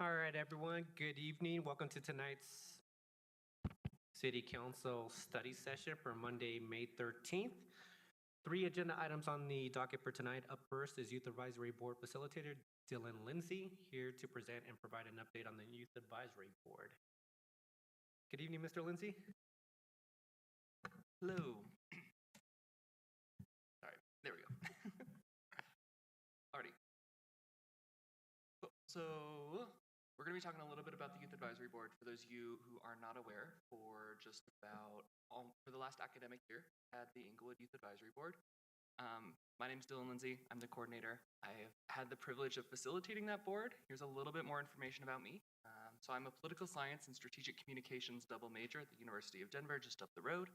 All right, everyone, good evening. Welcome to tonight's City Council study session for Monday, May 13th. 3 agenda items on the docket for tonight. Up first is Youth Advisory Board Facilitator Lindsey, here to present and provide an update on the Youth Advisory Board. Good evening, Mr. Lindsey. Hello. Sorry, there we go. Alrighty. Cool. So we're going to be talking a little bit about the Youth Advisory Board. For those of you who are not aware, for the last academic year at the Englewood Youth Advisory Board. My name's Lindsey. I'm the coordinator. I've had the privilege of facilitating that board. Here's a little bit more information about me. So I'm a political science and strategic communications double major at the University of Denver, just up the road.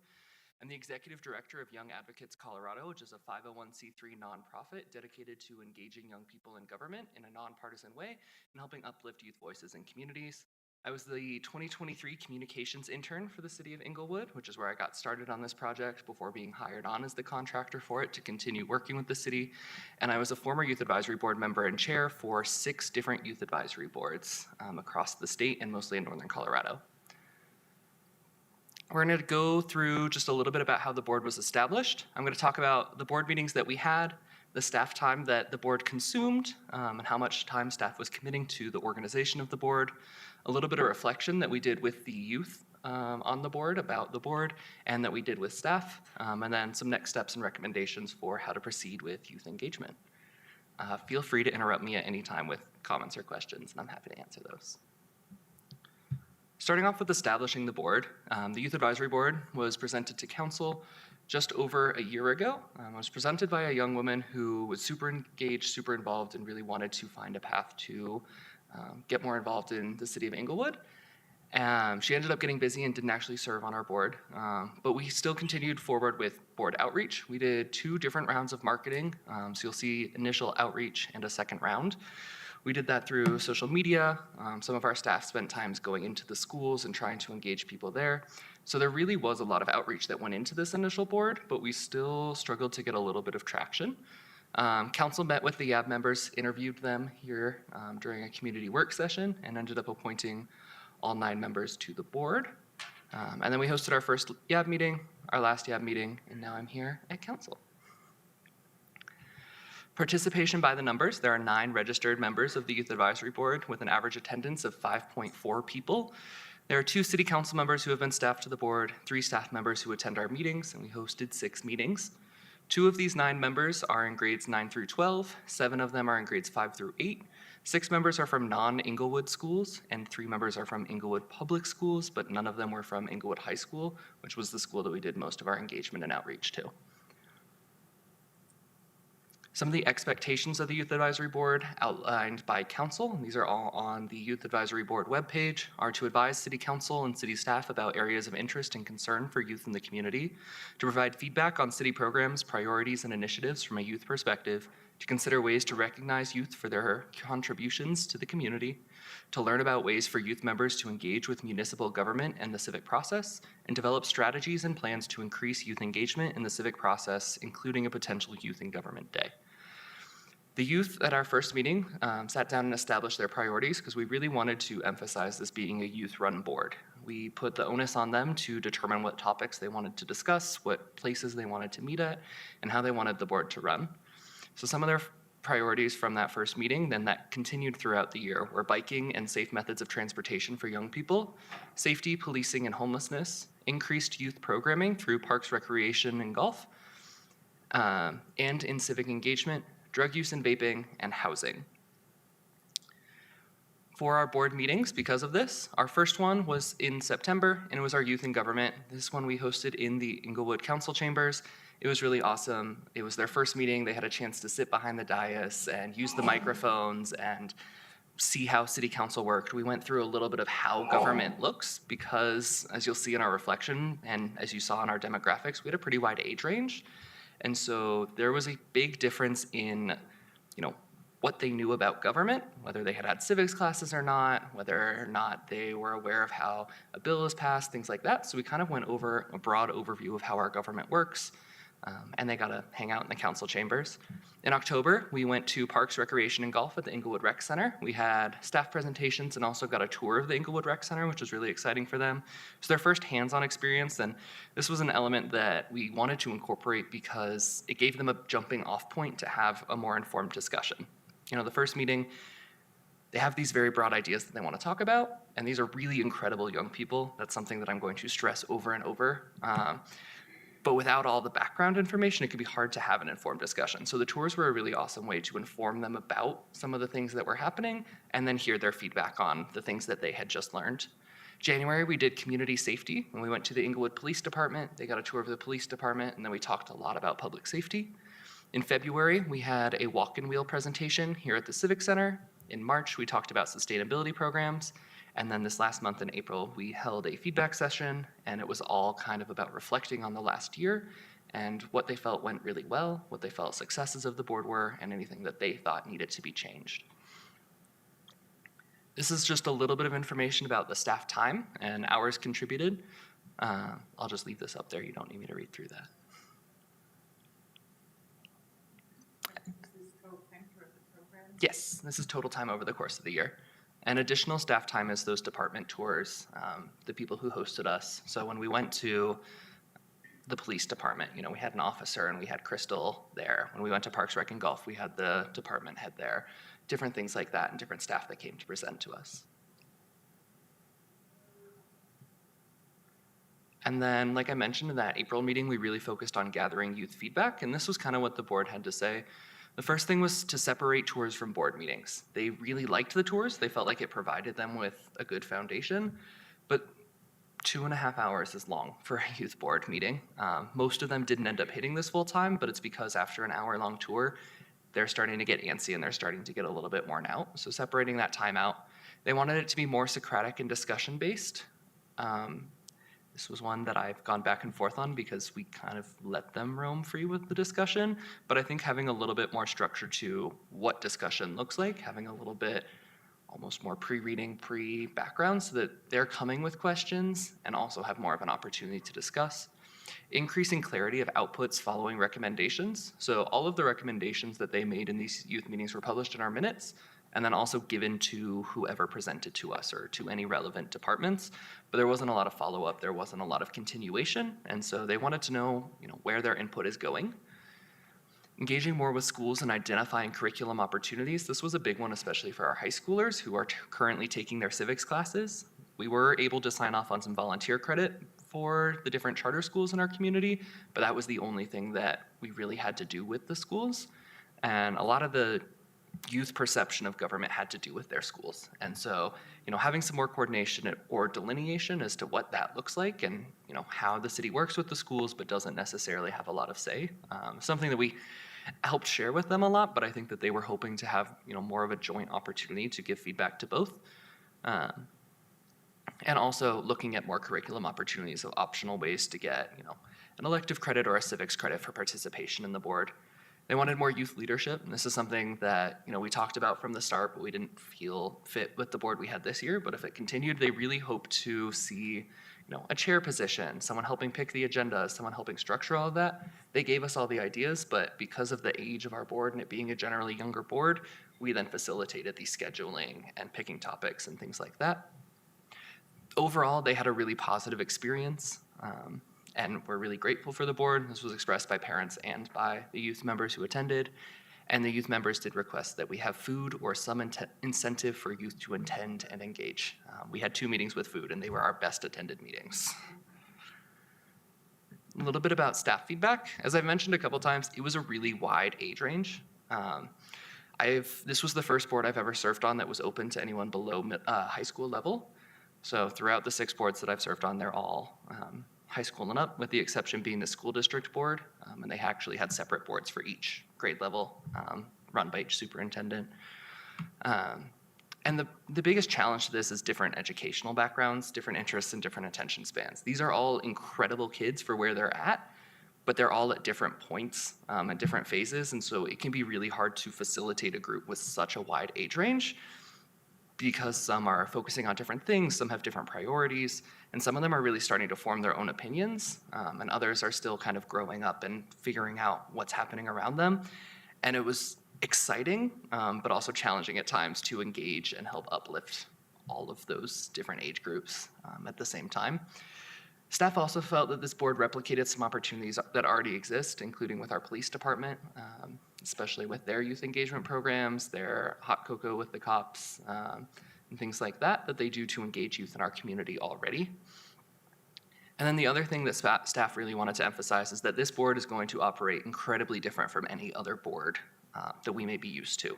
I'm the executive director of Young Advocates Colorado, which is a 501c3 nonprofit dedicated to engaging young people in government in a nonpartisan way and helping uplift youth voices in communities. I was the 2023 communications intern for the city of Englewood, which is where I got started on this project before being hired on as the contractor for it to continue working with the city. And I was a former youth advisory board member and chair for 6 different youth advisory boards across the state and mostly in northern Colorado. We're going to go through just a little bit about how the board was established. I'm going to talk about the board meetings that we had, the staff time that the board consumed, and how much time staff was committing to the organization of the board, a little bit of reflection that we did with the youth on the board about the board, and that we did with staff, and then some next steps and recommendations for how to proceed with youth engagement. Feel free to interrupt me at any time with comments or questions, and I'm happy to answer those. Starting off with establishing the board, the Youth Advisory Board was presented to council just over a year ago. It was presented by a young woman who was super engaged, super involved, and really wanted to find a path to get more involved in the city of Englewood. She ended up getting busy and didn't actually serve on our board, but we still continued forward with board outreach. We did 2 different rounds of marketing, so you'll see initial outreach and a second round. We did that through social media. Some of our staff spent times going into the schools and trying to engage people there. So there really was a lot of outreach that went into this initial board, but we still struggled to get a little bit of traction. Council met with the YAB members, interviewed them here during a community work session, and ended up appointing all 9 members to the board. And then we hosted our first YAB meeting, our last YAB meeting, and now I'm here at council. Participation by the numbers. There are 9 registered members of the Youth Advisory Board with an average attendance of 5.4 people. There are 2 city council members who have been staffed to the board, 3 staff members who attend our meetings, and we hosted 6 meetings. 2 of these 9 members are in grades 9 through 12, 7 of them are in grades 5 through 8. 6 members are from non-Englewood schools, and 3 members are from Englewood public schools, but none of them were from Englewood High School, which was the school that we did most of our engagement and outreach to. Some of the expectations of the Youth Advisory Board outlined by council, and these are all on the Youth Advisory Board webpage, are to advise City Council and City staff about areas of interest and concern for youth in the community, to provide feedback on city programs, priorities, and initiatives from a youth perspective, to consider ways to recognize youth for their contributions to the community, to learn about ways for youth members to engage with municipal government and the civic process, and develop strategies and plans to increase youth engagement in the civic process, including a potential Youth in Government Day. The youth at our first meeting sat down and established their priorities because we really wanted to emphasize this being a youth-run board. We put the onus on them to determine what topics they wanted to discuss, what places they wanted to meet at, and how they wanted the board to run. So some of their priorities from that first meeting then that continued throughout the year were biking and safe methods of transportation for young people, safety, policing, and homelessness, increased youth programming through parks, recreation, and golf, and in civic engagement, drug use and vaping, and housing. For our board meetings, because of this, our first one was in September, and it was our Youth in Government. This one we hosted in the Englewood Council Chambers. It was really awesome. It was their first meeting. They had a chance to sit behind the dais and use the microphones and see how City Council worked. We went through a little bit of how government looks because, as you'll see in our reflection, and as you saw in our demographics, we had a pretty wide age range. And so there was a big difference in, what they knew about government, whether they had had civics classes or not, whether or not they were aware of how a bill is passed, things like that. So we kind of went over a broad overview of how our government works, and they got to hang out in the council chambers. In October, we went to Parks, Recreation, and Golf at the Englewood Rec Center. We had staff presentations and also got a tour of the Englewood Rec Center, which was really exciting for them. It was their first hands-on experience, and this was an element that we wanted to incorporate because it gave them a jumping off point to have a more informed discussion. The first meeting, they have these very broad ideas that they want to talk about, and these are really incredible young people. That's something that I'm going to stress over and over. But without all the background information, it could be hard to have an informed discussion. So the tours were a really awesome way to inform them about some of the things that were happening and then hear their feedback on the things that they had just learned. January, we did community safety, and we went to the Englewood Police Department. They got a tour of the police department, and then we talked a lot about public safety. In February, we had a walk-and-wheel presentation here at the Civic Center. In March, we talked about sustainability programs. And then this last month in April, we held a feedback session, and it was all kind of about reflecting on the last year and what they felt went really well, what they felt successes of the board were, and anything that they thought needed to be changed. This is just a little bit of information about the staff time and hours contributed. I'll just leave this up there. You don't need me to read through that. Yes, this is total time over the course of the year. And additional staff time is those department tours, the people who hosted us. So when we went to the police department, we had an officer and we had Crystal there. When we went to Parks, Rec, and Golf, we had the department head there. Different things like that and different staff that came to present to us. And then, like I mentioned in that April meeting, we really focused on gathering youth feedback, and this was kind of what the board had to say. The first thing was to separate tours from board meetings. They really liked the tours. They felt like it provided them with a good foundation, but 2.5 hours is long for a youth board meeting. Most of them didn't end up hitting this full time, but it's because after an hour-long tour, they're starting to get antsy and they're starting to get a little bit worn out. So separating that time out. They wanted it to be more Socratic and discussion-based. This was one that I've gone back and forth on because we kind of let them roam free with the discussion. But I think having a little bit more structure to what discussion looks like, having a little bit almost more pre-reading, pre-background so that they're coming with questions and also have more of an opportunity to discuss. Increasing clarity of outputs following recommendations. So all of the recommendations that they made in these youth meetings were published in our minutes, and then also given to whoever presented to us or to any relevant departments. But there wasn't a lot of follow-up, there wasn't a lot of continuation, and so they wanted to know, where their input is going. Engaging more with schools and identifying curriculum opportunities. This was a big one, especially for our high schoolers who are currently taking their civics classes. We were able to sign off on some volunteer credit for the different charter schools in our community, but that was the only thing that we really had to do with the schools. And a lot of the youth perception of government had to do with their schools. And so, having some more coordination or delineation as to what that looks like and, how the city works with the schools but doesn't necessarily have a lot of say. Something that we helped share with them a lot, but I think that they were hoping to have, more of a joint opportunity to give feedback to both. And also looking at more curriculum opportunities of optional ways to get, an elective credit or a civics credit for participation in the board. They wanted more youth leadership, and this is something that we talked about from the start, but we didn't feel fit with the board we had this year. But if it continued, they really hope to see a chair position, someone helping pick the agenda, someone helping structure all of that. They gave us all the ideas, but because of the age of our board and it being a generally younger board, we then facilitated the scheduling and picking topics and things like that. Overall, they had a really positive experience. And we're really grateful for the board. This was expressed by parents and by the youth members who attended. And the youth members did request that we have food or some incentive for youth to attend and engage. We had 2 meetings with food, and they were our best attended meetings. A little bit about staff feedback. As I've mentioned a couple times, it was a really wide age range. This was the first board I've ever served on that was open to anyone below high school level. So throughout the 6 boards that I've served on, they're all high school and up, with the exception being the school district board, and they actually had separate boards for each grade level, run by each superintendent. And the biggest challenge to this is different educational backgrounds, different interests, and different attention spans. These are all incredible kids for where they're at, but they're all at different points and different phases, and so it can be really hard to facilitate a group with such a wide age range, because some are focusing on different things, some have different priorities, and some of them are really starting to form their own opinions, and others are still kind of growing up and figuring out what's happening around them. And it was exciting, but also challenging at times to engage and help uplift all of those different age groups at the same time. Staff also felt that this board replicated some opportunities that already exist, including with our police department, especially with their youth engagement programs, their hot cocoa with the cops, and things like that they do to engage youth in our community already. And then the other thing that staff really wanted to emphasize is that this board is going to operate incredibly different from any other board that we may be used to.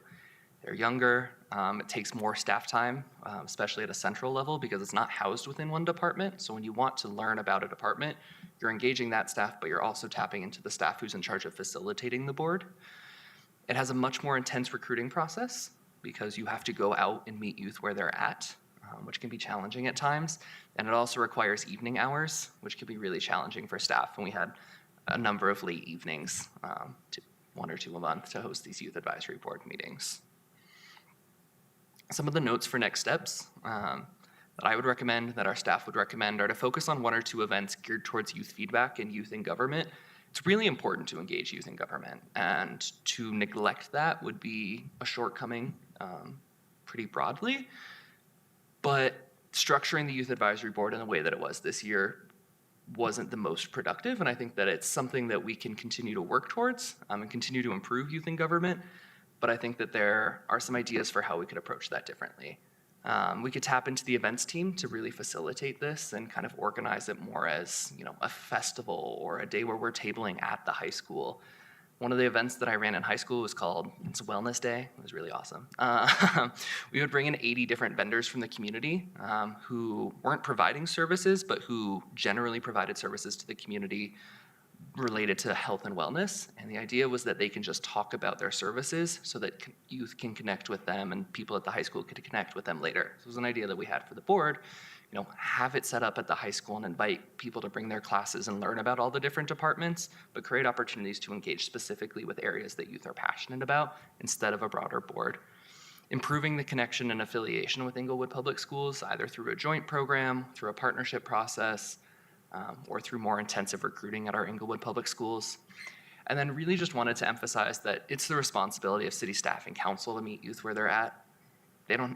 They're younger, it takes more staff time, especially at a central level because it's not housed within one department. So when you want to learn about a department, you're engaging that staff, but you're also tapping into the staff who's in charge of facilitating the board. It has a much more intense recruiting process because you have to go out and meet youth where they're at, which can be challenging at times. And it also requires evening hours, which can be really challenging for staff. And we had a number of late evenings, 1 or 2 a month, to host these youth advisory board meetings. Some of the notes for next steps that I would recommend, that our staff would recommend, are to focus on 1 or 2 events geared towards youth feedback and youth in government. It's really important to engage youth in government, and to neglect that would be a shortcoming pretty broadly. But structuring the youth advisory board in the way that it was this year wasn't the most productive, and I think that it's something that we can continue to work towards and continue to improve youth in government. But I think that there are some ideas for how we could approach that differently. We could tap into the events team to really facilitate this and kind of organize it more as, a festival or a day where we're tabling at the high school. One of the events that I ran in high school was called It's Wellness Day. It was really awesome. We would bring in 80 different vendors from the community who weren't providing services, but who generally provided services to the community related to health and wellness. And the idea was that they can just talk about their services so that youth can connect with them and people at the high school could connect with them later. So it was an idea that we had for the board, have it set up at the high school and invite people to bring their classes and learn about all the different departments, but create opportunities to engage specifically with areas that youth are passionate about instead of a broader board. Improving the connection and affiliation with Englewood Public Schools, either through a joint program, through a partnership process, or through more intensive recruiting at our Englewood Public Schools. And then really just wanted to emphasize that it's the responsibility of city staff and council to meet youth where they're at.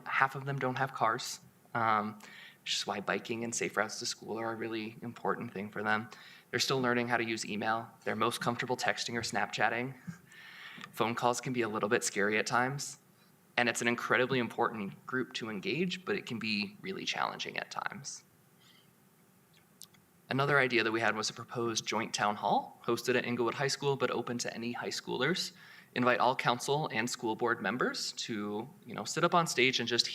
Half of them don't have cars, which is why biking and safe routes to school are a really important thing for them. They're still learning how to use email. They're most comfortable texting or Snapchatting. Phone calls can be a little bit scary at times. And it's an incredibly important group to engage, but it can be really challenging at times. Another idea that we had was a proposed joint town hall hosted at Englewood High School, but open to any high schoolers. Invite all council and school board members to, sit up on stage and just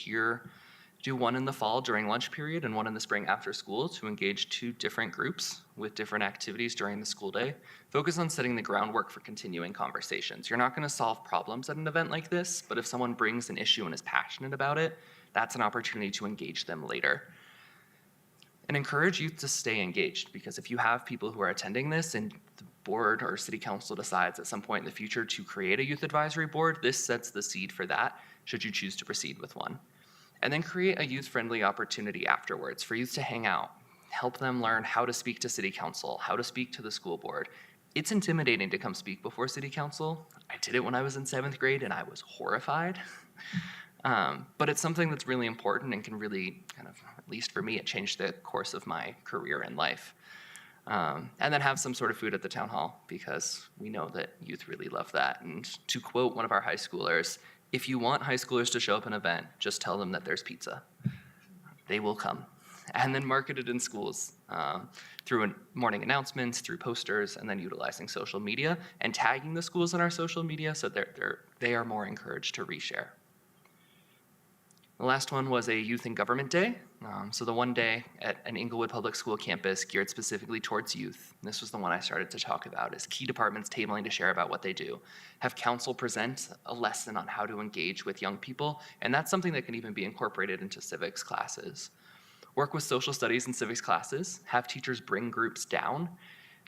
do one in the fall during lunch period and one in the spring after school to engage 2 different groups with different activities during the school day. Focus on setting the groundwork for continuing conversations. You're not going to solve problems at an event like this, but if someone brings an issue and is passionate about it, that's an opportunity to engage them later. And encourage youth to stay engaged, because if you have people who are attending this and the board or city council decides at some point in the future to create a youth advisory board, this sets the seed for that, should you choose to proceed with one. And then create a youth-friendly opportunity afterwards for youth to hang out, help them learn how to speak to city council, how to speak to the school board. It's intimidating to come speak before city council. I did it when I was in 7th grade and I was horrified. But it's something that's really important and can really at least for me, it changed the course of my career in life. And then have some sort of food at the town hall, because we know that youth really love that. And to quote one of our high schoolers, if you want high schoolers to show up at an event, just tell them that there's pizza. They will come. And then market it in schools through morning announcements, through posters, and then utilizing social media and tagging the schools in our social media so they are more encouraged to reshare. The last one was a Youth in Government Day. So the one day at an Englewood Public School campus geared specifically towards youth. And this was the one I started to talk about, is key departments tabling to share about what they do. Have council present a lesson on how to engage with young people, and that's something that can even be incorporated into civics classes. Work with social studies and civics classes. Have teachers bring groups down.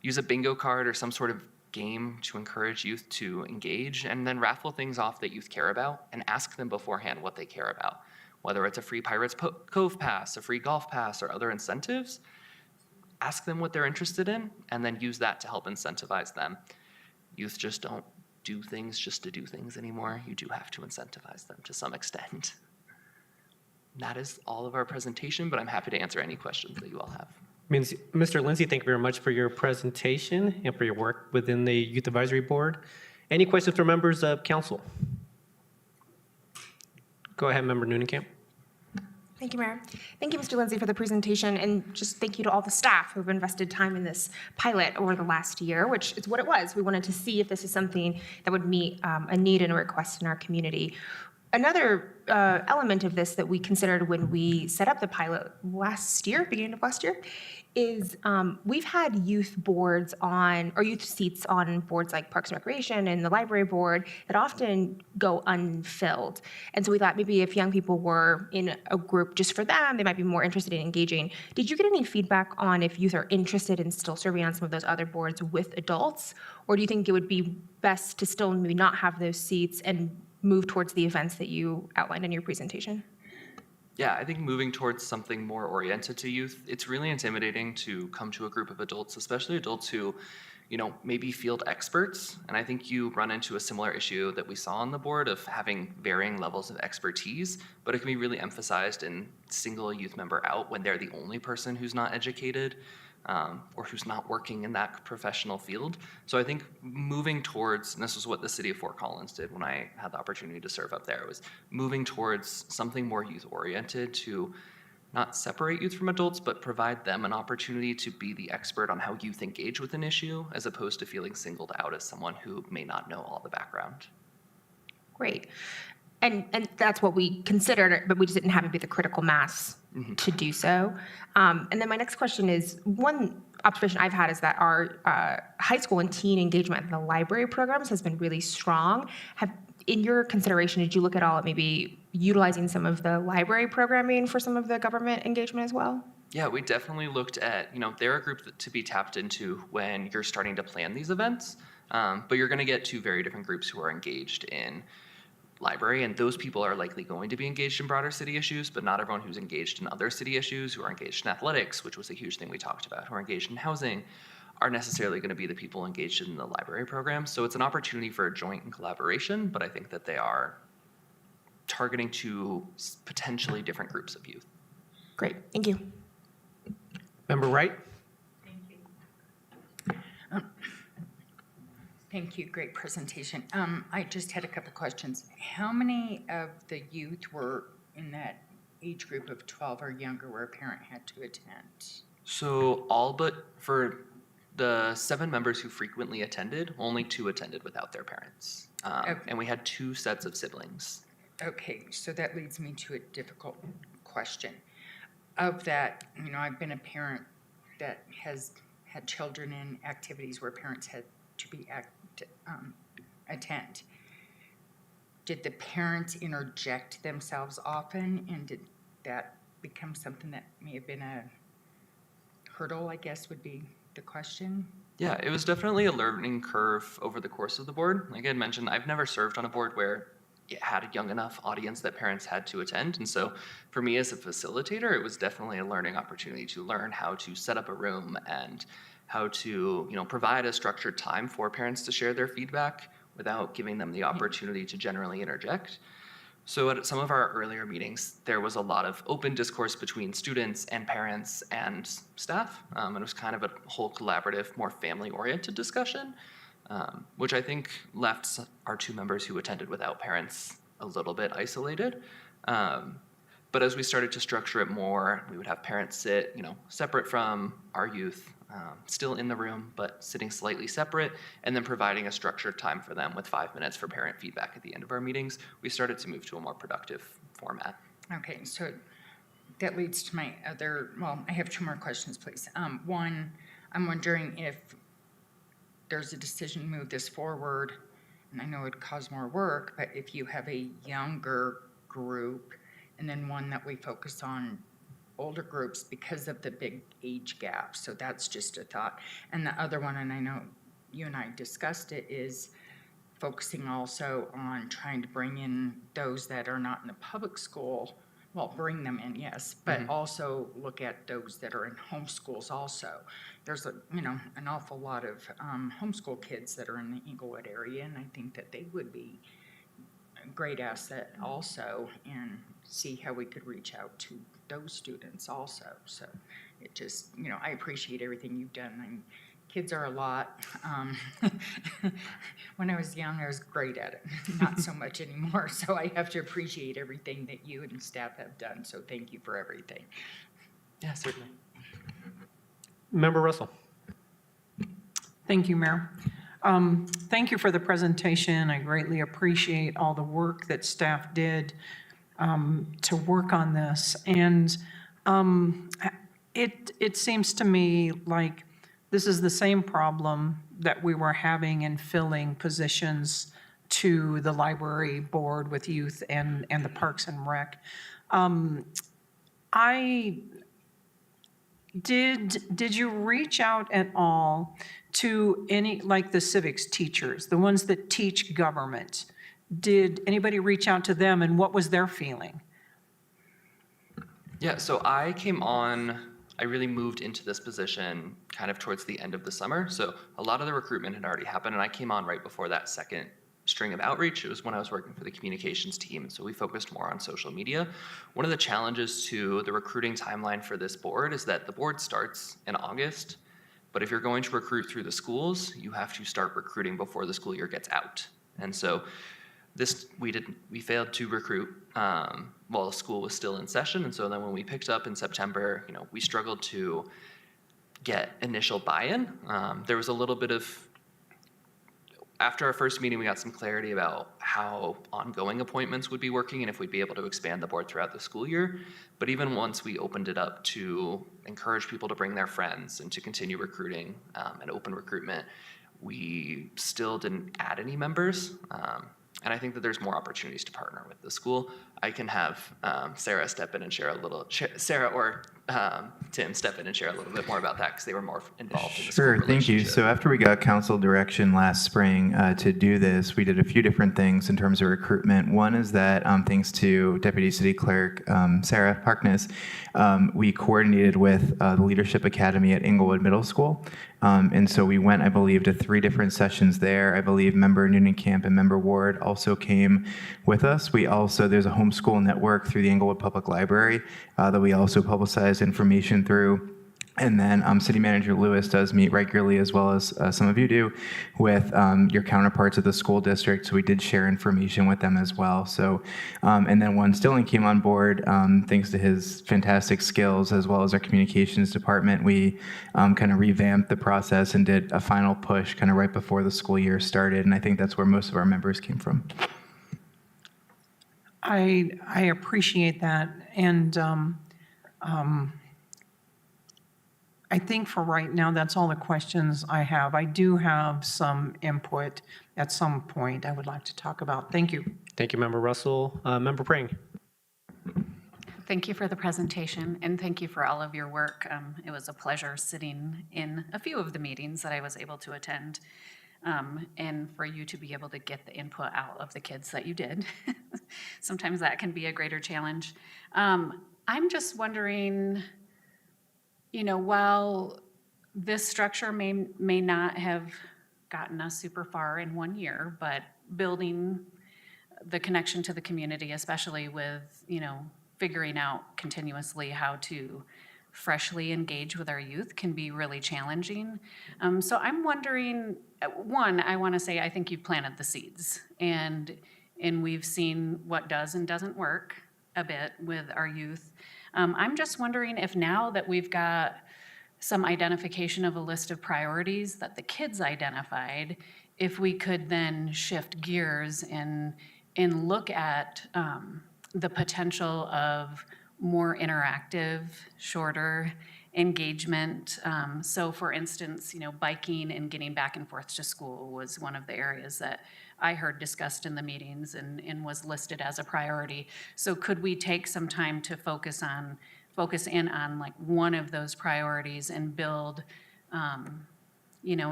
Use a bingo card or some sort of game to encourage youth to engage, and then raffle things off that youth care about and ask them beforehand what they care about. Whether it's a free Pirates Cove pass, a free golf pass, or other incentives, ask them what they're interested in and then use that to help incentivize them. Youth just don't do things just to do things anymore. You do have to incentivize them to some extent. That is all of our presentation, but I'm happy to answer any questions that you all have. Mr. Lindsey, thank you very much for your presentation and for your work within the Youth Advisory Board. Any questions from members of council? Go ahead, Member Newnenkamp. Thank you, Mayor. Thank you, Mr. Lindsey, for the presentation, and just thank you to all the staff who have invested time in this pilot over the last year, which is what it was. We wanted to see if this is something that would meet a need and a request in our community. Another element of this that we considered when we set up the pilot beginning of last year, is we've had youth boards on, or youth seats on boards like Parks and Recreation and the Library Board that often go unfilled. And so we thought maybe if young people were in a group just for them, they might be more interested in engaging. Did you get any feedback on if youth are interested in still serving on some of those other boards with adults? Or do you think it would be best to still maybe not have those seats and move towards the events that you outlined in your presentation? Yeah, I think moving towards something more oriented to youth, it's really intimidating to come to a group of adults, especially adults who, maybe field experts. And I think you run into a similar issue that we saw on the board of having varying levels of expertise, but it can be really emphasized in single a youth member out when they're the only person who's not educated, or who's not working in that professional field. So I think moving towards, and this is what the city of Fort Collins did when I had the opportunity to serve up there, was moving towards something more youth-oriented to not separate youth from adults, but provide them an opportunity to be the expert on how youth engage with an issue, as opposed to feeling singled out as someone who may not know all the background. Great. And that's what we considered, but we just didn't have it be the critical mass to do so. And then my next question is, one observation I've had is that our high school and teen engagement in the library programs has been really strong. In your consideration, did you look at all at maybe utilizing some of the library programming for some of the government engagement as well? Yeah, we definitely looked at, they're a group to be tapped into when you're starting to plan these events, but you're going to get two very different groups who are engaged in library, and those people are likely going to be engaged in broader city issues, but not everyone who's engaged in other city issues, who are engaged in athletics, which was a huge thing we talked about, who are engaged in housing, are necessarily going to be the people engaged in the library program. So it's an opportunity for a joint and collaboration, but I think that they are targeting to potentially different groups of youth. Great, thank you. Member Wright? Thank you, great presentation. I just had a couple questions. How many of the youth were in that age group of 12 or younger where a parent had to attend? So all but for the 7 members who frequently attended, only 2 attended without their parents. Okay. And we had 2 sets of siblings. Okay, so that leads me to a difficult question. Of that, I've been a parent that has had children in activities where parents had to be attend. Did the parents interject themselves often, and did that become something that may have been a hurdle, I guess would be the question? Yeah, it was definitely a learning curve over the course of the board. Like I had mentioned, I've never served on a board where it had a young enough audience that parents had to attend. And so for me as a facilitator, it was definitely a learning opportunity to learn how to set up a room and how to provide a structured time for parents to share their feedback without giving them the opportunity to generally interject. So at some of our earlier meetings, there was a lot of open discourse between students and parents and staff. And it was kind of a whole collaborative, more family-oriented discussion, which I think left our 2 members who attended without parents a little bit isolated. But as we started to structure it more, we would have parents sit, separate from our youth, still in the room, but sitting slightly separate, and then providing a structured time for them with 5 minutes for parent feedback at the end of our meetings. We started to move to a more productive format. Okay, so that leads to my other, I have 2 more questions, please. One, I'm wondering if there's a decision to move this forward, and I know it'd cause more work, but if you have a younger group and then one that we focus on older groups because of the big age gap. So that's just a thought. And the other one, and I know you and I discussed it, is focusing also on trying to bring in those that are not in the public school well, bring them in, yes, but also look at those that are in homeschools also. There's an awful lot of homeschool kids that are in the Englewood area, and I think that they would be a great asset also, and see how we could reach out to those students also. So it just, I appreciate everything you've done. Kids are a lot. When I was young, I was great at it. Not so much anymore. So I have to appreciate everything that you and staff have done. So thank you for everything. Yeah, certainly. Member Russell. Thank you, Mayor. Thank you for the presentation. I greatly appreciate all the work that staff did to work on this. And it seems to me like this is the same problem that we were having in filling positions to the library board with youth and the Parks and Rec. Did you reach out at all to any, like the civics teachers, the ones that teach government? Did anybody reach out to them, and what was their feeling? Yeah, so I really moved into this position kind of towards the end of the summer. So a lot of the recruitment had already happened, and I came on right before that second string of outreach. It was when I was working for the communications team, so we focused more on social media. One of the challenges to the recruiting timeline for this board is that the board starts in August, but if you're going to recruit through the schools, you have to start recruiting before the school year gets out. And so we failed to recruit while the school was still in session. And so then when we picked up in September, we struggled to get initial buy-in. There was a little bit of, after our first meeting, we got some clarity about how ongoing appointments would be working and if we'd be able to expand the board throughout the school year. But even once we opened it up to encourage people to bring their friends and to continue recruiting and open recruitment, we still didn't add any members. And I think that there's more opportunities to partner with the school. I can have Sarah step in and share a little, Sarah or Tim step in and share a little bit more about that because they were more involved in the school Sure, thank you. relationship. So after we got council direction last spring to do this, we did a few different things in terms of recruitment. One is that thanks to Deputy City Clerk Sarah Harkness, we coordinated with the Leadership Academy at Englewood Middle School. And so we went, I believe, to 3 different sessions there. I believe Member Noonan Camp and Member Ward also came with us. There's a homeschool network through the Englewood Public Library that we also publicize information through. And then City Manager Lewis does meet regularly, as well as some of you do, with your counterparts at the school district. So we did share information with them as well. So, and then when Stilling came on board, thanks to his fantastic skills, as well as our communications department, we kind of revamped the process and did a final push kind of right before the school year started. And I think that's where most of our members came from. I appreciate that, and I think for right now, that's all the questions I have. I do have some input at some point I would like to talk about. Thank you. Thank you, Member Russell. Member Prang. Thank you for the presentation, and thank you for all of your work. It was a pleasure sitting in a few of the meetings that I was able to attend, and for you to be able to get the input out of the kids that you did. Sometimes that can be a greater challenge. I'm just wondering, while this structure may not have gotten us super far in 1 year, but building the connection to the community, especially with, figuring out continuously how to freshly engage with our youth, can be really challenging. So I'm wondering, one, I want to say I think you've planted the seeds, and we've seen what does and doesn't work a bit with our youth. I'm just wondering if now that we've got some identification of a list of priorities that the kids identified, if we could then shift gears and look at the potential of more interactive, shorter engagement. So for instance, biking and getting back and forth to school was one of the areas that I heard discussed in the meetings and was listed as a priority. So could we take some time to focus in on like one of those priorities and build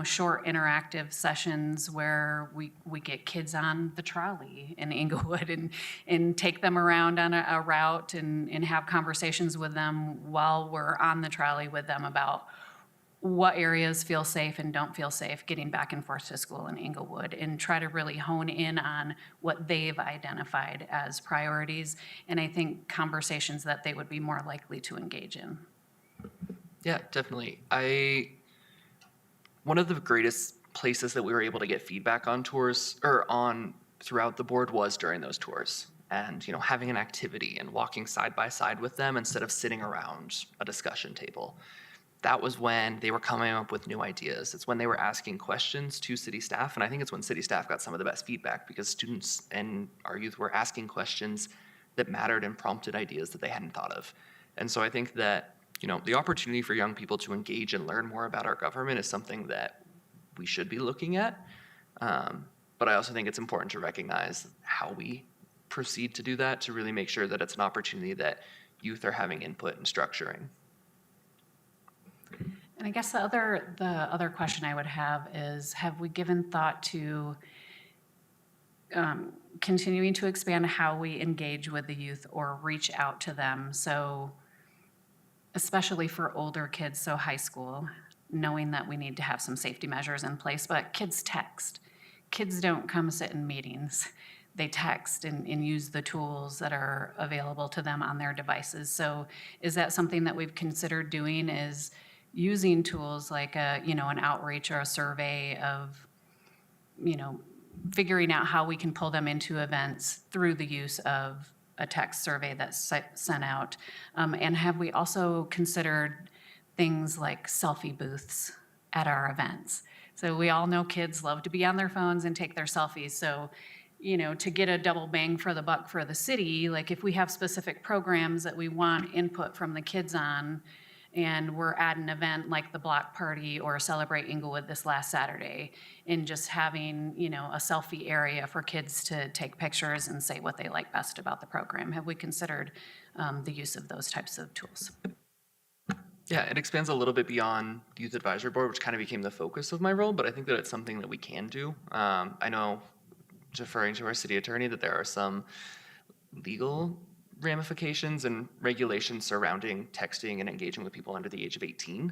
short interactive sessions where we get kids on the trolley in Englewood and take them around on a route and have conversations with them while we're on the trolley with them about what areas feel safe and don't feel safe getting back and forth to school in Englewood, and try to really hone in on what they've identified as priorities, and I think conversations that they would be more likely to engage in. Yeah, definitely. One of the greatest places that we were able to get feedback on tours or on throughout the board was during those tours. And, having an activity and walking side by side with them instead of sitting around a discussion table. That was when they were coming up with new ideas. It's when they were asking questions to city staff. And I think it's when city staff got some of the best feedback, because students and our youth were asking questions that mattered and prompted ideas that they hadn't thought of. And so I think that, the opportunity for young people to engage and learn more about our government is something that we should be looking at. But I also think it's important to recognize how we proceed to do that, to really make sure that it's an opportunity that youth are having input and structuring. And I guess the other question I would have is, have we given thought to continuing to expand how we engage with the youth or reach out to them? So especially for older kids, so high school, knowing that we need to have some safety measures in place, but kids text. Kids don't come sit in meetings. They text and use the tools that are available to them on their devices. So is that something that we've considered doing, is using tools like an outreach or a survey of, figuring out how we can pull them into events through the use of a text survey that's sent out? And have we also considered things like selfie booths at our events? So we all know kids love to be on their phones and take their selfies. So, to get a double bang for the buck for the city, like if we have specific programs that we want input from the kids on, and we're at an event like the block party or Celebrate Englewood this last Saturday, and just having, a selfie area for kids to take pictures and say what they like best about the program. Have we considered the use of those types of tools? Yeah, it expands a little bit beyond the Youth Advisory Board, which kind of became the focus of my role, but I think that it's something that we can do. I know, deferring to our city attorney, that there are some legal ramifications and regulations surrounding texting and engaging with people under the age of 18.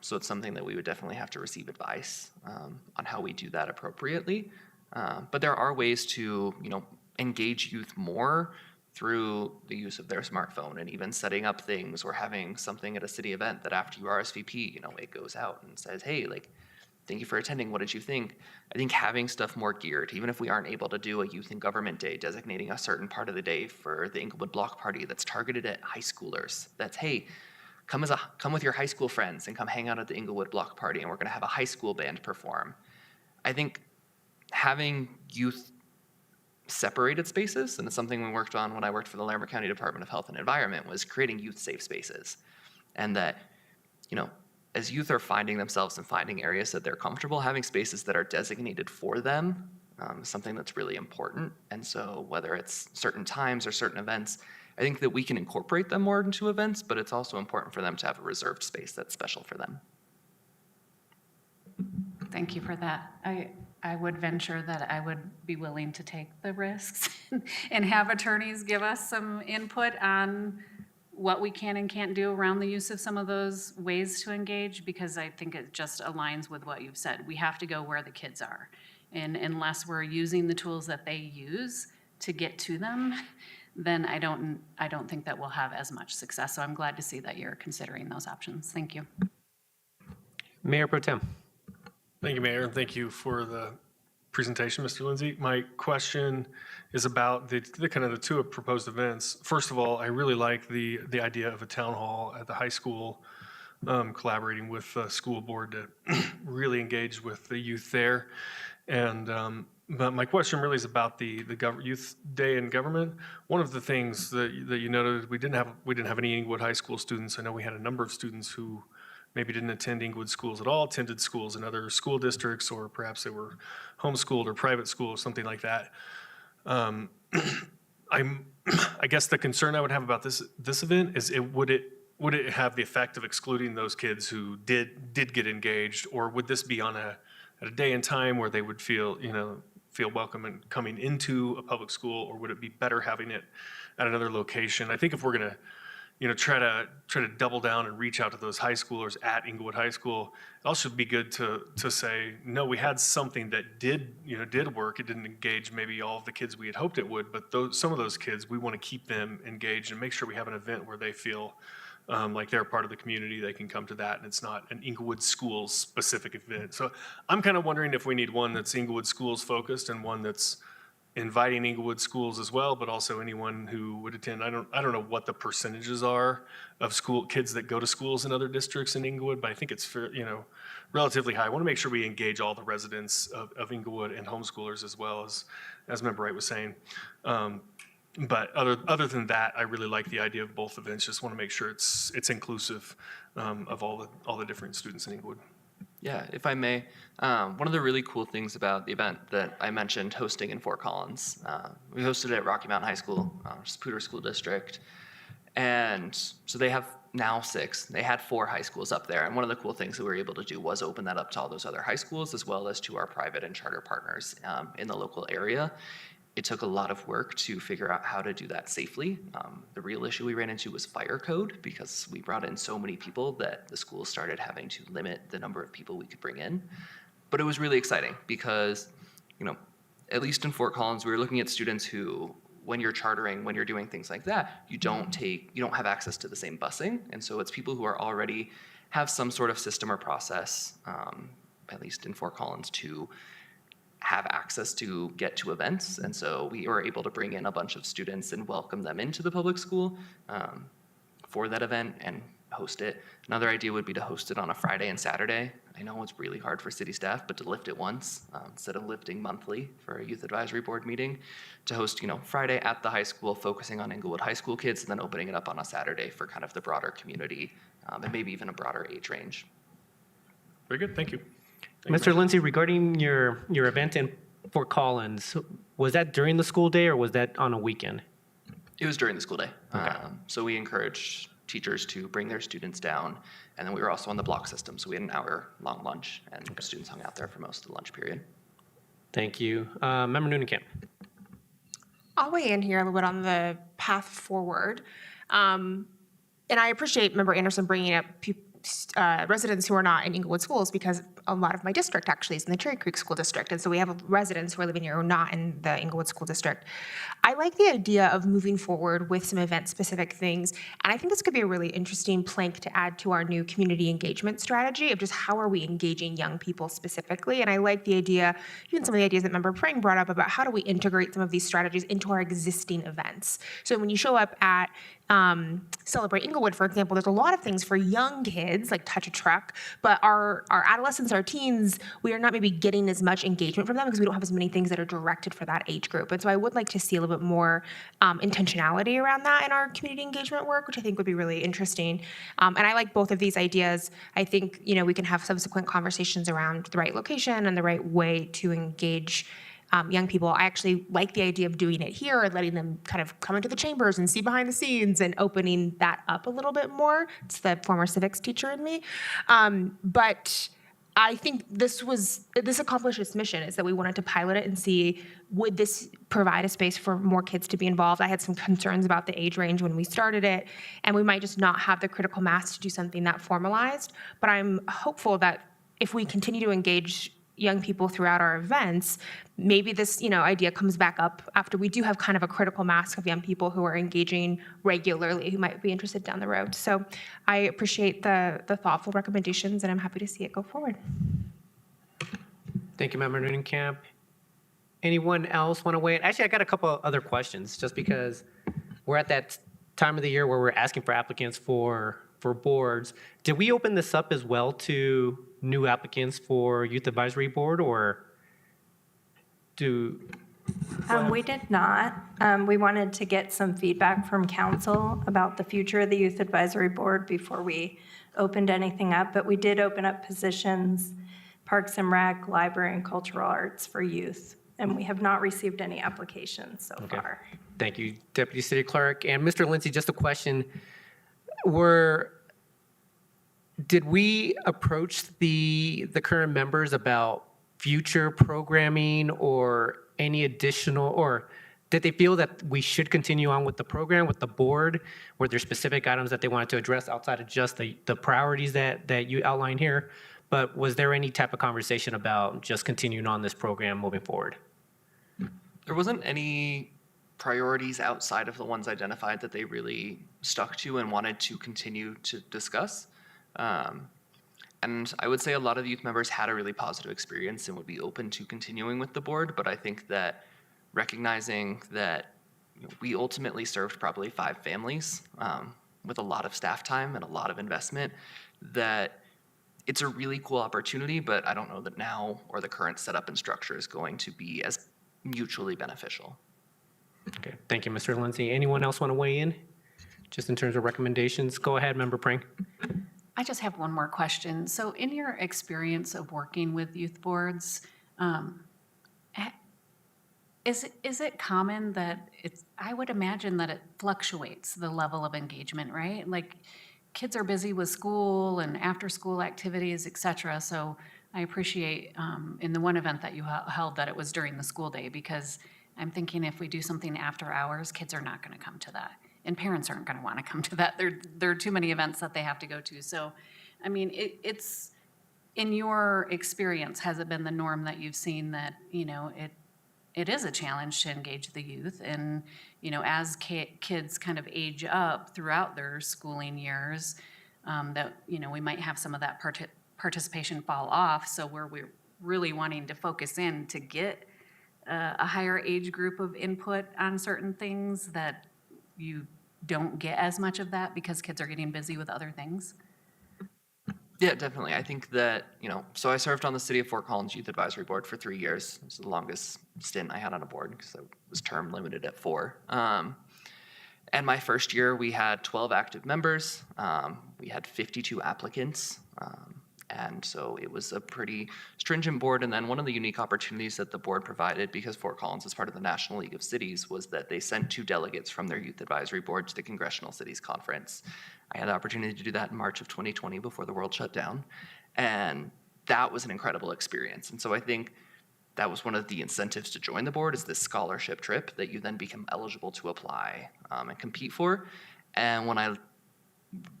So it's something that we would definitely have to receive advice on how we do that appropriately. But there are ways to, engage youth more through the use of their smartphone, and even setting up things or having something at a city event that after you RSVP, it goes out and says, hey, thank you for attending. What did you think? I think having stuff more geared, even if we aren't able to do a Youth in Government Day, designating a certain part of the day for the Englewood Block Party that's targeted at high schoolers. That's, hey, come with your high school friends and come hang out at the Englewood Block Party, and we're going to have a high school band perform. I think having youth separated spaces, and it's something we worked on when I worked for the Larimer County Department of Health and Environment, was creating youth safe spaces. And that, as youth are finding themselves and finding areas that they're comfortable, having spaces that are designated for them is something that's really important. And so whether it's certain times or certain events, I think that we can incorporate them more into events, but it's also important for them to have a reserved space that's special for them. Thank you for that. I would venture that I would be willing to take the risks and have attorneys give us some input on what we can and can't do around the use of some of those ways to engage, because I think it just aligns with what you've said. We have to go where the kids are. And unless we're using the tools that they use to get to them, then I don't think that we'll have as much success. So I'm glad to see that you're considering those options. Thank you. Mayor Pro Tem. Thank you, Mayor, and thank you for the presentation, Mr. Lindsey. My question is about the kind of the two proposed events. First of all, I really like the idea of a town hall at the high school, collaborating with the school board to really engage with the youth there. And but my question really is about the Youth Day in Government. One of the things that you noted, we didn't have any Englewood High School students. I know we had a number of students who maybe didn't attend Englewood schools at all, attended schools in other school districts, or perhaps they were homeschooled or private school or something like that. I guess the concern I would have about this event is would would it have the effect of excluding those kids who did get engaged, or would this be on at a day and time where they would feel welcome and coming into a public school, or would it be better having it at another location? I think if we're going to try to double down and reach out to those high schoolers at Englewood High School, it also would be good to say, no, we had something that did work. It didn't engage maybe all of the kids we had hoped it would, but some of those kids, we want to keep them engaged and make sure we have an event where they feel like they're part of the community. They can come to that, and it's not an Englewood Schools specific event. So I'm kind of wondering if we need one that's Englewood Schools focused and one that's inviting Englewood schools as well, but also anyone who would attend. I don't know what the percentages are of school kids that go to schools in other districts in Englewood, but I think it's relatively high. I want to make sure we engage all the residents of Englewood and homeschoolers as well, as Member Wright was saying. But other than that, I really like the idea of both events. Just want to make sure it's inclusive of all the different students in Englewood. Yeah, if I may, one of the really cool things about the event that I mentioned hosting in Fort Collins, we hosted it at Rocky Mountain High School, which is Poudre School District. And so they have now 6. They had 4 high schools up there. And one of the cool things that we were able to do was open that up to all those other high schools, as well as to our private and charter partners in the local area. It took a lot of work to figure out how to do that safely. The real issue we ran into was fire code, because we brought in so many people that the schools started having to limit the number of people we could bring in. But it was really exciting because, at least in Fort Collins, we were looking at students who, when you're chartering, when you're doing things like that, you don't have access to the same busing. And so it's people who are already have some sort of system or process, at least in Fort Collins, to have access to get to events. And so we were able to bring in a bunch of students and welcome them into the public school for that event and host it. Another idea would be to host it on a Friday and Saturday. I know it's really hard for city staff, but to lift it once instead of lifting monthly for a youth advisory board meeting, to host, Friday at the high school, focusing on Englewood High School kids, and then opening it up on a Saturday for kind of the broader community and maybe even a broader age range. Very good, thank you. Mr. Lindsey, regarding your event in Fort Collins, was that during the school day or was that on a weekend? It was during the school day. Okay. So we encouraged teachers to bring their students down, and then we were also on the block system, so we had an hour-long lunch, and students hung out there for most of the lunch period. Thank you. Member Noonan-Camp. I'll weigh in here a little bit on the path forward. And I appreciate Member Anderson bringing up residents who are not in Englewood schools, because a lot of my district actually is in the Cherry Creek School District. And so we have residents who are living here who are not in the Englewood School District. I like the idea of moving forward with some event-specific things. And I think this could be a really interesting plank to add to our new community engagement strategy of just how are we engaging young people specifically. And I like the idea, even some of the ideas that Member Bryan brought up about how do we integrate some of these strategies into our existing events. So when you show up at Celebrate Englewood, for example, there's a lot of things for young kids, like Touch a Truck, but our adolescents, our teens, we are not maybe getting as much engagement from them because we don't have as many things that are directed for that age group. And so I would like to see a little bit more intentionality around that in our community engagement work, which I think would be really interesting. And I like both of these ideas. I think, we can have subsequent conversations around the right location and the right way to engage young people. I actually like the idea of doing it here and letting them kind of come into the chambers and see behind the scenes and opening that up a little bit more. It's the former civics teacher in me. But I think this accomplished its mission, is that we wanted to pilot it and see, would this provide a space for more kids to be involved? I had some concerns about the age range when we started it, and we might just not have the critical mass to do something that formalized. But I'm hopeful that if we continue to engage young people throughout our events, maybe this idea comes back up after we do have kind of a critical mass of young people who are engaging regularly, who might be interested down the road. So I appreciate the thoughtful recommendations, and I'm happy to see it go forward. Thank you, Member Noonan-Camp. Anyone else want to weigh in? Actually, I got a couple other questions, just because we're at that time of the year where we're asking for applicants for boards. Did we open this up as well to new applicants for Youth Advisory Board, or we did not. We wanted to get some feedback from council about the future of the Youth Advisory Board before we opened anything up, but we did open up positions, Parks and Rec, Library, and Cultural Arts for youth, and we have not received any applications so far. Thank you, Deputy City Clerk. And Mr. Lindsey, just a question. Were did we approach the current members about future programming or any additional, or did they feel that we should continue on with the program, with the board? Were there specific items that they wanted to address outside of just the priorities that you outlined here? But was there any type of conversation about just continuing on this program moving forward? There wasn't any priorities outside of the ones identified that they really stuck to and wanted to continue to discuss. And I would say a lot of the youth members had a really positive experience and would be open to continuing with the board, but I think that recognizing that we ultimately served probably 5 families with a lot of staff time and a lot of investment, that it's a really cool opportunity, but I don't know that now or the current setup and structure is going to be as mutually beneficial. Okay, thank you, Mr. Lindsey. Anyone else want to weigh in? Just in terms of recommendations? Go ahead, Member Prang. I just have one more question. So in your experience of working with youth boards, is it common that I would imagine that it fluctuates, the level of engagement, right? Like, kids are busy with school and after-school activities, et cetera. So I appreciate in the one event that you held that it was during the school day, because I'm thinking if we do something after hours, kids are not going to come to that. And parents aren't going to want to come to that. There are too many events that they have to go to. So, I mean, it's in your experience, has it been the norm that you've seen that, it is a challenge to engage the youth? And, as kids kind of age up throughout their schooling years, that, we might have some of that participation fall off. So we're really wanting to focus in to get a higher age group of input on certain things, that you don't get as much of that because kids are getting busy with other things? Yeah, definitely. I think that, so I served on the City of Fort Collins Youth Advisory Board for 3 years. It was the longest stint I had on a board because I was term limited at 4. And my first year, we had 12 active members. We had 52 applicants. And so it was a pretty stringent board. And then one of the unique opportunities that the board provided, because Fort Collins is part of the National League of Cities, was that they sent 2 delegates from their youth advisory board to the Congressional Cities Conference. I had the opportunity to do that in March of 2020 before the world shut down. And that was an incredible experience. And so I think that was one of the incentives to join the board, is this scholarship trip that you then become eligible to apply and compete for. And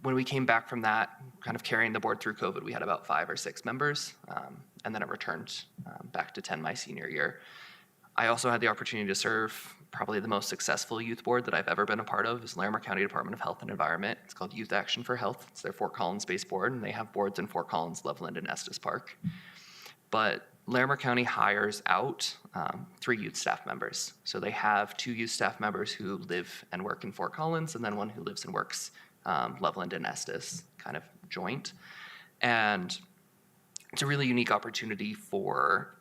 when we came back from that, kind of carrying the board through COVID, we had about 5 or 6 members, and then it returned back to 10 my senior year. I also had the opportunity to serve probably the most successful youth board that I've ever been a part of, is Larimer County Department of Health and Environment. It's called Youth Action for Health. It's their Fort Collins-based board, and they have boards in Fort Collins, Loveland, and Estes Park. But Larimer County hires out 3 youth staff members. So they have 2 youth staff members who live and work in Fort Collins, and then one who lives and works Loveland and Estes, kind of joint. And it's a really unique opportunity for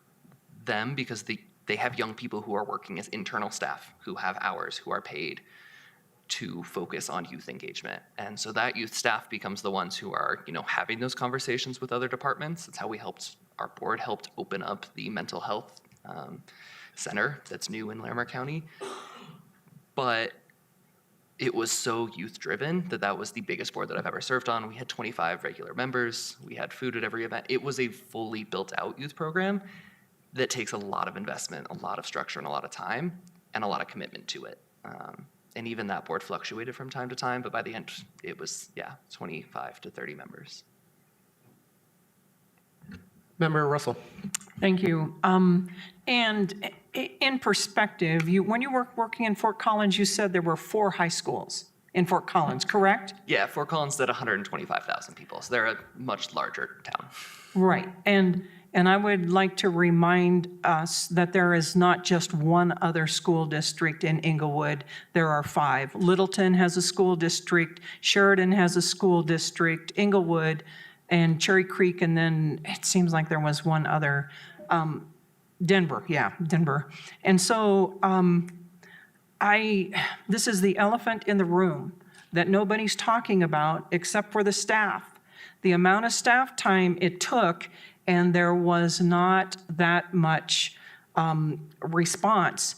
them because they have young people who are working as internal staff, who have hours, who are paid to focus on youth engagement. And so that youth staff becomes the ones who are, having those conversations with other departments. That's how our board helped open up the mental health center that's new in Larimer County. But it was so youth-driven that was the biggest board that I've ever served on. We had 25 regular members. We had food at every event. It was a fully built-out youth program that takes a lot of investment, a lot of structure, and a lot of time, and a lot of commitment to it. And even that board fluctuated from time to time, but by the end, it was, 25 to 30 members. Member Russell. Thank you. And in perspective, when you were working in Fort Collins, you said there were 4 high schools in Fort Collins, correct? Yeah, Fort Collins did 125,000 people, so they're a much larger town. Right. And I would like to remind us that there is not just one other school district in Englewood. There are 5. Littleton has a school district, Sheridan has a school district, Englewood, and Cherry Creek, and then it seems like there was one other, Denver. And so this is the elephant in the room that nobody's talking about except for the staff. The amount of staff time it took, and there was not that much response.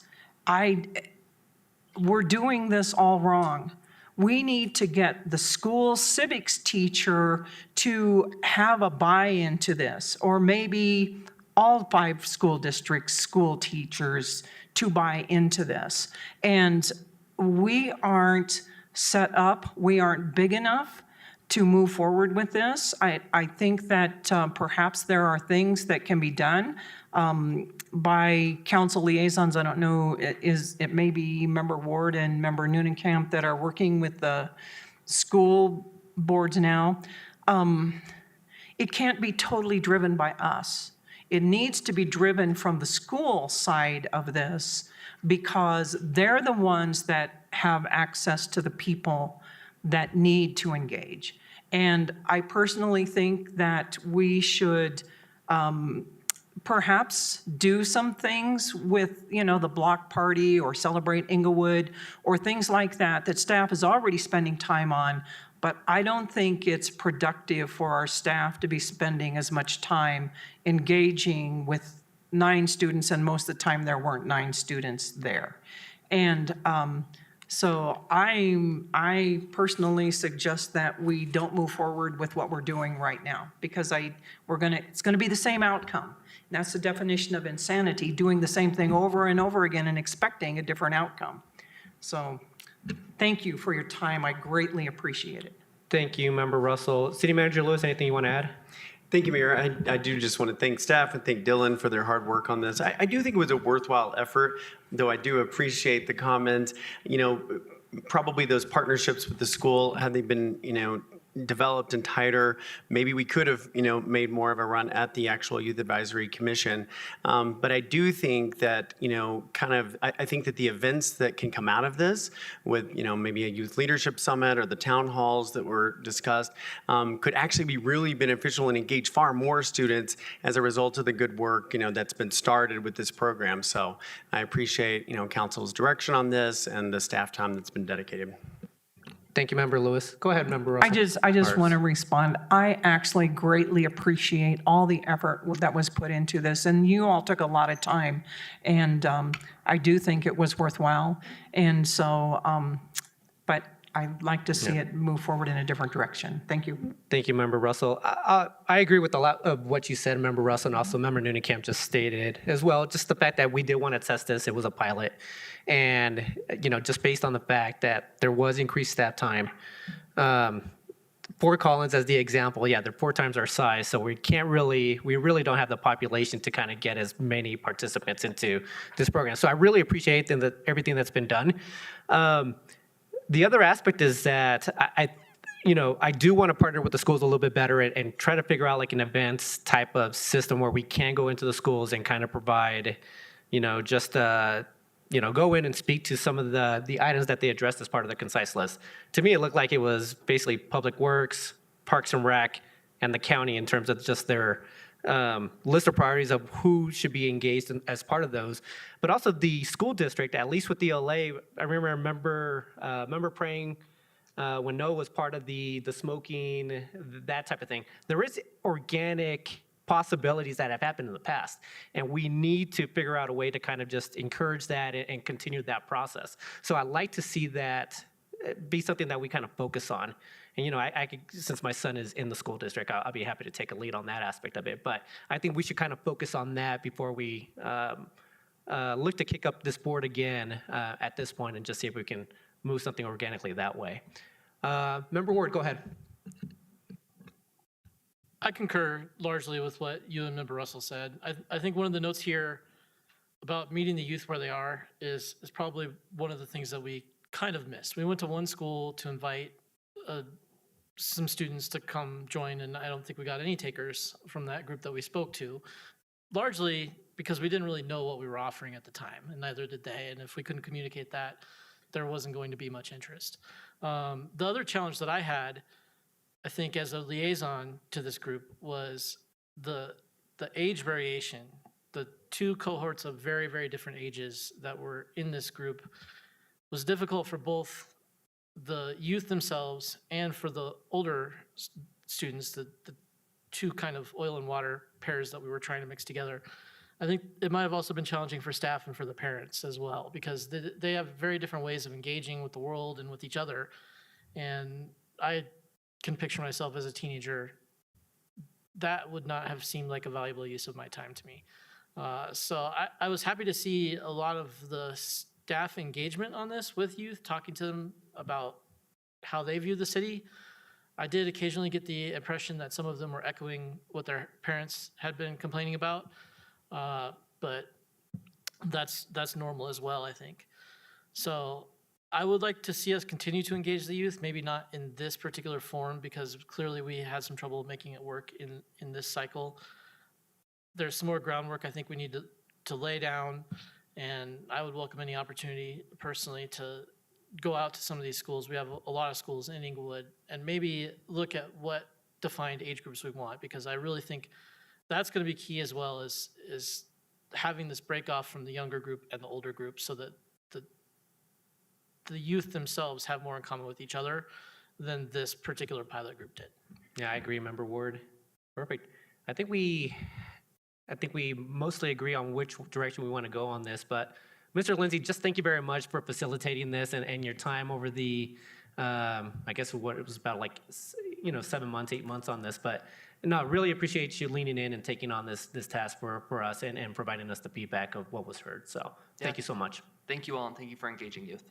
We're doing this all wrong. we need to get the school civics teacher to have a buy-in to this, or maybe all 5 school districts, school teachers to buy into this. And we aren't set up, we aren't big enough to move forward with this. I think that perhaps there are things that can be done by council liaisons. I don't know, it may be Member Ward and Member Newnenkamp that are working with the school boards now. It can't be totally driven by us. It needs to be driven from the school side of this, because they're the ones that have access to the people that need to engage. And I personally think that we should perhaps do some things with, the block party or Celebrate Englewood or things like that, that staff is already spending time on. But I don't think it's productive for our staff to be spending as much time engaging with 9 students, and most of the time there weren't 9 students there. And so I personally suggest that we don't move forward with what we're doing right now, because it's gonna be the same outcome. And that's the definition of insanity, doing the same thing over and over again and expecting a different outcome. So thank you for your time. I greatly appreciate it. Thank you, Member Russell. City Manager Lewis, anything you want to add? Thank you, Mayor. I do just want to thank staff and thank Dylan for their hard work on this. I do think it was a worthwhile effort, though I do appreciate the comment. Probably those partnerships with the school, had they been, developed and tighter, maybe we could have, made more of a run at the actual Youth Advisory Commission. But I do think that, I think that the events that can come out of this with, maybe a youth leadership summit or the town halls that were discussed could actually be really beneficial and engage far more students as a result of the good work, that's been started with this program. So I appreciate, council's direction on this and the staff time that's been dedicated. Thank you, Member Lewis. Go ahead, Member Russell. I just want to respond. I actually greatly appreciate all the effort that was put into this, and you all took a lot of time, and I do think it was worthwhile. And so, but I'd like to see it move forward in a different direction. Thank you. Thank you, Member Russell. I agree with a lot of what you said, Member Russell, and also Member Newnenkamp just stated as well. Just the fact that we did want to test this, it was a pilot. And, just based on the fact that there was increased staff time, Fort Collins as the example, they're 4 times our size, so we really don't have the population to kind of get as many participants into this program. So I really appreciate everything that's been done. The other aspect is that I do want to partner with the schools a little bit better and try to figure out like an events type of system where we can go into the schools and kind of provide, go in and speak to some of the items that they addressed as part of the concise list. To me, it looked like it was basically Public Works, Parks and Rec, and the county in terms of just their list of priorities of who should be engaged as part of those. But also the school district, at least with the LA, I remember praying when Noah was part of the smoking, that type of thing. There is organic possibilities that have happened in the past, and we need to figure out a way to kind of just encourage that and continue that process. So I'd like to see that be something that we kind of focus on. And I could, since my son is in the school district, I'll be happy to take a lead on that aspect of it. But I think we should kind of focus on that before we look to kick up this board again at this point and just see if we can move something organically that way. Member Ward, go ahead. I concur largely with what you and Member Russell said. I think one of the notes here about meeting the youth where they are is probably one of the things that we kind of missed. We went to one school to invite some students to come join, and I don't think we got any takers from that group that we spoke to, largely because we didn't really know what we were offering at the time, and neither did they. And if we couldn't communicate that, there wasn't going to be much interest. The other challenge that I had, I think, as a liaison to this group was the age variation. The 2 cohorts of very, very different ages that were in this group was difficult for both the youth themselves and for the older students, the 2 kind of oil and water pairs that we were trying to mix together. I think it might have also been challenging for staff and for the parents as well, because they have very different ways of engaging with the world and with each other. And I can picture myself as a teenager. That would not have seemed like a valuable use of my time to me. So I was happy to see a lot of the staff engagement on this with youth, talking to them about how they view the city. I did occasionally get the impression that some of them were echoing what their parents had been complaining about, but that's normal as well, I think. So I would like to see us continue to engage the youth, maybe not in this particular form, because clearly we had some trouble making it work in this cycle. There's some more groundwork I think we need to lay down, and I would welcome any opportunity personally to go out to some of these schools. We have a lot of schools in Englewood, and maybe look at what defined age groups we want, because I really think that's going to be key, as well as having this break off from the younger group and the older group, so that the youth themselves have more in common with each other than this particular pilot group did. Yeah, I agree, Member Ward. Perfect. I think we mostly agree on which direction we want to go on this, but Mr. Lindsey, just thank you very much for facilitating this and your time over the, I guess what it was about, like, 7 months, 8 months on this. But no, really appreciate you leaning in and taking on this task for us and providing us the feedback of what was heard. So thank you so much. Thank you all, and thank you for engaging youth.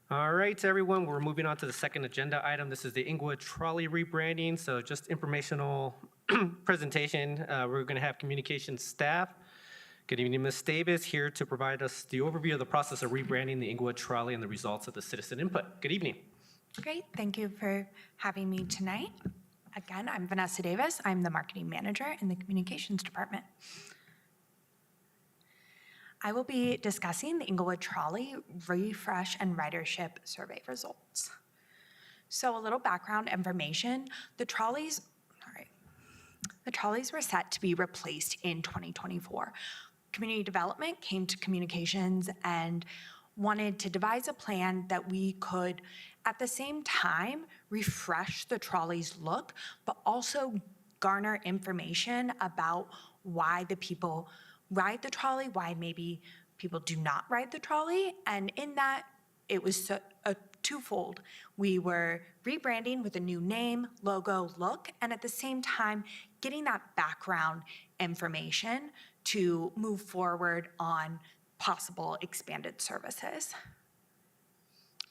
All right, everyone, we're moving on to the second agenda item. This is the Englewood Trolley rebranding. So just informational presentation. We're going to have communications staff. Good evening, Ms. Davis, here to provide us the overview of the process of rebranding the Englewood Trolley and the results of the citizen input. Good evening. Great, thank you for having me tonight. Again, I'm Vanessa Davis. I'm the marketing manager in the communications department. I will be discussing the Englewood Trolley refresh and ridership survey results. So a little background information, the trolleys were set to be replaced in 2024. Community development came to communications and wanted to devise a plan that we could, at the same time, refresh the trolley's look, but also garner information about why the people ride the trolley, why maybe people do not ride the trolley. And in that, it was a twofold. We were rebranding with a new name, logo, look, and at the same time, getting that background information to move forward on possible expanded services.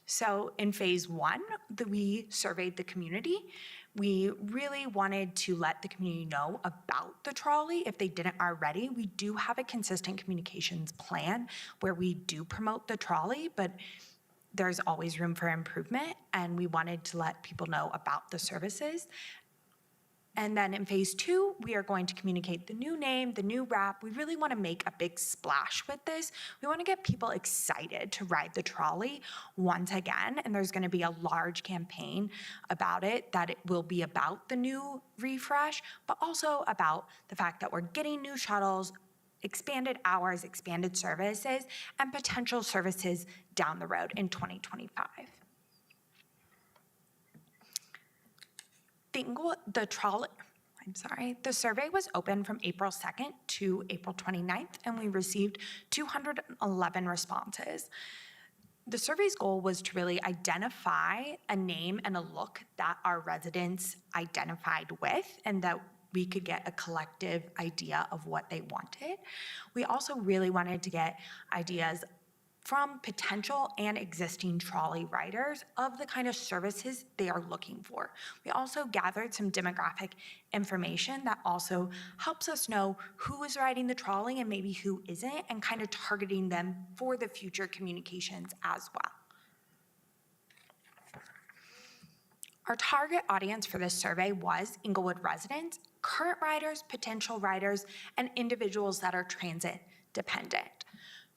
So in phase one, we surveyed the community. We really wanted to let the community know about the trolley if they didn't already. We do have a consistent communications plan where we do promote the trolley, but there's always room for improvement, and we wanted to let people know about the services. And then in phase two, we are going to communicate the new name, the new wrap. We really want to make a big splash with this. We want to get people excited to ride the trolley once again, and there's going to be a large campaign about it, that it will be about the new refresh, but also about the fact that we're getting new shuttles, expanded hours, expanded services, and potential services down the road in 2025. The survey was open from April 2nd to April 29th, and we received 211 responses. The survey's goal was to really identify a name and a look that our residents identified with, and that we could get a collective idea of what they wanted. We also really wanted to get ideas from potential and existing trolley riders of the kind of services they are looking for. We also gathered some demographic information that also helps us know who is riding the trolley and maybe who isn't, and kind of targeting them for the future communications as well. Our target audience for this survey was Englewood residents, current riders, potential riders, and individuals that are transit dependent.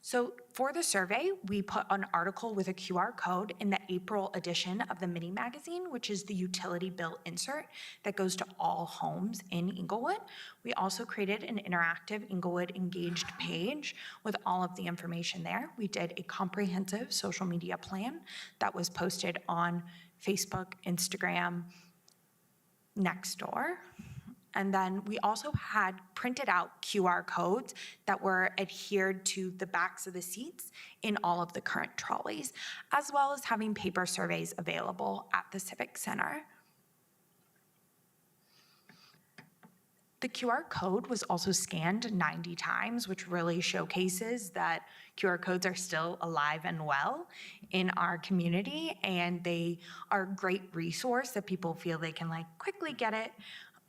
So for the survey, we put an article with a QR code in the April edition of the mini magazine, which is the utility bill insert that goes to all homes in Englewood. We also created an interactive Englewood engaged page with all of the information there. We did a comprehensive social media plan that was posted on Facebook, Instagram, Nextdoor, And then we also had printed out QR codes that were adhered to the backs of the seats in all of the current trolleys, as well as having paper surveys available at the Civic Center. The QR code was also scanned 90 times, which really showcases that QR codes are still alive and well in our community, and they are a great resource that people feel they can like quickly get it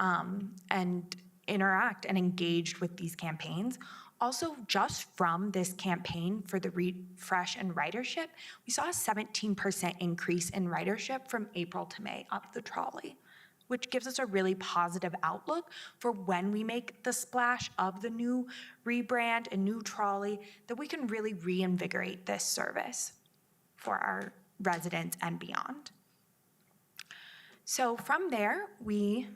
and interact and engage with these campaigns. Also, just from this campaign for the refresh and ridership, we saw a 17% increase in ridership from April to May up the trolley, which gives us a really positive outlook for when we make the splash of the new rebrand and new trolley, that we can really reinvigorate this service for our residents and beyond. So from there, we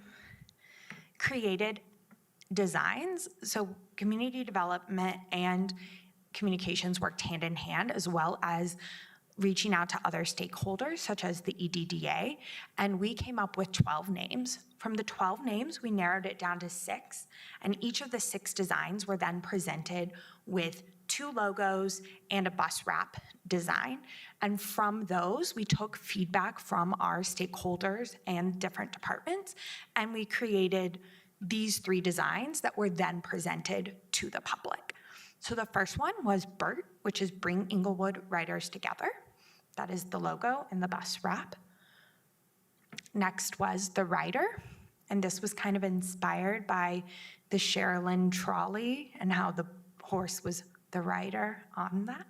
created designs. So community development and communications worked hand in hand, as well as reaching out to other stakeholders such as the EDDA, and we came up with 12 names. From the 12 names, we narrowed it down to 6, and each of the 6 designs were then presented with 2 logos and a bus wrap design. And from those, we took feedback from our stakeholders and different departments, and we created these 3 designs that were then presented to the public. So the first one was BERT, which is Bring Englewood Riders Together. That is the logo and the bus wrap. Next was the Rider, and this was kind of inspired by the Sherilyn trolley and how the horse was the rider on that.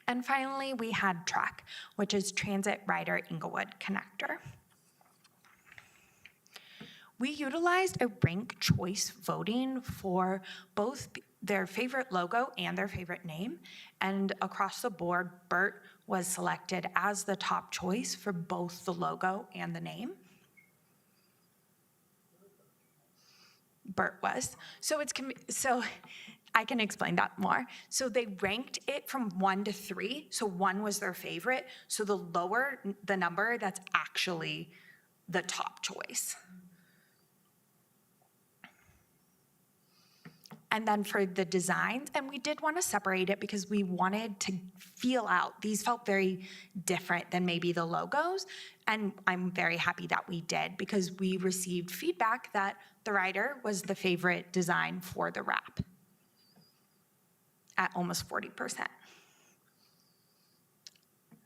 And finally, we had TRAC, which is Transit Rider Englewood Connector. We utilized a rank choice voting for both their favorite logo and their favorite name, and across the board, BERT was selected as the top choice for both the logo and the name. BERT was. So I can explain that more. So they ranked it from 1 to 3. So 1 was their favorite. So the lower the number, that's actually the top choice. And then for the designs, and we did want to separate it because we wanted to feel out. These felt very different than maybe the logos, and I'm very happy that we did because we received feedback that the Rider was the favorite design for the wrap at almost 40%.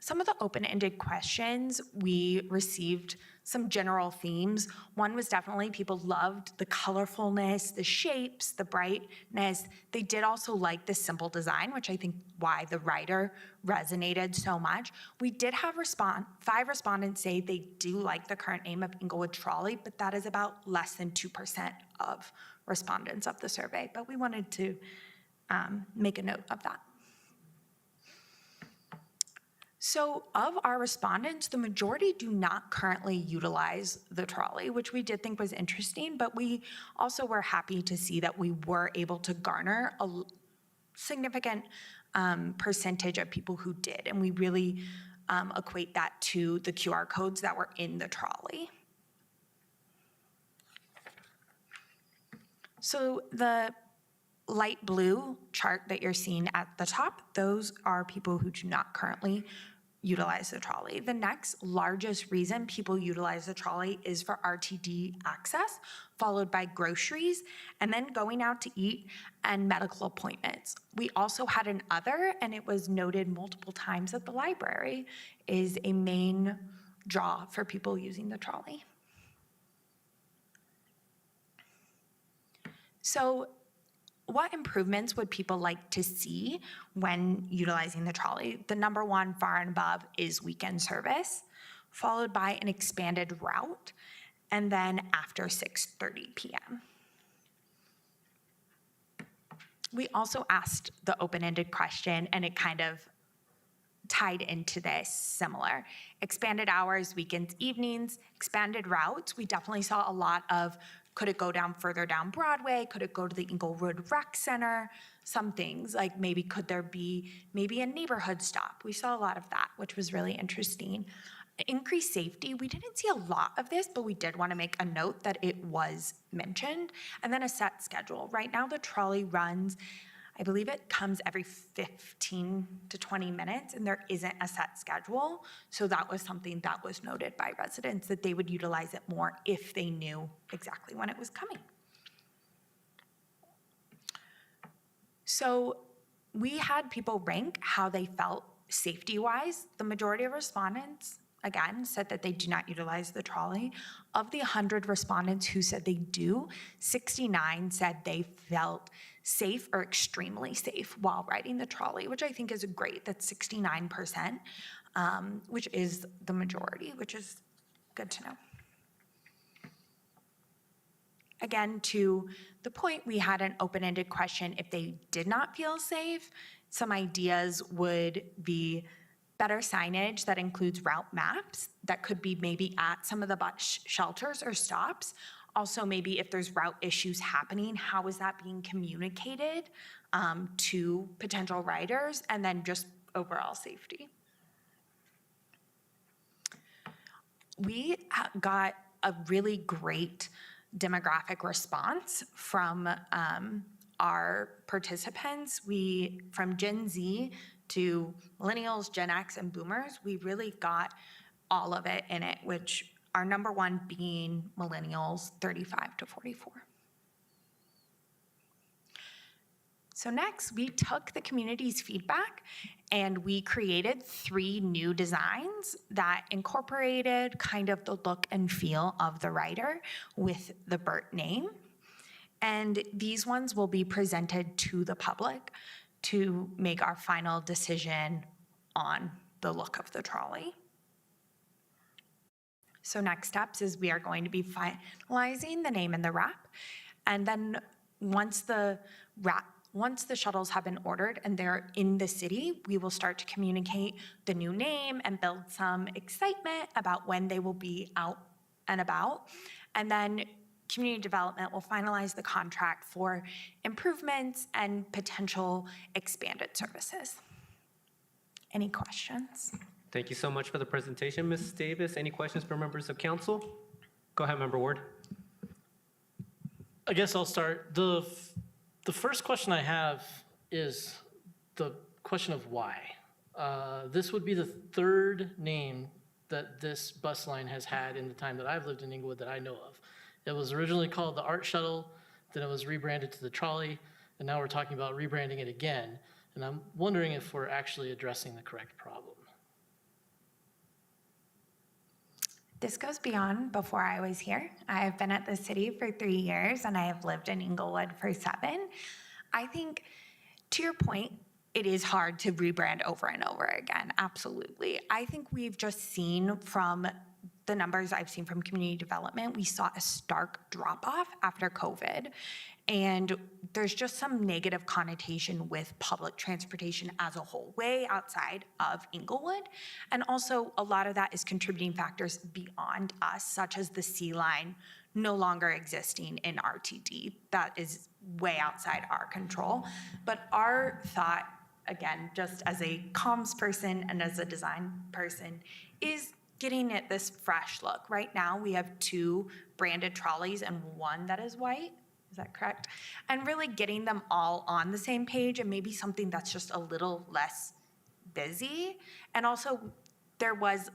Some of the open-ended questions, we received some general themes. One was definitely people loved the colorfulness, the shapes, the brightness. They did also like the simple design, which I think why the Rider resonated so much. We did have 5 respondents say they do like the current name of Englewood Trolley, but that is about less than 2% of respondents of the survey. But we wanted to make a note of that. So of our respondents, the majority do not currently utilize the trolley, which we did think was interesting, but we also were happy to see that we were able to garner a significant percentage of people who did, and we really equate that to the QR codes that were in the trolley. So the light blue chart that you're seeing at the top, those are people who do not currently utilize the trolley. The next largest reason people utilize the trolley is for RTD access, followed by groceries, and then going out to eat and medical appointments. We also had an other, and it was noted multiple times that the library is a main draw for people using the trolley. So what improvements would people like to see when utilizing the trolley? The number one, far and above, is weekend service, followed by an expanded route, and then after 6:30 p.m. We also asked the open-ended question, and it kind of tied into this similar. Expanded hours, weekends, evenings, expanded routes. We definitely saw a lot of, could it go down further down Broadway? Could it go to the Englewood Rec Center? Some things, like maybe could there be maybe a neighborhood stop? We saw a lot of that, which was really interesting. Increased safety, we didn't see a lot of this, but we did want to make a note that it was mentioned. And then a set schedule. Right now, the trolley runs, I believe it comes every 15 to 20 minutes, and there isn't a set schedule. So that was something that was noted by residents, that they would utilize it more if they knew exactly when it was coming. So we had people rank how they felt safety-wise. The majority of respondents, again, said that they do not utilize the trolley. Of the 100 respondents who said they do, 69 said they felt safe or extremely safe while riding the trolley, which I think is great. That's 69%, which is the majority, which is good to know. Again, to the point, we had an open-ended question. If they did not feel safe, some ideas would be better signage that includes route maps that could be maybe at some of the bus shelters or stops. Also, maybe if there's route issues happening, how is that being communicated to potential riders? And then just overall safety. We got a really great demographic response from our participants. From Gen Z to millennials, Gen X, and boomers, we really got all of it in it, which our number one being millennials, 35 to 44. So next, we took the community's feedback and we created 3 new designs that incorporated kind of the look and feel of the rider with the BERT name. And these ones will be presented to the public to make our final decision on the look of the trolley. So next steps is we are going to be finalizing the name and the wrap. And then once the shuttles have been ordered and they're in the city, we will start to communicate the new name and build some excitement about when they will be out and about. And then community development will finalize the contract for improvements and potential expanded services. Any questions? Thank you so much for the presentation, Ms. Davis. Any questions for members of council? Go ahead, Member Ward. I guess I'll start. The first question I have is the question of why. This would be the 3rd name that this bus line has had in the time that I've lived in Englewood that I know of. It was originally called the Art Shuttle, then it was rebranded to the Trolley, and now we're talking about rebranding it again. And I'm wondering if we're actually addressing the correct problem. This goes beyond before I was here. I have been at the city for 3 years and I have lived in Englewood for 7. I think, to your point, it is hard to rebrand over and over again, absolutely. I think we've just seen from the numbers I've seen from community development, we saw a stark drop-off after COVID. And there's just some negative connotation with public transportation as a whole, way outside of Englewood. And also a lot of that is contributing factors beyond us, such as the C line no longer existing in RTD. That is way outside our control. But our thought, again, just as a comms person and as a design person, is getting it this fresh look. Right now, we have 2 branded trolleys and 1 that is white. Is that correct? And really getting them all on the same page and maybe something that's just a little less busy. And also, there was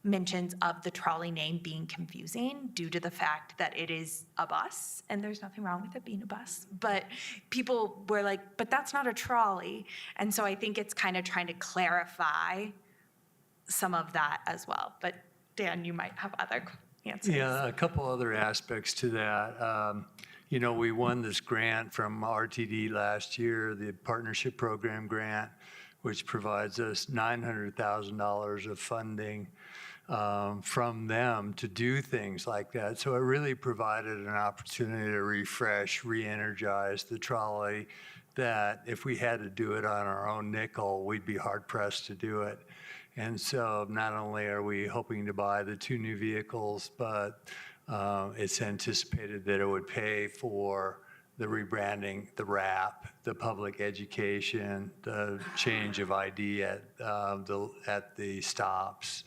mentions of the trolley name being confusing due to the fact that it is a bus, and there's nothing wrong with it being a bus. But people were like, but that's not a trolley. And so I think it's kind of trying to clarify some of that as well. But Dan, you might have other answers. Yeah, a couple other aspects to that. You know, we won this grant from RTD last year, the partnership program grant, which provides us $900,000 of funding from them to do things like that. So it really provided an opportunity to refresh, re-energize the trolley that if we had to do it on our own nickel, we'd be hard pressed to do it. And so not only are we hoping to buy the 2 new vehicles, but it's anticipated that it would pay for the rebranding, the wrap, the public education, the change of ID at the stops,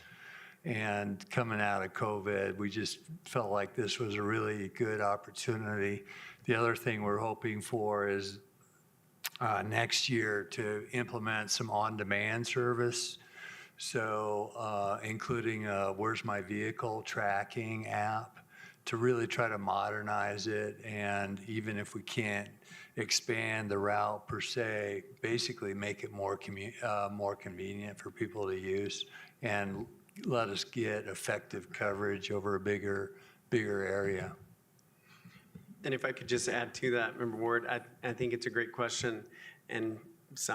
And coming out of COVID, we just felt like this was a really good opportunity. The other thing we're hoping for is next year to implement some on-demand service. So including a Where's My Vehicle tracking app to really try to modernize it. And even if we can't expand the route per se, basically make it more convenient for people to use and let us get effective coverage over a bigger area. And if I could just add to that, Member Ward, I think it's a great question. And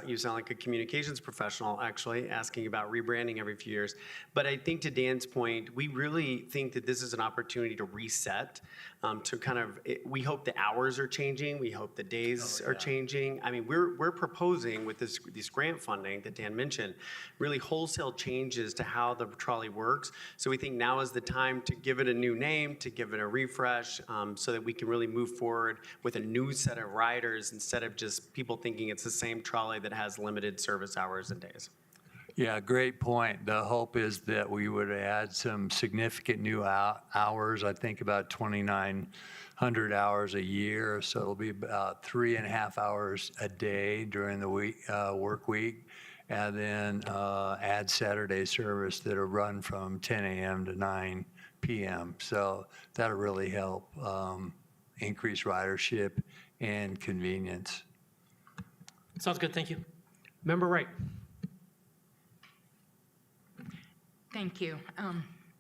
you sound like a communications professional, actually, asking about rebranding every few years. But I think to Dan's point, we really think that this is an opportunity to reset, to kind of, we hope the hours are changing. We hope the days are changing. I mean, we're proposing with this grant funding that Dan mentioned, really wholesale changes to how the trolley works. So we think now is the time to give it a new name, to give it a refresh, so that we can really move forward with a new set of riders instead of just people thinking it's the same trolley that has limited service hours and days. Yeah, great point. The hope is that we would add some significant new hours, I think about 2,900 hours a year. So it'll be about 3.5 hours a day during the week, work week. And then add Saturday service that'll run from 10 a.m. to 9 p.m. So that'll really help increase ridership and convenience. Sounds good, thank you. Member Wright. Thank you.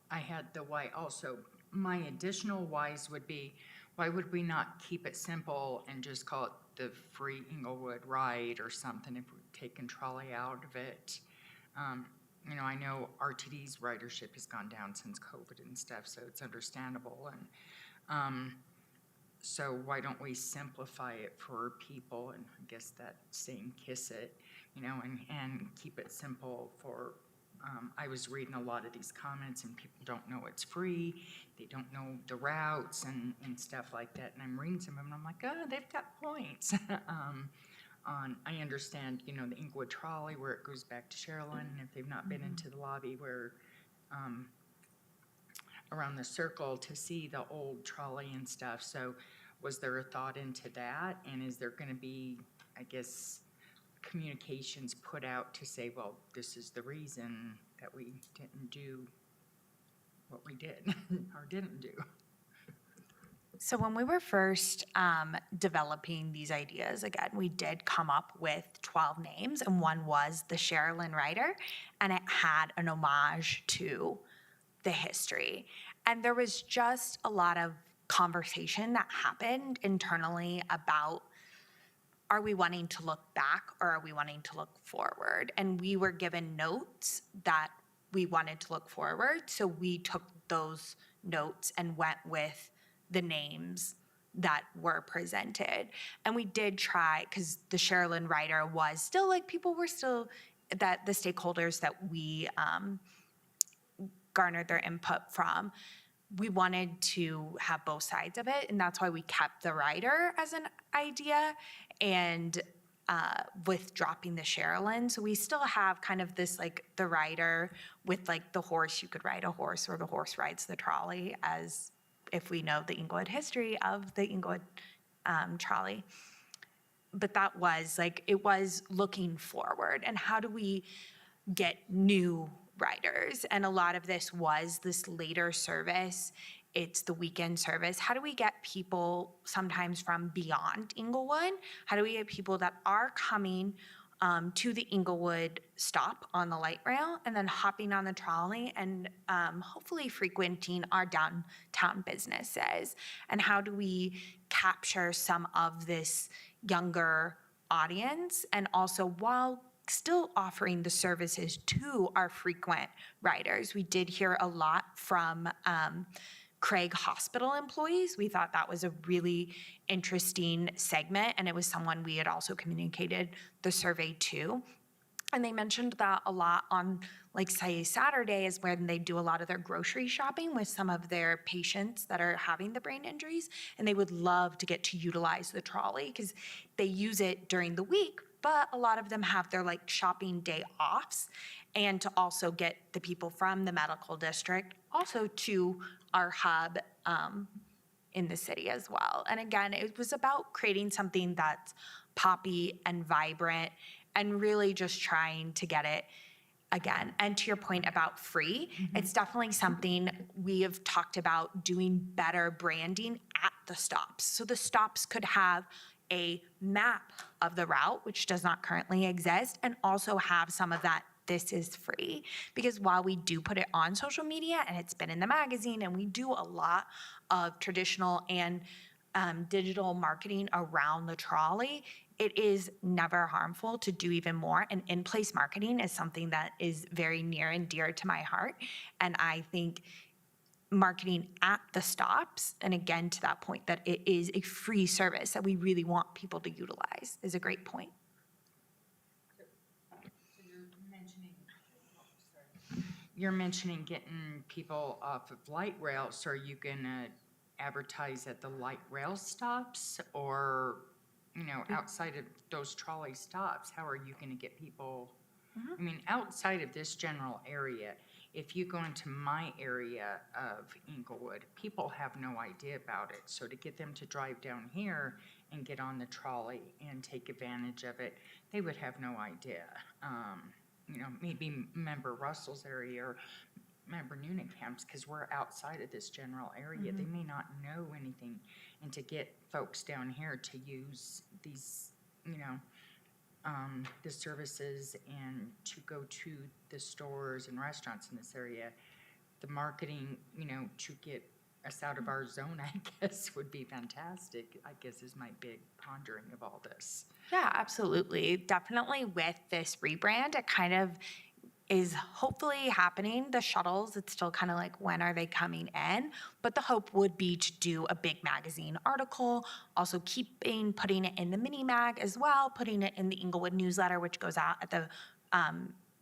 I had the why also. My additional whys would be, why would we not keep it simple and just call it the free Englewood ride or something if we've taken trolley out of it? You know, I know RTD's ridership has gone down since COVID and stuff, so it's understandable. And so why don't we simplify it for people? And I guess that saying kiss it, you know, and keep it simple for, I was reading a lot of these comments and people don't know it's free. They don't know the routes and stuff like that. And I'm reading some of them and I'm like, oh, they've got points. I understand, you know, the Englewood Trolley where it goes back to Sherilyn, and if they've not been into the lobby where, around the circle to see the old trolley and stuff. So was there a thought into that? And is there gonna be, I guess, communications put out to say, well, this is the reason that we didn't do what we did or didn't do? So when we were first developing these ideas, again, we did come up with 12 names, and one was the Sherilyn Rider, and it had an homage to the history. And there was just a lot of conversation that happened internally about, are we wanting to look back or are we wanting to look forward? And we were given notes that we wanted to look forward, so we took those notes and went with the names that were presented. And we did try, because the Sherilyn Rider was still, like, people were still, that the stakeholders that we garnered their input from, we wanted to have both sides of it, and that's why we kept the rider as an idea, and with dropping the Sherilyn. So we still have kind of this, like, the rider with, like, the horse, you could ride a horse, or the horse rides the trolley, as if we know the Englewood history of the Englewood trolley. But that was, like, it was looking forward, and how do we get new riders? And a lot of this was this later service. It's the weekend service. How do we get people sometimes from beyond Englewood? How do we get people that are coming to the Englewood stop on the light rail and then hopping on the trolley and hopefully frequenting our downtown businesses? And how do we capture some of this younger audience, and also while still offering the services to our frequent riders? We did hear a lot from Craig Hospital employees. We thought that was a really interesting segment, and it was someone we had also communicated the survey to. And they mentioned that a lot on, like, say, Saturday is when they do a lot of their grocery shopping with some of their patients that are having the brain injuries, and they would love to get to utilize the trolley because they use it during the week, but a lot of them have their like shopping day offs, and to also get the people from the medical district also to our hub in the city as well. And again, it was about creating something that's poppy and vibrant and really just trying to get it again. And to your point about free, it's definitely something we have talked about doing better branding at the stops. So the stops could have a map of the route, which does not currently exist, and also have some of that this is free. Because while we do put it on social media and it's been in the magazine and we do a lot of traditional and digital marketing around the trolley, it is never harmful to do even more. And in-place marketing is something that is very near and dear to my heart. And I think marketing at the stops, and again, to that point that it is a free service that we really want people to utilize, is a great point. You're mentioning getting people off of light rail, so are you gonna advertise at the light rail stops, or, you know, outside of those trolley stops, how are you gonna get people? I mean, outside of this general area, if you go into my area of Englewood, people have no idea about it. So to get them to drive down here and get on the trolley and take advantage of it, they would have no idea. You know, maybe Member Russell's area or Member Noonankam's, because we're outside of this general area. They may not know anything. And to get folks down here to use these, you know, the services and to go to the stores and restaurants in this area, the marketing, you know, to get us out of our zone, I guess, would be fantastic, I guess, is my big pondering of all this. Yeah, absolutely. Definitely with this rebrand, it kind of is hopefully happening. The shuttles, it's still kind of like, when are they coming in? But the hope would be to do a big magazine article, also putting it in the mini mag as well, putting it in the Englewood newsletter, which goes out at the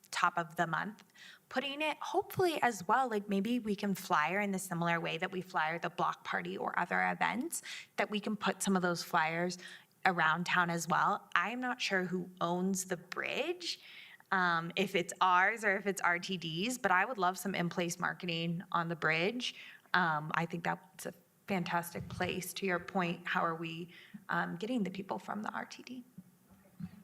top of the month. Putting it hopefully as well, like maybe we can flyer in the similar way that we flyer the block party or other events, that we can put some of those flyers around town as well. I'm not sure who owns the bridge, if it's ours or if it's RTD's, but I would love some in-place marketing on the bridge. I think that's a fantastic place. To your point, how are we getting the people from the RTD?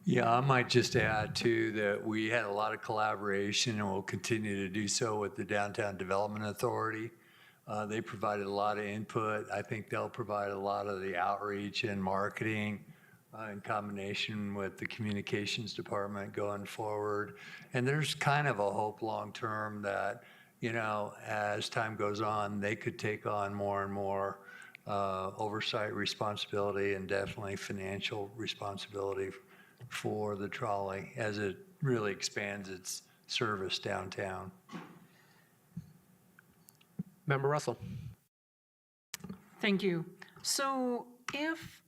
Yeah, I might just add too that we had a lot of collaboration and will continue to do so with the Downtown Development Authority. They provided a lot of input. I think they'll provide a lot of the outreach and marketing in combination with the communications department going forward. And there's kind of a hope long-term that, you know, as time goes on, they could take on more and more oversight responsibility and definitely financial responsibility for the trolley as it really expands its service downtown. Member Russell. Thank you. So if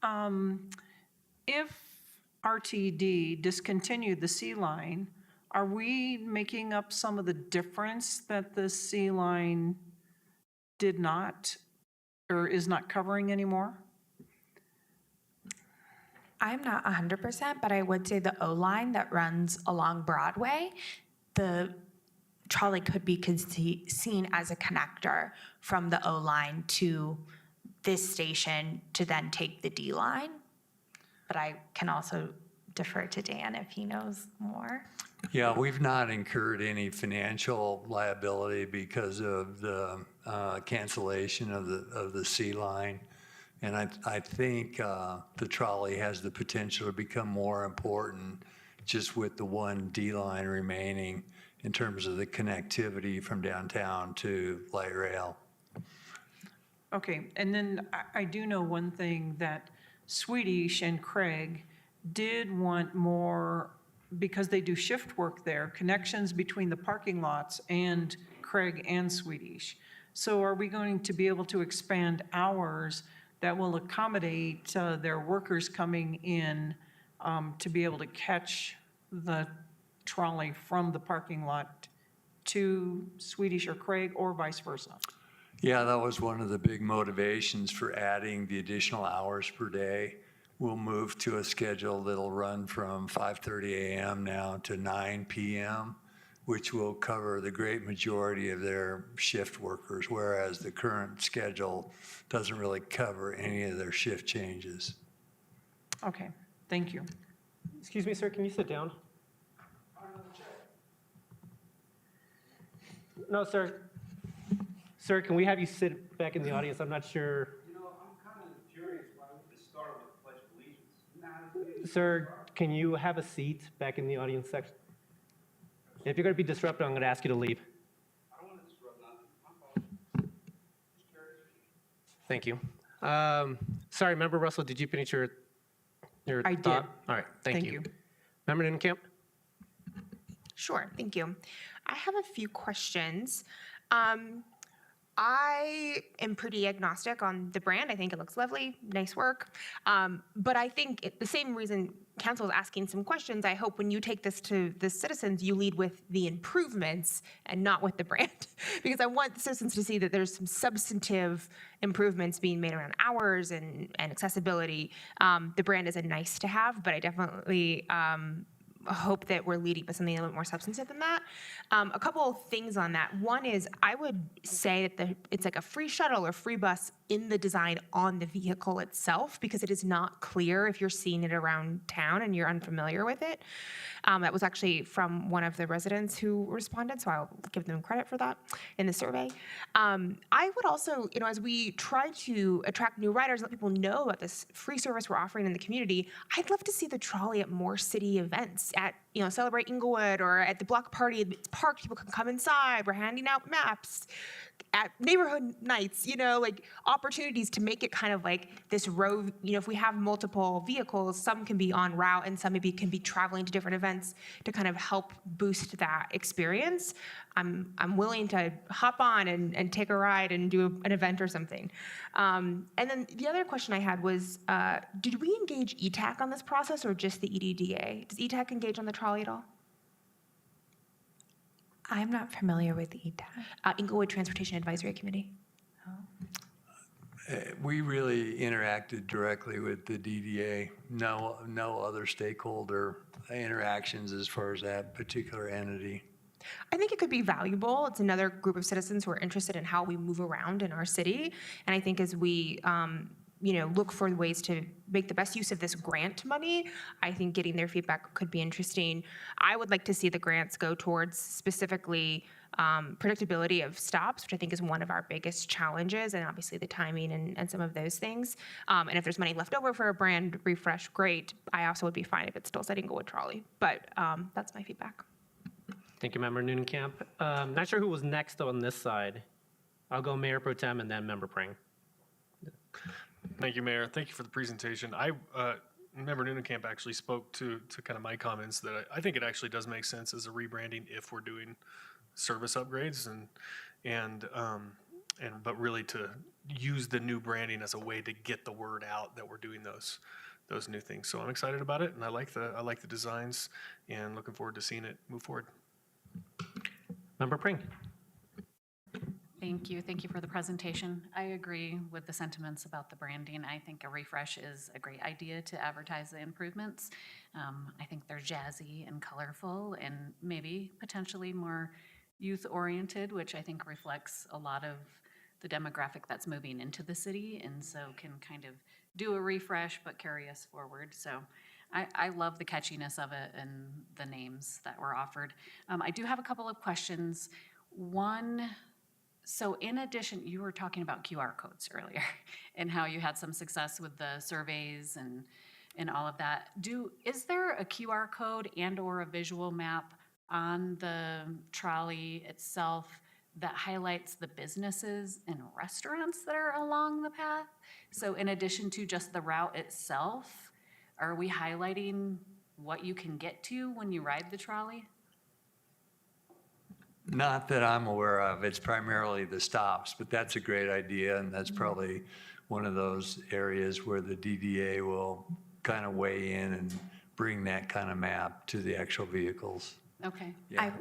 RTD discontinued the C line, are we making up some of the difference that the C line did not or is not covering anymore? I'm not 100%, but I would say the O line that runs along Broadway, the trolley could be seen as a connector from the O line to this station to then take the D line. But I can also defer to Dan if he knows more. Yeah, we've not incurred any financial liability because of the cancellation of the C line. And I think the trolley has the potential to become more important just with the one D line remaining in terms of the connectivity from downtown to light rail. Okay, and then I do know one thing, that Swedish and Craig did want more, because they do shift work there, connections between the parking lots and Craig and Swedish. So are we going to be able to expand hours that will accommodate their workers coming in to be able to catch the trolley from the parking lot to Swedish or Craig, or vice versa? Yeah, that was one of the big motivations for adding the additional hours per day, we'll move to a schedule that'll run from 5:30 a.m. now to 9 p.m., which will cover the great majority of their shift workers, whereas the current schedule doesn't really cover any of their shift changes. Okay, thank you. Excuse me, sir, can you sit down? No, sir. Sir, can we have you sit back in the audience? I'm not sure. You know, I'm kind of curious why we could start with the Pledge of Allegiance. Sir, can you have a seat back in the audience section? If you're going to be disruptive, I'm going to ask you to leave. I don't want to disrupt nothing. I'm fine. Just curious. Thank you. Sorry, Member Russell, did you finish your I thought? did. All right, thank Thank you. you. Member Ninkamp? Sure, thank you. I have a few questions. I am pretty agnostic on the brand. I think it looks lovely, nice work. But I think the same reason council is asking some questions, I hope when you take this to the citizens, you lead with the improvements and not with the brand. Because I want the citizens to see that there's some substantive improvements being made around hours and accessibility. The brand is a nice to have, but I definitely hope that we're leading with something a little bit more substantive than that. A couple of things on that. One is I would say that it's like a free shuttle or free bus in the design on the vehicle itself, because it is not clear if you're seeing it around town and you're unfamiliar with it. That was actually from one of the residents who responded, so I'll give them credit for that in the survey. I would also, as we try to attract new riders, let people know about this free service we're offering in the community, I'd love to see the trolley at more city events, at Celebrate Englewood or at the block party. It's parked, people can come inside, we're handing out maps. At neighborhood nights, like opportunities to make it kind of like this road. If we have multiple vehicles, some can be en route and some maybe can be traveling to different events to kind of help boost that experience. I'm willing to hop on and take a ride and do an event or something. And then the other question I had was, did we engage ETAC on this process or just the EDDA? Does ETAC engage on the trolley at all? I'm not familiar with ETAC. Englewood Transportation Advisory Committee. We really interacted directly with the DDA. No other stakeholder interactions as far as that particular entity. I think it could be valuable. It's another group of citizens who are interested in how we move around in our city. And I think as we look for ways to make the best use of this grant money, I think getting their feedback could be interesting. I would like to see the grants go towards specifically predictability of stops, which I think is one of our biggest challenges, and obviously the timing and some of those things. And if there's money left over for a brand refresh, great. I also would be fine if it's still said Englewood Trolley. But that's my feedback. Thank you, Member Noonekamp. Not sure who was next on this side. I'll go Mayor Pro Tem and then Member Pring. Thank you, Mayor. Thank you for the presentation. Member Noonekamp actually spoke to kind of my comments that I think it actually does make sense as a rebranding if we're doing service upgrades but really to use the new branding as a way to get the word out that we're doing those new things. So I'm excited about it, and I like the designs, and looking forward to seeing it move forward. Member Pring. Thank you. Thank you for the presentation. I agree with the sentiments about the branding. I think a refresh is a great idea to advertise the improvements. I think they're jazzy and colorful and maybe potentially more youth-oriented, which I think reflects a lot of the demographic that's moving into the city, and so can kind of do a refresh but carry us forward. So I love the catchiness of it and the names that were offered. I do have a couple of questions. One, so in addition, you were talking about QR codes earlier and how you had some success with the surveys and all of that. Is there a QR code and or a visual map on the trolley itself that highlights the businesses and restaurants that are along the path? So in addition to just the route itself, are we highlighting what you can get to when you ride the trolley? Not that I'm aware of. It's primarily the stops, but that's a great idea, and that's probably one of those areas where the DDA will kind of weigh in and bring that kind of map to the actual vehicles. Okay. Yeah.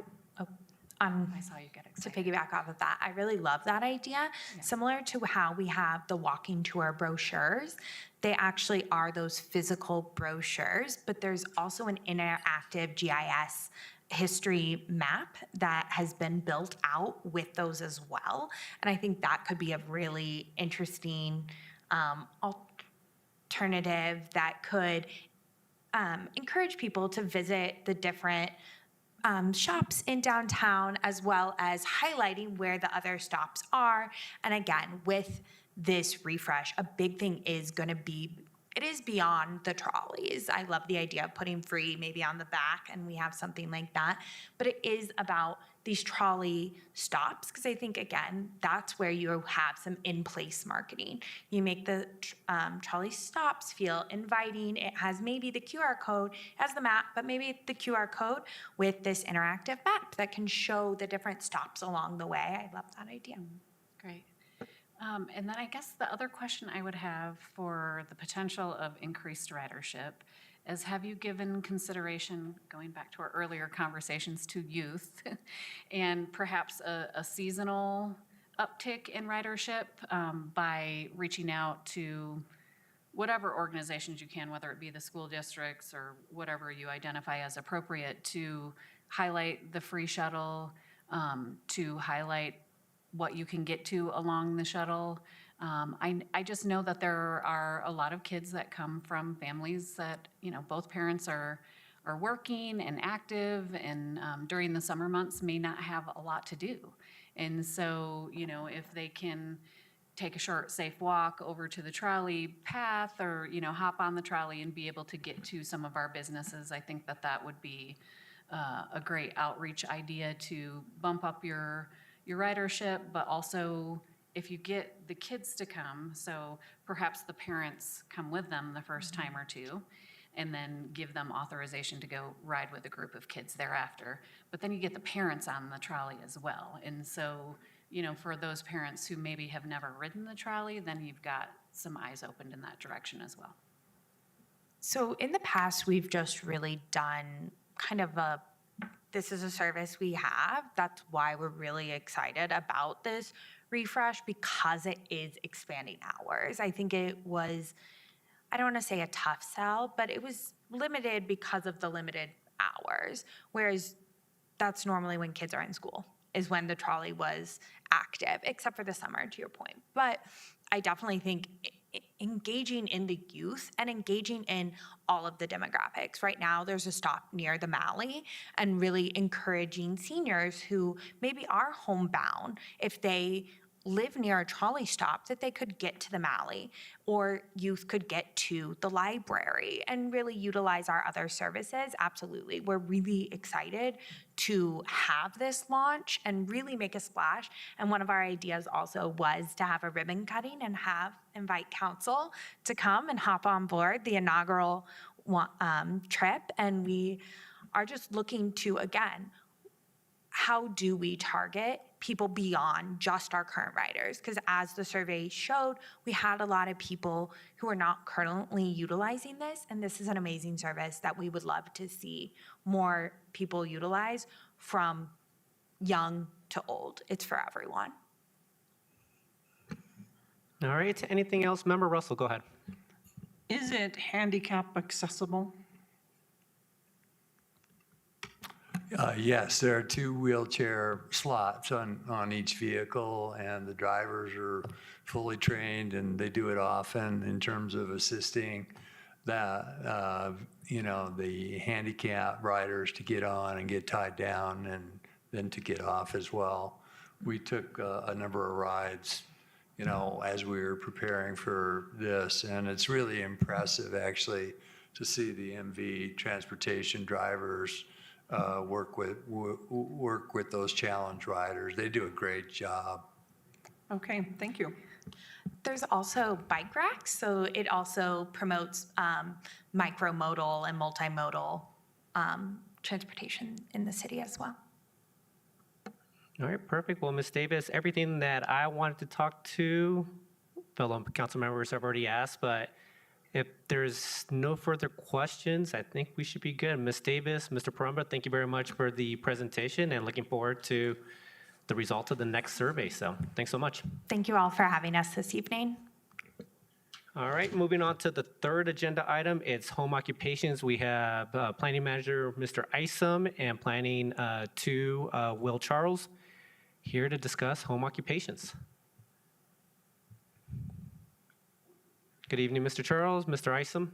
I saw you get To excited. piggyback off of that, I really love that idea. Similar to how we have the walking tour brochures, they actually are those physical brochures, but there's also an interactive GIS history map that has been built out with those as well. And I think that could be a really interesting alternative that could encourage people to visit the different shops in downtown, as well as highlighting where the other stops are. And again, with this refresh, a big thing is going to be, it is beyond the trolleys. I love the idea of putting free maybe on the back, and we have something like that. But it is about these trolley stops, because I think, again, that's where you have some in-place marketing. You make the trolley stops feel inviting. It has maybe the QR code, it has the map, but maybe the QR code with this interactive map that can show the different stops along the way. I love that idea. Great. And then I guess the other question I would have for the potential of increased ridership is, have you given consideration, going back to our earlier conversations, to youth and perhaps a seasonal uptick in ridership by reaching out to whatever organizations you can, whether it be the school districts or whatever you identify as appropriate, to highlight the free shuttle, to highlight what you can get to along the shuttle. I just know that there are a lot of kids that come from families that, both parents are working and active, and during the summer months may not have a lot to do. And so, if they can take a short, safe walk over to the trolley path, or, hop on the trolley and be able to get to some of our businesses, I think that would be a great outreach idea to bump up your ridership, but also if you get the kids to come, so perhaps the parents come with them the first time or two, and then give them authorization to go ride with a group of kids thereafter. But then you get the parents on the trolley as well. And so, for those parents who maybe have never ridden the trolley, then you've got some eyes opened in that direction as well. So in the past, we've just really done kind of this is a service we have. That's why we're really excited about this refresh, because it is expanding hours. I think it was, I don't want to say a tough sell, but it was limited because of the limited hours. Whereas that's normally when kids are in school, is when the trolley was active, except for the summer, to your point. But I definitely think engaging in the youth and engaging in all of the demographics. Right now, there's a stop near the Malley, and really encouraging seniors who maybe are homebound, if they live near a trolley stop, that they could get to the Malley, or youth could get to the library and really utilize our other services. Absolutely. We're really excited to have this launch and really make a splash. And one of our ideas also was to have a ribbon cutting and invite council to come and hop on board the inaugural trip. And we are just looking to, again, how do we target people beyond just our current riders? Because as the survey showed, we had a lot of people who are not currently utilizing this, and this is an amazing service that we would love to see more people utilize, from young to old. It's for everyone. All right, anything else? Member Russell, go ahead. Is it handicap accessible? Yes, there are 2 wheelchair slots on each vehicle, and the drivers are fully trained, and they do it often in terms of assisting the handicap riders to get on and get tied down, and then to get off as well. We took a number of rides, as we were preparing for this, and it's really impressive, actually, to see the MV transportation drivers work with those challenge riders. They do a great job. Okay, thank you. There's also bike racks, so it also promotes micromodal and multimodal transportation in the city as well. All right, perfect. Well, Ms. Davis, everything that I wanted to talk to, fellow council members have already asked, but If there's no further questions, I think we should be good. Ms. Davis, Mr. Paramba, thank you very much for the presentation and looking forward to the result of the next survey. So thanks so much. Thank you all for having us this evening. All right, moving on to the third agenda item, it's home occupations. We have Planning Manager Mr. Isham and Planning 2 Will Charles here to discuss home occupations. Good evening, Mr. Charles, Mr. Isham.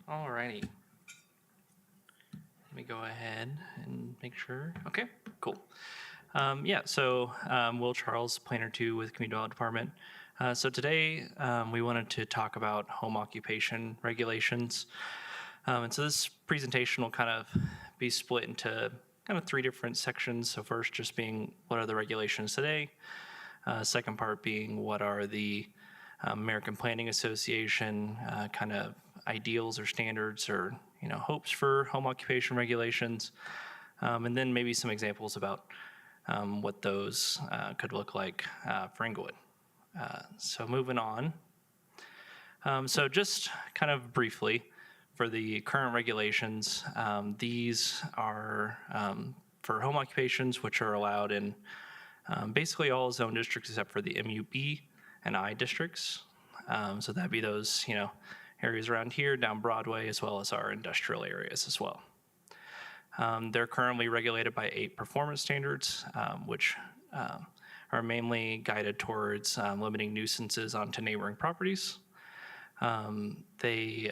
All righty. Let me go ahead and make sure. Okay, cool. Will Charles, Planner 2 with Community Development Department. So today we wanted to talk about home occupation regulations. And so this presentation will kind of be split into kind of 3 different sections. So first just being what are the regulations today? Second part being what are the American Planning Association kind of ideals or standards or hopes for home occupation regulations, and then maybe some examples about what those could look like for Englewood. So moving on. So just kind of briefly for the current regulations, these are for home occupations which are allowed in basically all zone districts except for the MUB and I districts. So that'd be those, areas around here, down Broadway, as well as our industrial areas as well. They're currently regulated by 8 performance standards, which are mainly guided towards limiting nuisances onto neighboring properties. They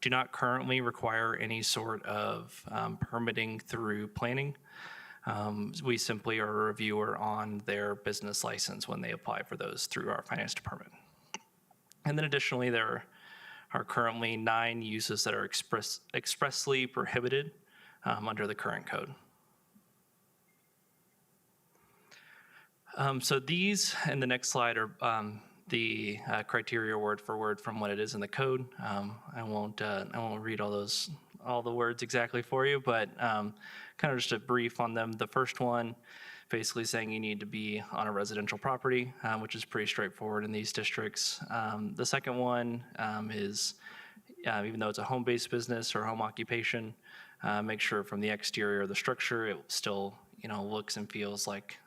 do not currently require any sort of permitting through planning. We simply are a reviewer on their business license when they apply for those through our finance department. And then additionally, there are currently 9 uses that are expressly prohibited under the current code. So these in the next slide are the criteria word for word from what it is in the code. I won't read all the words exactly for you, but kind of just a brief on them. The first one, basically saying you need to be on a residential property, which is pretty straightforward in these districts. The second one is, even though it's a home-based business or home occupation, make sure from the exterior of the structure, it still looks and feels like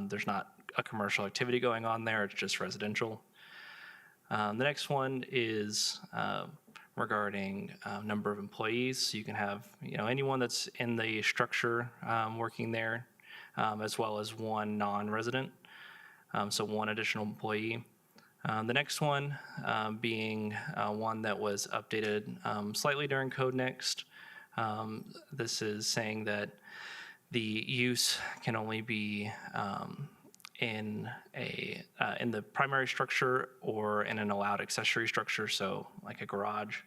there's not a commercial activity going on there, it's just residential. The next one is regarding number of employees. So you can have anyone that's in the structure working there, as well as 1 non-resident, so 1 additional employee. The next one being one that was updated slightly during Code Next. This is saying that the use can only be in the primary structure or in an allowed accessory structure, so like a garage.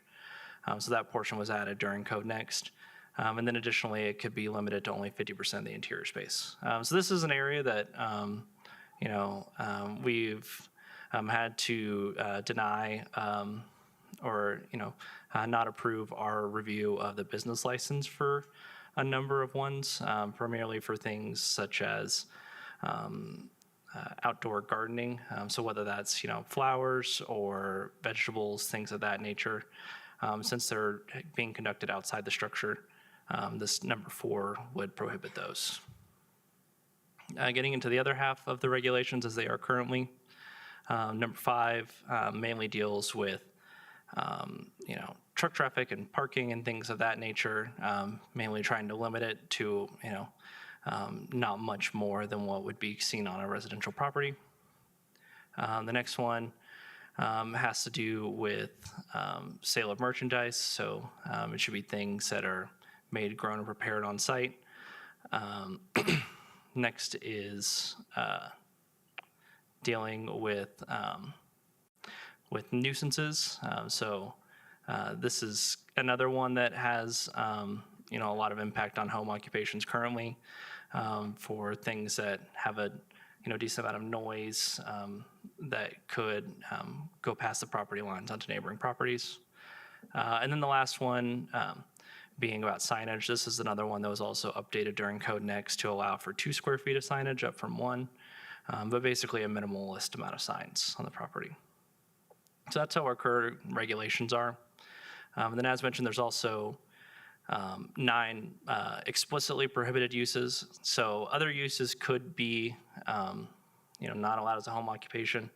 So that portion was added during Code Next. And then additionally, it could be limited to only 50% of the interior space. So this is an area that we've had to deny or not approve our review of the business license for a number of ones, primarily for things such as outdoor gardening. So whether that's flowers or vegetables, things of that nature, since they're being conducted outside the structure, this number 4 would prohibit those. Getting into the other half of the regulations as they are currently, number 5 mainly deals with truck traffic and parking and things of that nature, mainly trying to limit it to not much more than what would be seen on a residential property. The next one has to do with sale of merchandise, so it should be things that are made, grown, and prepared on site. Next is dealing with nuisances. This is another one that has a lot of impact on home occupations currently, for things that have a decent amount of noise that could go past the property lines onto neighboring properties. And then the last one being about signage. This is another one that was also updated during Code Next to allow for 2 square feet of signage up from 1. but basically a minimalist amount of signs on the property. So that's how our current regulations are. And then as mentioned, there's also 9 explicitly prohibited uses. So other uses could be, not allowed as a home occupation.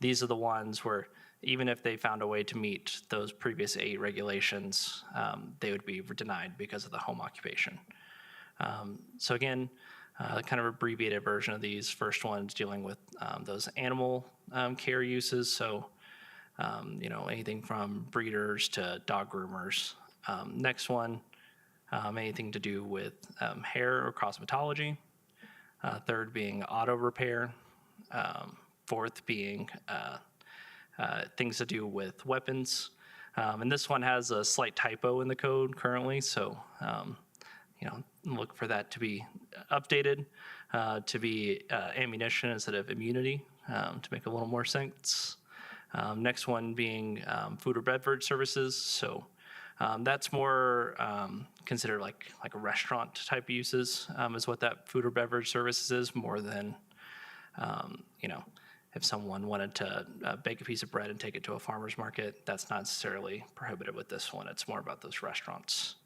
These are the ones where even if they found a way to meet those previous 8 regulations, they would be denied because of the home occupation. So again, kind of abbreviated version of these. First one's dealing with those animal care uses. So, anything from breeders to dog groomers. Next one, anything to do with hair or cosmetology. Third being auto repair. Fourth being things to do with weapons. And this one has a slight typo in the code currently, so look for that to be updated to be ammunition instead of immunity to make a little more sense. Next one being food or beverage services. So that's more considered like a restaurant type uses is what that food or beverage services is, more than if someone wanted to bake a piece of bread and take it to a farmer's market. That's not necessarily prohibited with this one. It's more about those restaurants.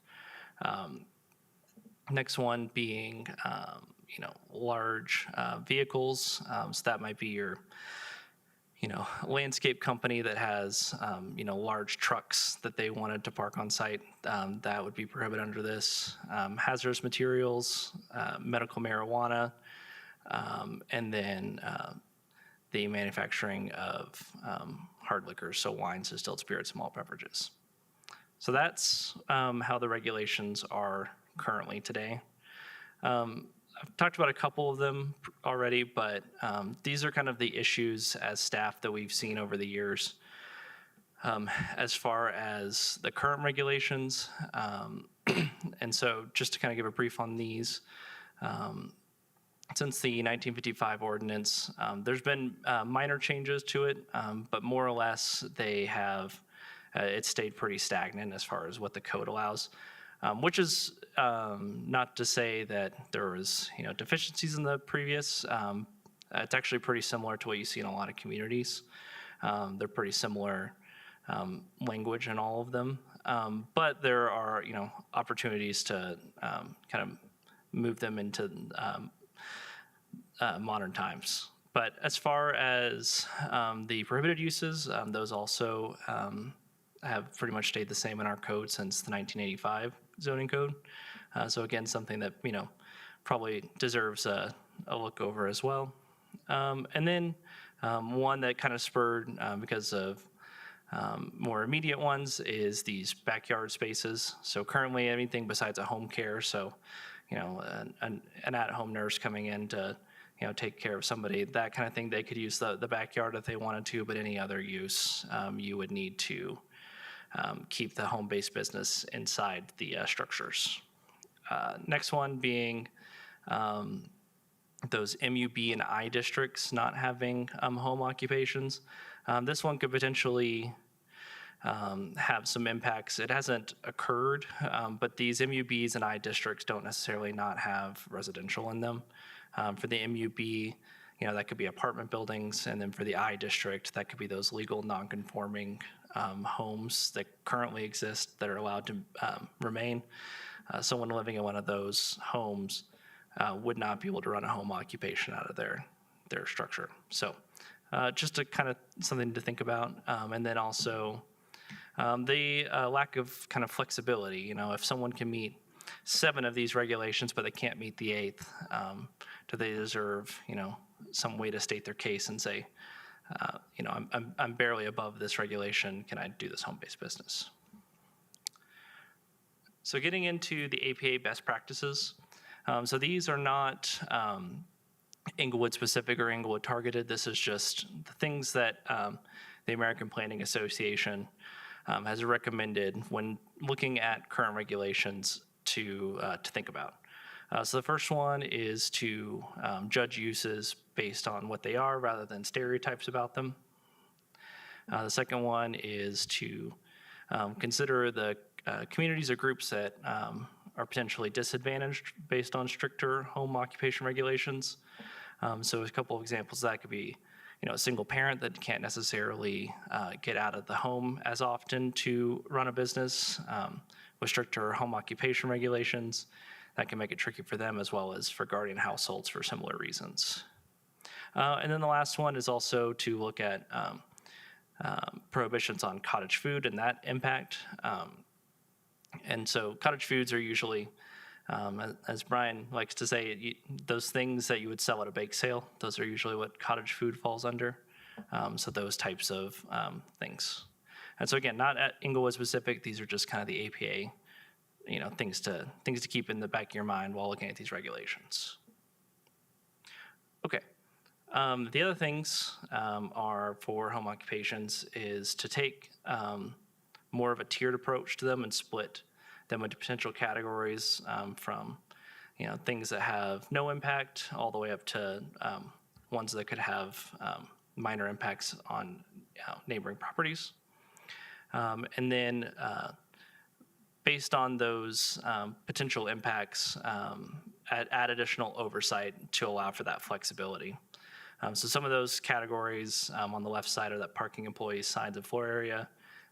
Next one being, large vehicles. So that might be your, landscape company that has, large trucks that they wanted to park on site. That would be prohibited under this. Hazardous materials, medical marijuana, and then the manufacturing of hard liquors, so wines, distilled spirits, and malt beverages. So that's how the regulations are currently today. I've talked about a couple of them already, but these are kind of the issues as staff that we've seen over the years. As far as the current regulations, and so just to kind of give a brief on these, since the 1955 ordinance, there's been minor changes to it, but more or less they have, it stayed pretty stagnant as far as what the code allows. Which is not to say that there was, deficiencies in the previous. It's actually pretty similar to what you see in a lot of communities. They're pretty similar language in all of them, but there are, opportunities to kind of move them into modern times. But as far as the prohibited uses, those also have pretty much stayed the same in our code since the 1985 zoning code. So again, something that, probably deserves a look over as well. And then one that kind of spurred because of more immediate ones is these backyard spaces. So currently anything besides a home care, so, an at-home nurse coming in to, take care of somebody, that kind of thing, they could use the backyard if they wanted to, but any other use, you would need to keep the home-based business inside the structures. Next one being those MUB and I districts not having home occupations. This one could potentially have some impacts. It hasn't occurred, but these MUBs and I districts don't necessarily not have residential in them. For the MUB, that could be apartment buildings, and then for the I district, that could be those legal non-conforming homes that currently exist that are allowed to remain. Someone living in one of those homes would not be able to run a home occupation out of their structure. So just a kind of something to think about. And then also the lack of kind of flexibility. If someone can meet 7 of these regulations, but they can't meet the 8th, do they deserve, some way to state their case and say, I'm barely above this regulation. Can I do this home-based business? So getting into the APA best practices. So these are not Englewood specific or Englewood targeted. This is just the things that the American Planning Association has recommended when looking at current regulations to think about. So the first one is to judge uses based on what they are rather than stereotypes about them. The second one is to consider the communities or groups that are potentially disadvantaged based on stricter home occupation regulations. So a couple of examples of that could be, a single parent that can't necessarily get out of the home as often to run a business with stricter home occupation regulations. That can make it tricky for them as well as for guardian households for similar reasons. And then the last one is also to look at prohibitions on cottage food and that impact. And so cottage foods are usually, as Brian likes to say, those things that you would sell at a bake sale, those are usually what cottage food falls under. So those types of things. And so again, not at Englewood specific, these are just kind of the APA, things to keep in the back of your mind while looking at these regulations. Okay. The other things are for home occupations is to take more of a tiered approach to them and split them into potential categories from things that have no impact all the way up to ones that could have minor impacts on neighboring properties. And then based on those potential impacts, add additional oversight to allow for that flexibility. So some of those categories on the left side are that parking employees, signs, and floor area.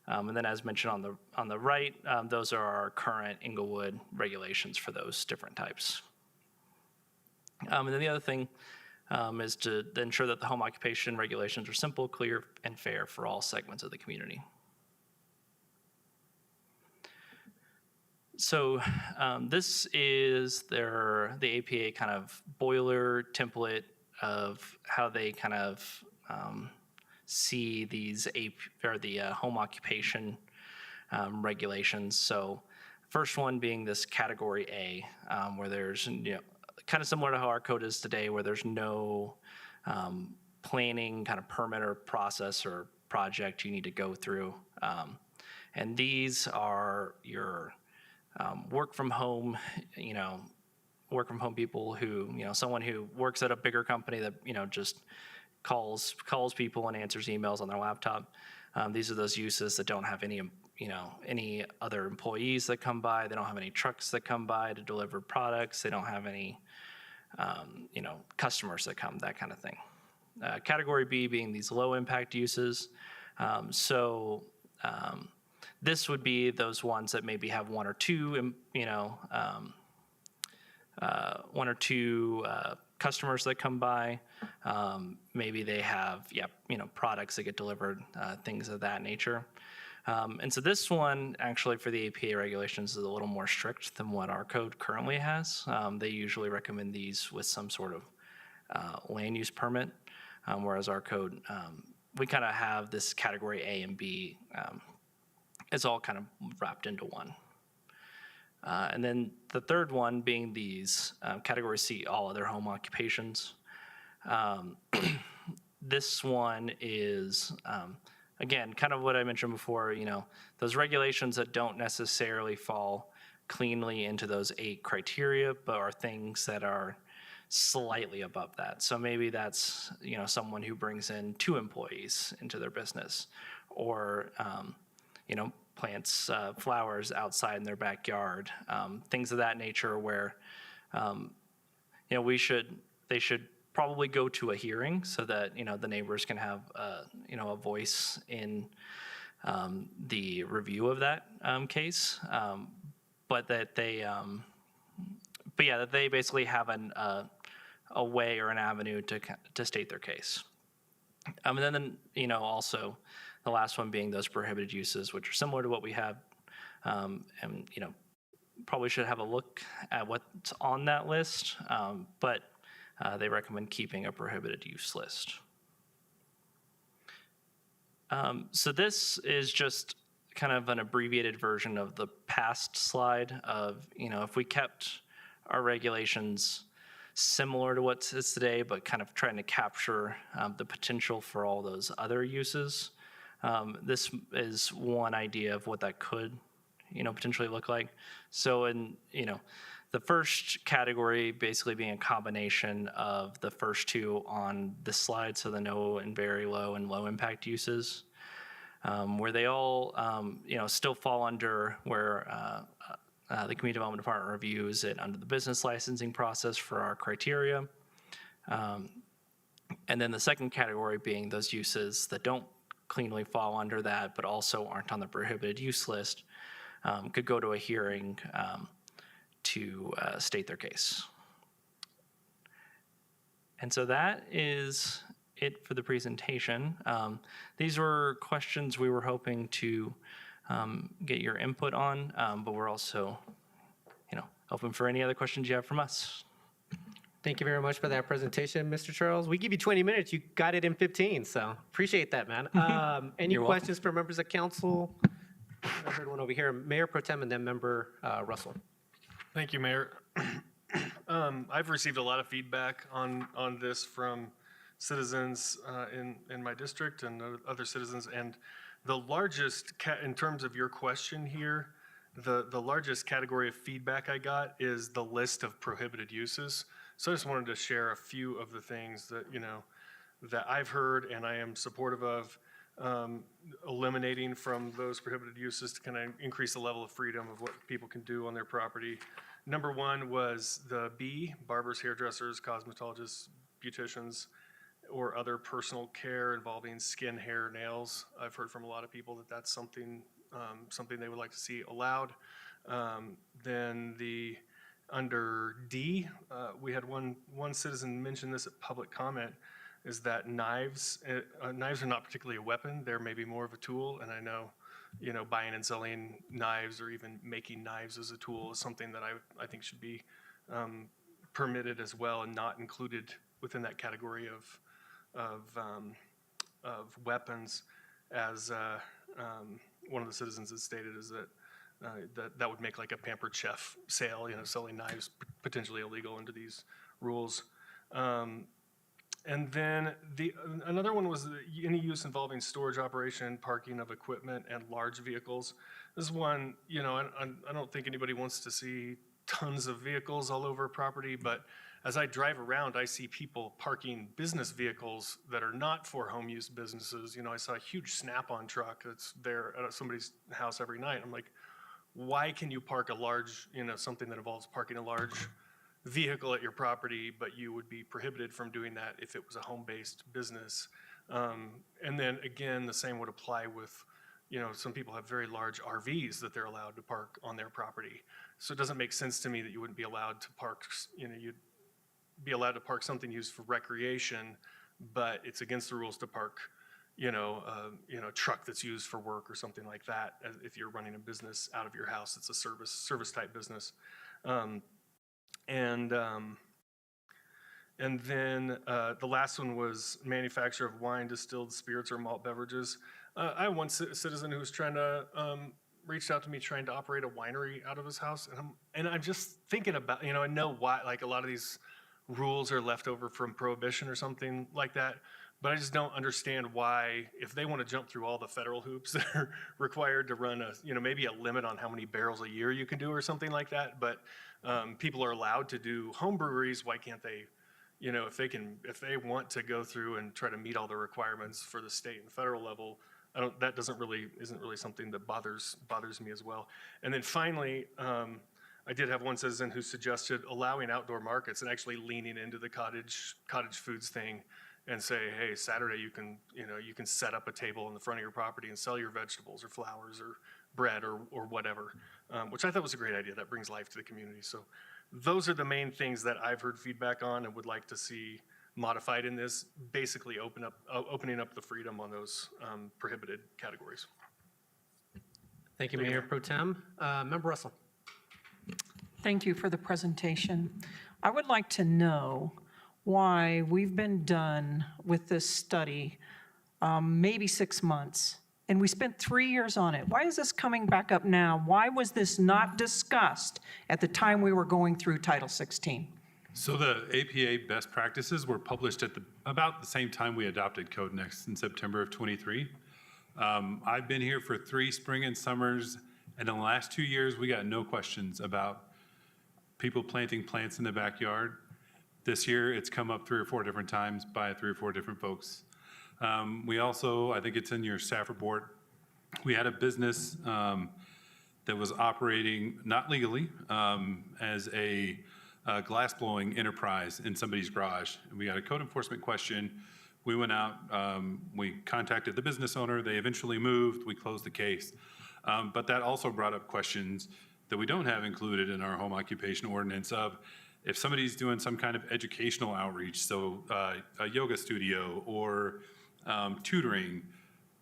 And then as mentioned on the right, those are our current Englewood regulations for those different types. And then the other thing is to ensure that the home occupation regulations are simple, clear, and fair for all segments of the community. So this is the APA kind of boiler template of how they kind of see these the home occupation regulations. So first one being this category A, where there's kind of similar to how our code is today, where there's no planning kind of permit or process or project you need to go through. And these are your work from home people who, someone who works at a bigger company that, just calls people and answers emails on their laptop. These are those uses that don't have any other employees that come by. They don't have any trucks that come by to deliver products. They don't have any, customers that come, that kind of thing. Category B being these low impact uses. This would be those ones that maybe have one or two customers that come by. Maybe they have, products that get delivered, things of that nature. And so this one, actually, for the APA regulations, is a little more strict than what our code currently has. They usually recommend these with some sort of land use permit, whereas our code, we kind of have this category A and B. It's all kind of wrapped into one. And then the third one being these category C, all other home occupations. This one is, again, kind of what I mentioned before, those regulations that don't necessarily fall cleanly into those 8 criteria, but are things that are slightly above that. So maybe that's, someone who brings in 2 employees into their business, or, plants flowers outside in their backyard, things of that nature where, they should probably go to a hearing so that, the neighbors can have, a voice in the review of that case, but that they, that they basically have a way or an avenue to state their case. And then, also the last one being those prohibited uses, which are similar to what we have, and, probably should have a look at what's on that list, but they recommend keeping a prohibited use list. So this is just kind of an abbreviated version of the past slide of, if we kept our regulations similar to what is today, but kind of trying to capture the potential for all those other uses. This is one idea of what that could, potentially look like. So in, the first category basically being a combination of the first 2 on this slide, so the no and very low and low impact uses, where they all, still fall under where the Community Development Department reviews it under the business licensing process for our criteria. And then the second category being those uses that don't cleanly fall under that, but also aren't on the prohibited use list, could go to a hearing to state their case. And so that is it for the presentation. These were questions we were hoping to get your input on, but we're also, open for any other questions you have from us. Thank you very much for that presentation, Mr. Charles. We give you 20 minutes. You got it in 15, so appreciate that, man. Any You're welcome. questions for members of council? I heard one over here. Mayor Pro Tem and then Member Russell. Thank you, Mayor. I've received a lot of feedback on this from citizens in my district and other citizens. And the largest, in terms of your question here, the largest category of feedback I got is the list of prohibited uses. So I just wanted to share a few of the things that, that I've heard and I am supportive of, eliminating from those prohibited uses to kind of increase the level of freedom of what people can do on their property. Number one was the B, barbers, hairdressers, cosmetologists, beauticians, or other personal care involving skin, hair, nails. I've heard from a lot of people that that's something they would like to see allowed. Then under D, we had one citizen mention this at public comment, is that knives are not particularly a weapon. They're maybe more of a tool. And I know, buying and selling knives or even making knives as a tool is something that I think should be permitted as well and not included within that category of weapons. As one of the citizens has stated, is that that would make like a Pampered Chef sale, selling knives potentially illegal under these rules. And then another one was any use involving storage operation, parking of equipment, and large vehicles. This is one, I don't think anybody wants to see tons of vehicles all over a property, but as I drive around, I see people parking business vehicles that are not for home use businesses. I saw a huge Snap-on truck that's there at somebody's house every night. I'm like, why can you park a large, something that involves parking a large vehicle at your property, but you would be prohibited from doing that if it was a home-based business? And then again, the same would apply with, some people have very large RVs that they're allowed to park on their property. So it doesn't make sense to me that you wouldn't be allowed to park, you'd be allowed to park something used for recreation, but it's against the rules to park, a truck that's used for work or something like that. If you're running a business out of your house, it's a service type business. And then the last one was manufacture of wine, distilled spirits, or malt beverages. I had one citizen who was reached out to me trying to operate a winery out of his house. And I'm just thinking about, I know why, like a lot of these rules are left over from prohibition or something like that. But I just don't understand why, if they want to jump through all the federal hoops that are required to run maybe a limit on how many barrels a year you can do or something like that. But people are allowed to do home breweries. Why can't they, if they want to go through and try to meet all the requirements for the state and federal level, that isn't really something that bothers me as well. And then finally, I did have one citizen who suggested allowing outdoor markets and actually leaning into the cottage foods thing and say, hey, Saturday you can set up a table in the front of your property and sell your vegetables or flowers or bread or whatever, which I thought was a great idea. That brings life to the community. So those are the main things that I've heard feedback on and would like to see modified in this, basically opening up the freedom on those prohibited categories. Thank you, Mayor Pro Tem. Member Russell. Thank you for the presentation. I would like to know why we've been done with this study maybe 6 months, and we spent 3 years on it. Why is this coming back up now? Why was this not discussed at the time we were going through Title 16? So the APA best practices were published at about the same time we adopted Code Next in September of 23. I've been here for 3 spring and summers, and in the last 2 years, we got no questions about people planting plants in the backyard. This year, it's come up 3 or 4 different times by 3 or 4 different folks. We also, I think it's in your staff report, we had a business that was operating not legally as a glass blowing enterprise in somebody's garage. And we got a code enforcement question. We went out, we contacted the business owner, they eventually moved, we closed the case. But that also brought up questions that we don't have included in our home occupation ordinance of if somebody's doing some kind of educational outreach, so a yoga studio or tutoring,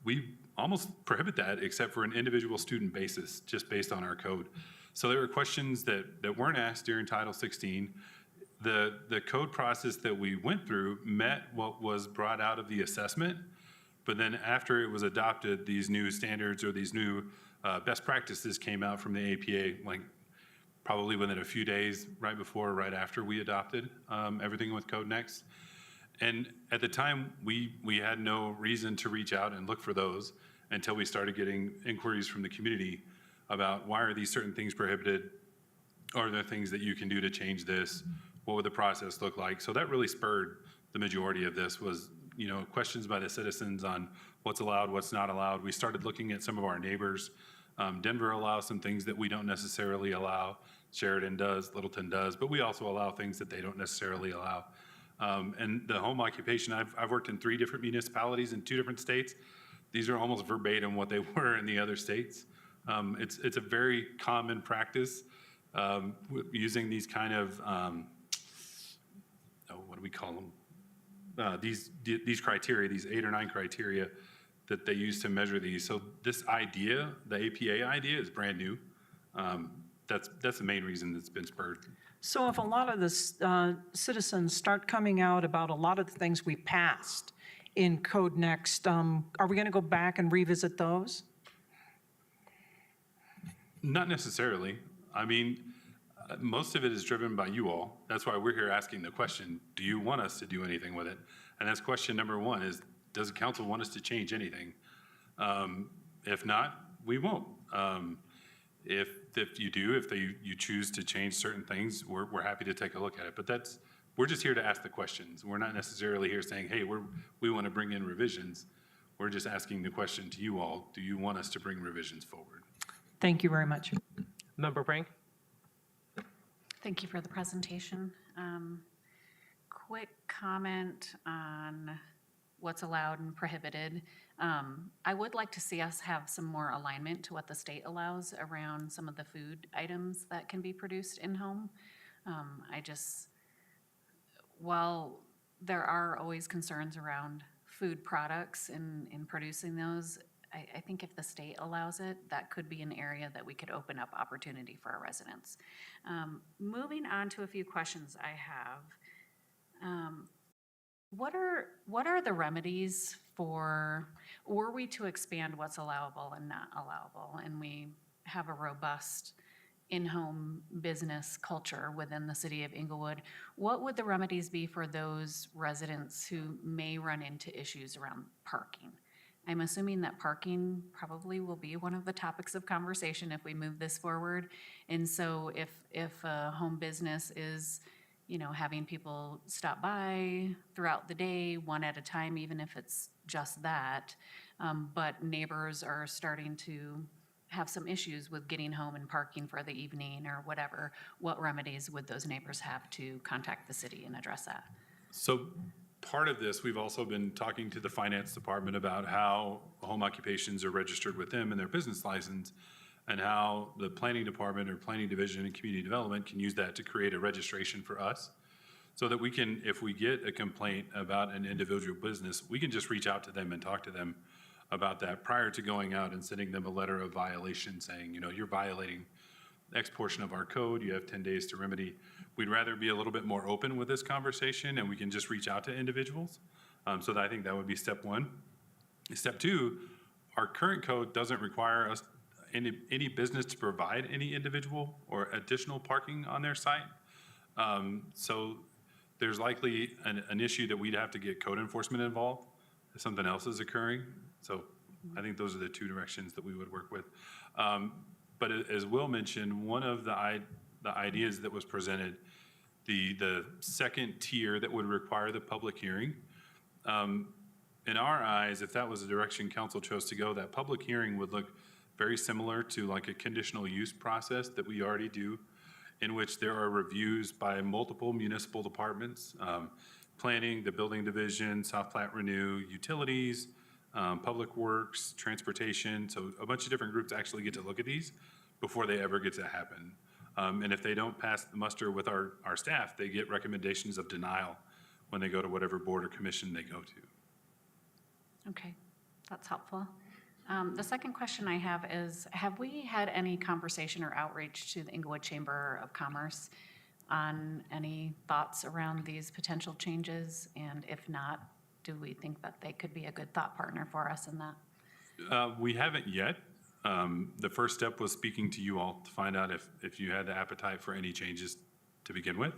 we almost prohibit that except for an individual student basis, just based on our code. So there were questions that weren't asked during Title 16. The code process that we went through met what was brought out of the assessment, but then after it was adopted, these new standards or these new best practices came out from the APA, like probably within a few days, right before or right after we adopted everything with Code Next. And at the time, we had no reason to reach out and look for those until we started getting inquiries from the community about why are these certain things prohibited? Are there things that you can do to change this? What would the process look like? So that really spurred the majority of this was, you know, questions by the citizens on what's allowed, what's not allowed. We started looking at some of our neighbors. Denver allows some things that we don't necessarily allow. Sheridan does, Littleton does, but we also allow things that they don't necessarily allow. And the home occupation, I've worked in 3 different municipalities in 2 different states. These are almost verbatim what they were in the other states. It's a very common practice using these kind of, what do we call them? These criteria, these 8 or 9 criteria that they use to measure these. So this idea, the APA idea, is brand new. That's the main reason it's been spurred. So if a lot of the citizens start coming out about a lot of the things we passed in Code Next, are we going to go back and revisit those? Not necessarily. I mean, most of it is driven by you all. That's why we're here asking the question, do you want us to do anything with it? And that's question number 1 is, does the council want us to change anything? If not, we won't. If you do, if you choose to change certain things, we're happy to take a look at it. But we're just here to ask the questions. We're not necessarily here saying, hey, we want to bring in revisions. We're just asking the question to you all, do you want us to bring revisions forward? Thank you very much. Member Brink? Thank you for the presentation. Quick comment on what's allowed and prohibited. I would like to see us have some more alignment to what the state allows around some of the food items that can be produced in-home. While there are always concerns around food products and in producing those, I think if the state allows it, that could be an area that we could open up opportunity for our residents. Moving on to a few questions I have. What are the remedies for, were we to expand what's allowable and not allowable, and we have a robust in-home business culture within the city of Englewood, what would the remedies be for those residents who may run into issues around parking? I'm assuming that parking probably will be one of the topics of conversation if we move this forward. And so if a home business is, you know, having people stop by throughout the day, one at a time, even if it's just that, but neighbors are starting to have some issues with getting home and parking for the evening or whatever, what remedies would those neighbors have to contact the city and address that? So part of this, we've also been talking to the finance department about how home occupations are registered with them and their business license, and how the planning department or planning division and community development can use that to create a registration for us, so that we can, if we get a complaint about an individual business, we can just reach out to them and talk to them about that prior to going out and sending them a letter of violation saying, you know, you're violating X portion of our code, you have 10 days to remedy. We'd rather be a little bit more open with this conversation and we can just reach out to individuals. So I think that would be step 1. Step 2, our current code doesn't require us, any business, to provide any individual or additional parking on their site. So there's likely an issue that we'd have to get code enforcement involved if something else is occurring. So I think those are the 2 directions that we would work with. But as Will mentioned, one of the ideas that was presented, the second tier that would require the public hearing, in our eyes, if that was the direction council chose to go, that public hearing would look very similar to like a conditional use process that we already do in which there are reviews by multiple municipal departments, planning, the building division, South Platte Renew, utilities, public works, transportation. So a bunch of different groups actually get to look at these before they ever get to happen. And if they don't pass the muster with our staff, they get recommendations of denial when they go to whatever board or commission they go to. Okay, that's helpful. The second question I have is, have we had any conversation or outreach to the Englewood Chamber of Commerce on any thoughts around these potential changes? And if not, do we think that they could be a good thought partner for us in that? We haven't yet. The first step was speaking to you all to find out if you had the appetite for any changes to begin with.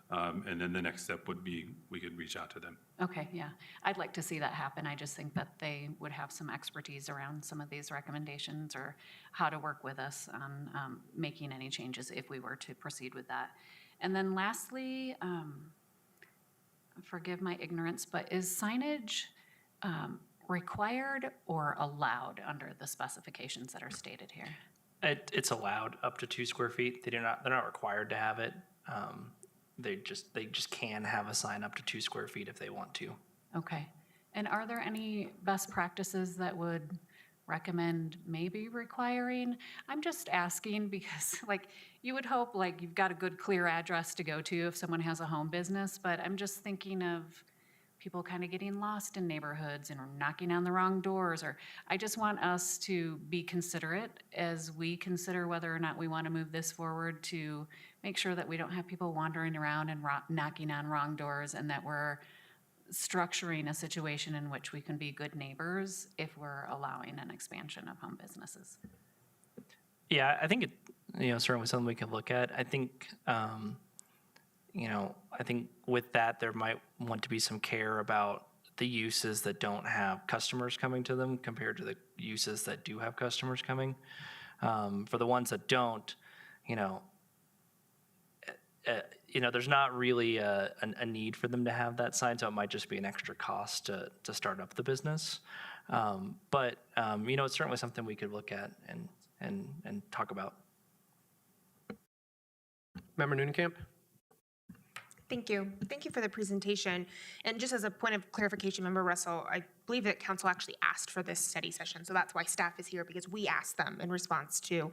And then the next step would be we could reach out to them. Okay, yeah. I'd like to see that happen. I just think that they would have some expertise around some of these recommendations or how to work with us on making any changes if we were to proceed with that. And then lastly, forgive my ignorance, but is signage required or allowed under the specifications that are stated here? It's allowed up to 2 square feet. They're not required to have it. They just can have a sign up to 2 square feet if they want to. Okay. And are there any best practices that would recommend maybe requiring? I'm just asking because like you would hope like you've got a good clear address to go to if someone has a home business, but I'm just thinking of people kind of getting lost in neighborhoods and knocking on the wrong doors, or I just want us to be considerate as we consider whether or not we want to move this forward to make sure that we don't have people wandering around and knocking on wrong doors, and that we're structuring a situation in which we can be good neighbors if we're allowing an expansion of home businesses. Yeah, I think it, certainly something we can look at. I think, I think with that, there might want to be some care about the uses that don't have customers coming to them compared to the uses that do have customers coming. For the ones that don't, there's not really a need for them to have that sign, so it might just be an extra cost to start up the business. But it's certainly something we could look at and talk about. Member Nunekamp? Thank you. Thank you for the presentation. And just as a point of clarification, Member Russell, I believe that council actually asked for this study session. So that's why staff is here, because we asked them in response to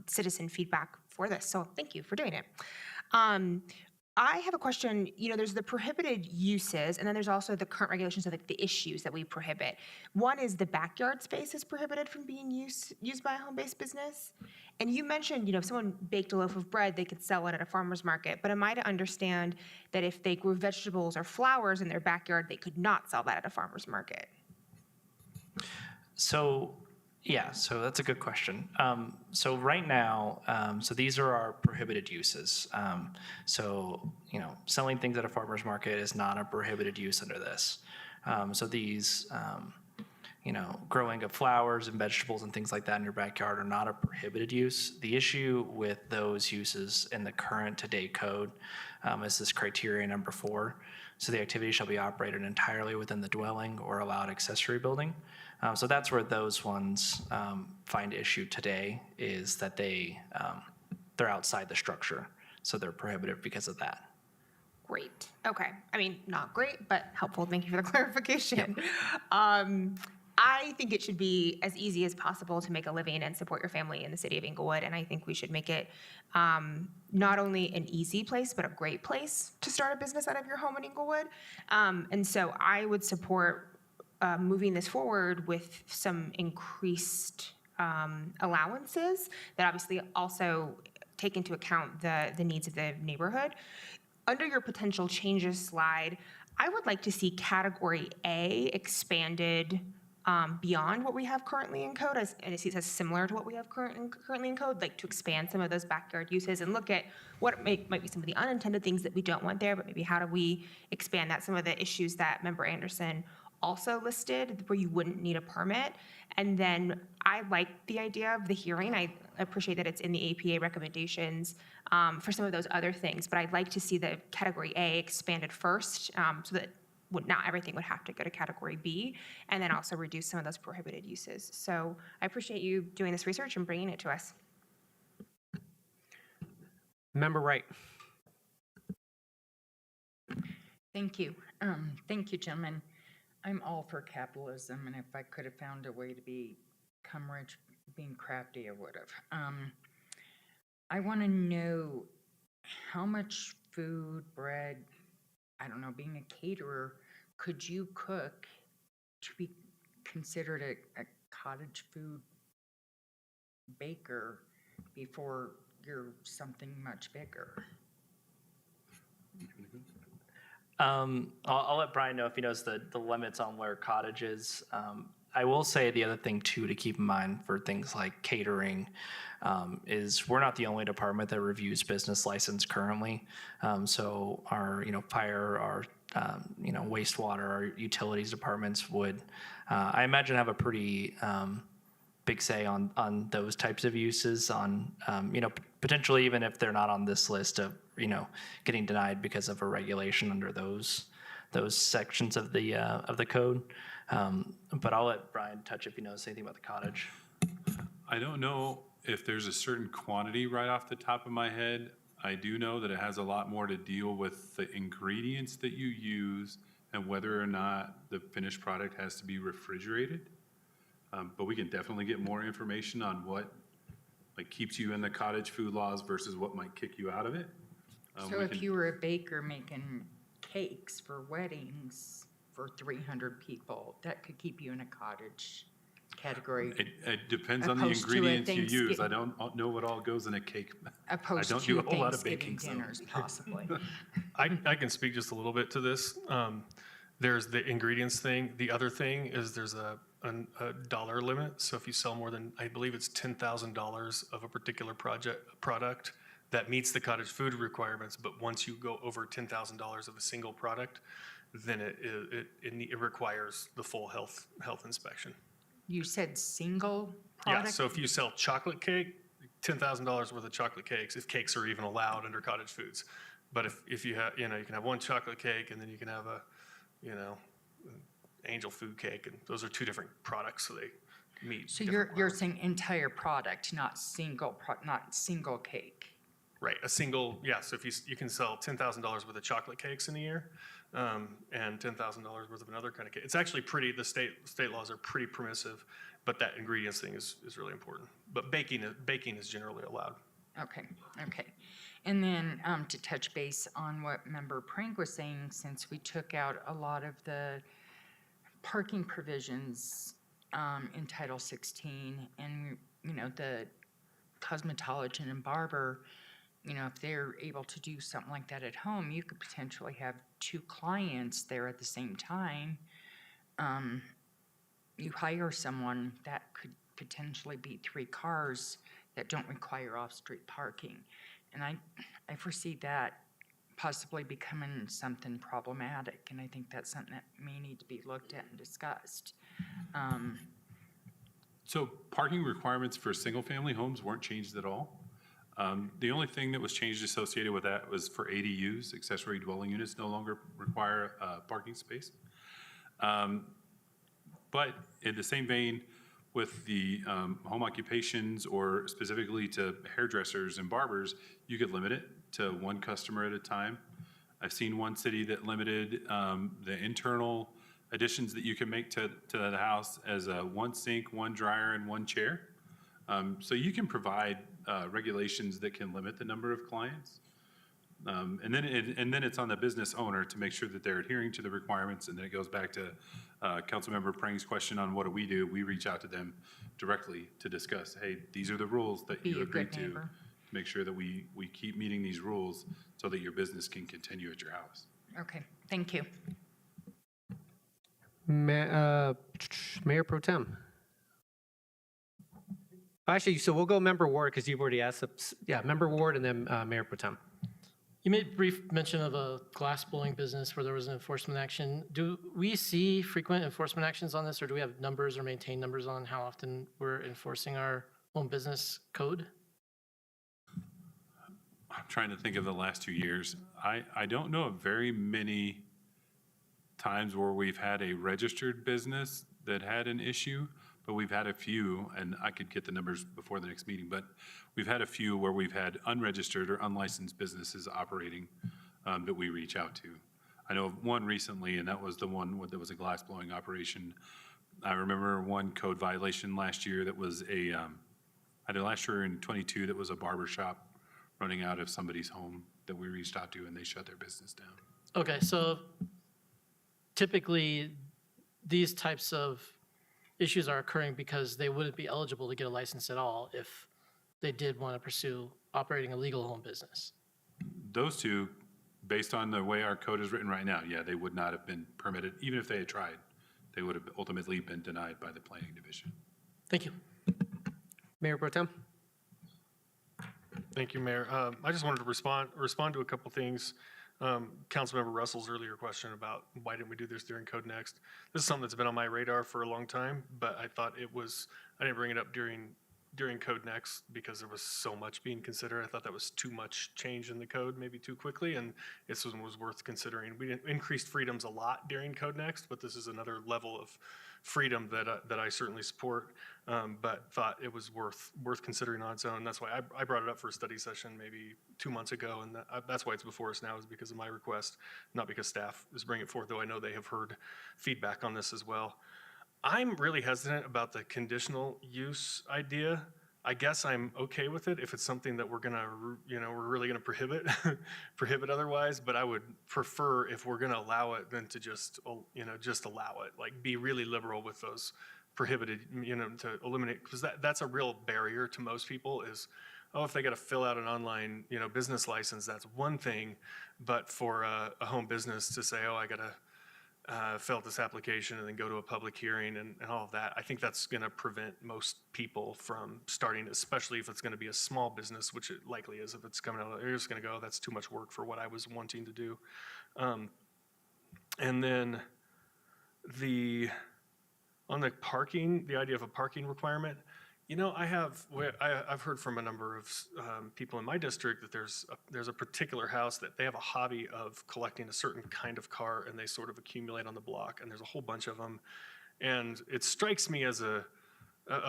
citizen feedback for this. So thank you for doing it. I have a question. There's the prohibited uses, and then there's also the current regulations of the issues that we prohibit. One is the backyard space is prohibited from being used by a home-based business. And you mentioned, if someone baked a loaf of bread, they could sell it at a farmer's market. But am I to understand that if they grew vegetables or flowers in their backyard, they could not sell that at a farmer's market? So that's a good question. So right now, so these are our prohibited uses. Selling things at a farmer's market is not a prohibited use under this. So these, growing of flowers and vegetables and things like that in your backyard are not a prohibited use. The issue with those uses in the current today code is this criteria number 4. So the activity shall be operated entirely within the dwelling or allowed accessory building. So that's where those ones find issue today, is that they're outside the structure. So they're prohibited because of that. Great. Okay. I mean, not great, but helpful. Thank you for the clarification. Yep. I think it should be as easy as possible to make a living and support your family in the city of Englewood. And I think we should make it not only an easy place, but a great place to start a business out of your home in Englewood. And so I would support moving this forward with some increased allowances that obviously also take into account the needs of the neighborhood. Under your potential changes slide, I would like to see category A expanded beyond what we have currently in code, and it says similar to what we have currently in code, like to expand some of those backyard uses and look at what might be some of the unintended things that we don't want there, but maybe how do we expand that, some of the issues that Member Anderson also listed where you wouldn't need a permit. And then I like the idea of the hearing. I appreciate that it's in the APA recommendations for some of those other things, but I'd like to see the category A expanded first so that not everything would have to go to category B, and then also reduce some of those prohibited uses. So I appreciate you doing this research and bringing it to us. Member Wright. Thank you. Thank you, gentlemen. I'm all for capitalism, and if I could have found a way to become rich being crafty, I would have. I want to know how much food, bread, I don't know, being a caterer, could you cook to be considered a cottage food baker before you're something much bigger? I'll let Brian know if he knows the limits on where cottage is. I will say the other thing too to keep in mind for things like catering is we're not the only department that reviews business license currently. So our fire, our wastewater, our utilities departments would, I imagine, have a pretty big say on those types of uses. On potentially even if they're not on this list of getting denied because of a regulation under those sections of the code. But I'll let Brian touch if he knows anything about the cottage. I don't know if there's a certain quantity right off the top of my head. I do know that it has a lot more to deal with the ingredients that you use and whether or not the finished product has to be refrigerated. But we can definitely get more information on what keeps you in the cottage food laws versus what might kick you out of it. So if you were a baker making cakes for weddings for 300 people, that could keep you in a cottage category. It depends on the Opposed to a ingredients you use. I Thanksgiving- don't know what all goes in a cake. I Opposed don't to do a whole lot of Thanksgiving baking. So. dinners, possibly. I can speak just a little bit to this. There's the ingredients thing. The other thing is there's a dollar limit. So if you sell more than, I believe it's $10,000 of a particular product, that meets the cottage food requirements. But once you go over $10,000 of a single product, then it requires the full health inspection. You said single product? Yeah, so if you sell chocolate cake, $10,000 worth of chocolate cakes, if cakes are even allowed under cottage foods. But if you have, you can have one chocolate cake and then you can have a, angel food cake, and those are two different products, so they meet. So you're saying entire product, not single cake? Right, a single, yeah, so if you can sell $10,000 worth of chocolate cakes in a year, and $10,000 worth of another kind of cake. It's actually the state laws are pretty permissive, but that ingredients thing is really important. But baking is generally allowed. Okay. And then to touch base on what Member Prank was saying, since we took out a lot of the parking provisions in Title 16, and the cosmetologist and barber, if they're able to do something like that at home, you could potentially have 2 clients there at the same time. You hire someone, that could potentially be 3 cars that don't require off-street parking. And I foresee that possibly becoming something problematic, and I think that's something that may need to be looked at and discussed. So parking requirements for single-family homes weren't changed at all. The only thing that was changed associated with that was for ADUs, accessory dwelling units no longer require a parking space. But in the same vein, with the home occupations or specifically to hairdressers and barbers, you could limit it to 1 customer at a time. I've seen one city that limited the internal additions that you can make to the house as 1 sink, 1 dryer, and 1 chair. So you can provide regulations that can limit the number of clients. And then it's on the business owner to make sure that they're adhering to the requirements. And then it goes back to Councilmember Prang's question on what do. We reach out to them directly to discuss, hey, these are the rules that you agreed to. Make sure that we keep meeting these rules so that your business can continue at your house. Okay, thank you. Mayor Pro Tem. Actually, so we'll go Member Ward because you've already asked. Yeah, Member Ward and then Mayor Pro Tem. You made brief mention of a glass blowing business where there was an enforcement action. Do we see frequent enforcement actions on this, or do we have numbers or maintain numbers on how often we're enforcing our home business code? I'm trying to think of the last 2 years. I don't know of very many times where we've had a registered business that had an issue, but we've had a few, and I could get the numbers before the next meeting, but we've had a few where we've had unregistered or unlicensed businesses operating that we reach out to. I know of one recently, and that was the one that was a glass blowing operation. I remember one code violation last year that was I did last year in 22, that was a barber shop running out of somebody's home that we reached out to, and they shut their business down. Okay, so typically, these types of issues are occurring because they wouldn't be eligible to get a license at all if they did want to pursue operating a legal home business. Those two, based on the way our code is written right now, yeah, they would not have been permitted, even if they had tried. They would have ultimately been denied by the planning division. Thank you. Mayor Pro Tem? Thank you, Mayor. I just wanted to respond to a couple things. Councilmember Russell's earlier question about why didn't we do this during Code Next? This is something that's been on my radar for a long time, but I thought I didn't bring it up during Code Next because there was so much being considered. I thought that was too much change in the code, maybe too quickly, and this one was worth considering. We increased freedoms a lot during Code Next, but this is another level of freedom that I certainly support, but thought it was worth considering on its own. That's why I brought it up for a study session maybe 2 months ago, and that's why it's before us now, is because of my request, not because staff is bringing it forth, though I know they have heard feedback on this as well. I'm really hesitant about the conditional use idea. I guess I'm okay with it if it's something that we're really gonna prohibit, prohibit otherwise, but I would prefer, if we're gonna allow it, then to just allow it, like be really liberal with those prohibited, to eliminate, because that's a real barrier to most people is, oh, if they gotta fill out an online, business license, that's one thing, but for a home business to say, oh, I gotta fill out this application and then go to a public hearing and all of that, I think that's going to prevent most people from starting, especially if it's going to be a small business, which it likely is. If it's coming out, they're just going to go, that's too much work for what I was wanting to do. And then on the parking, the idea of a parking requirement, I've heard from a number of people in my district that there's a particular house that they have a hobby of collecting a certain kind of car, and they sort of accumulate on the block, and there's a whole bunch of them. And it strikes me as a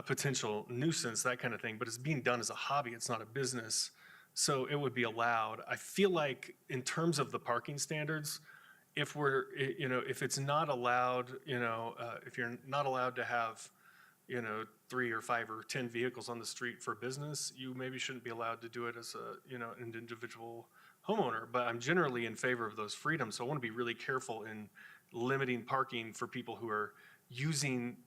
potential nuisance, that kind of thing, but it's being done as a hobby, it's not a business, so it would be allowed. I feel like in terms of the parking standards, if it's not allowed, if you're not allowed to have 3 or 5 or 10 vehicles on the street for business, you maybe shouldn't be allowed to do it as an individual homeowner. But I'm generally in favor of those freedoms, so I want to be really careful in limiting parking for people who are using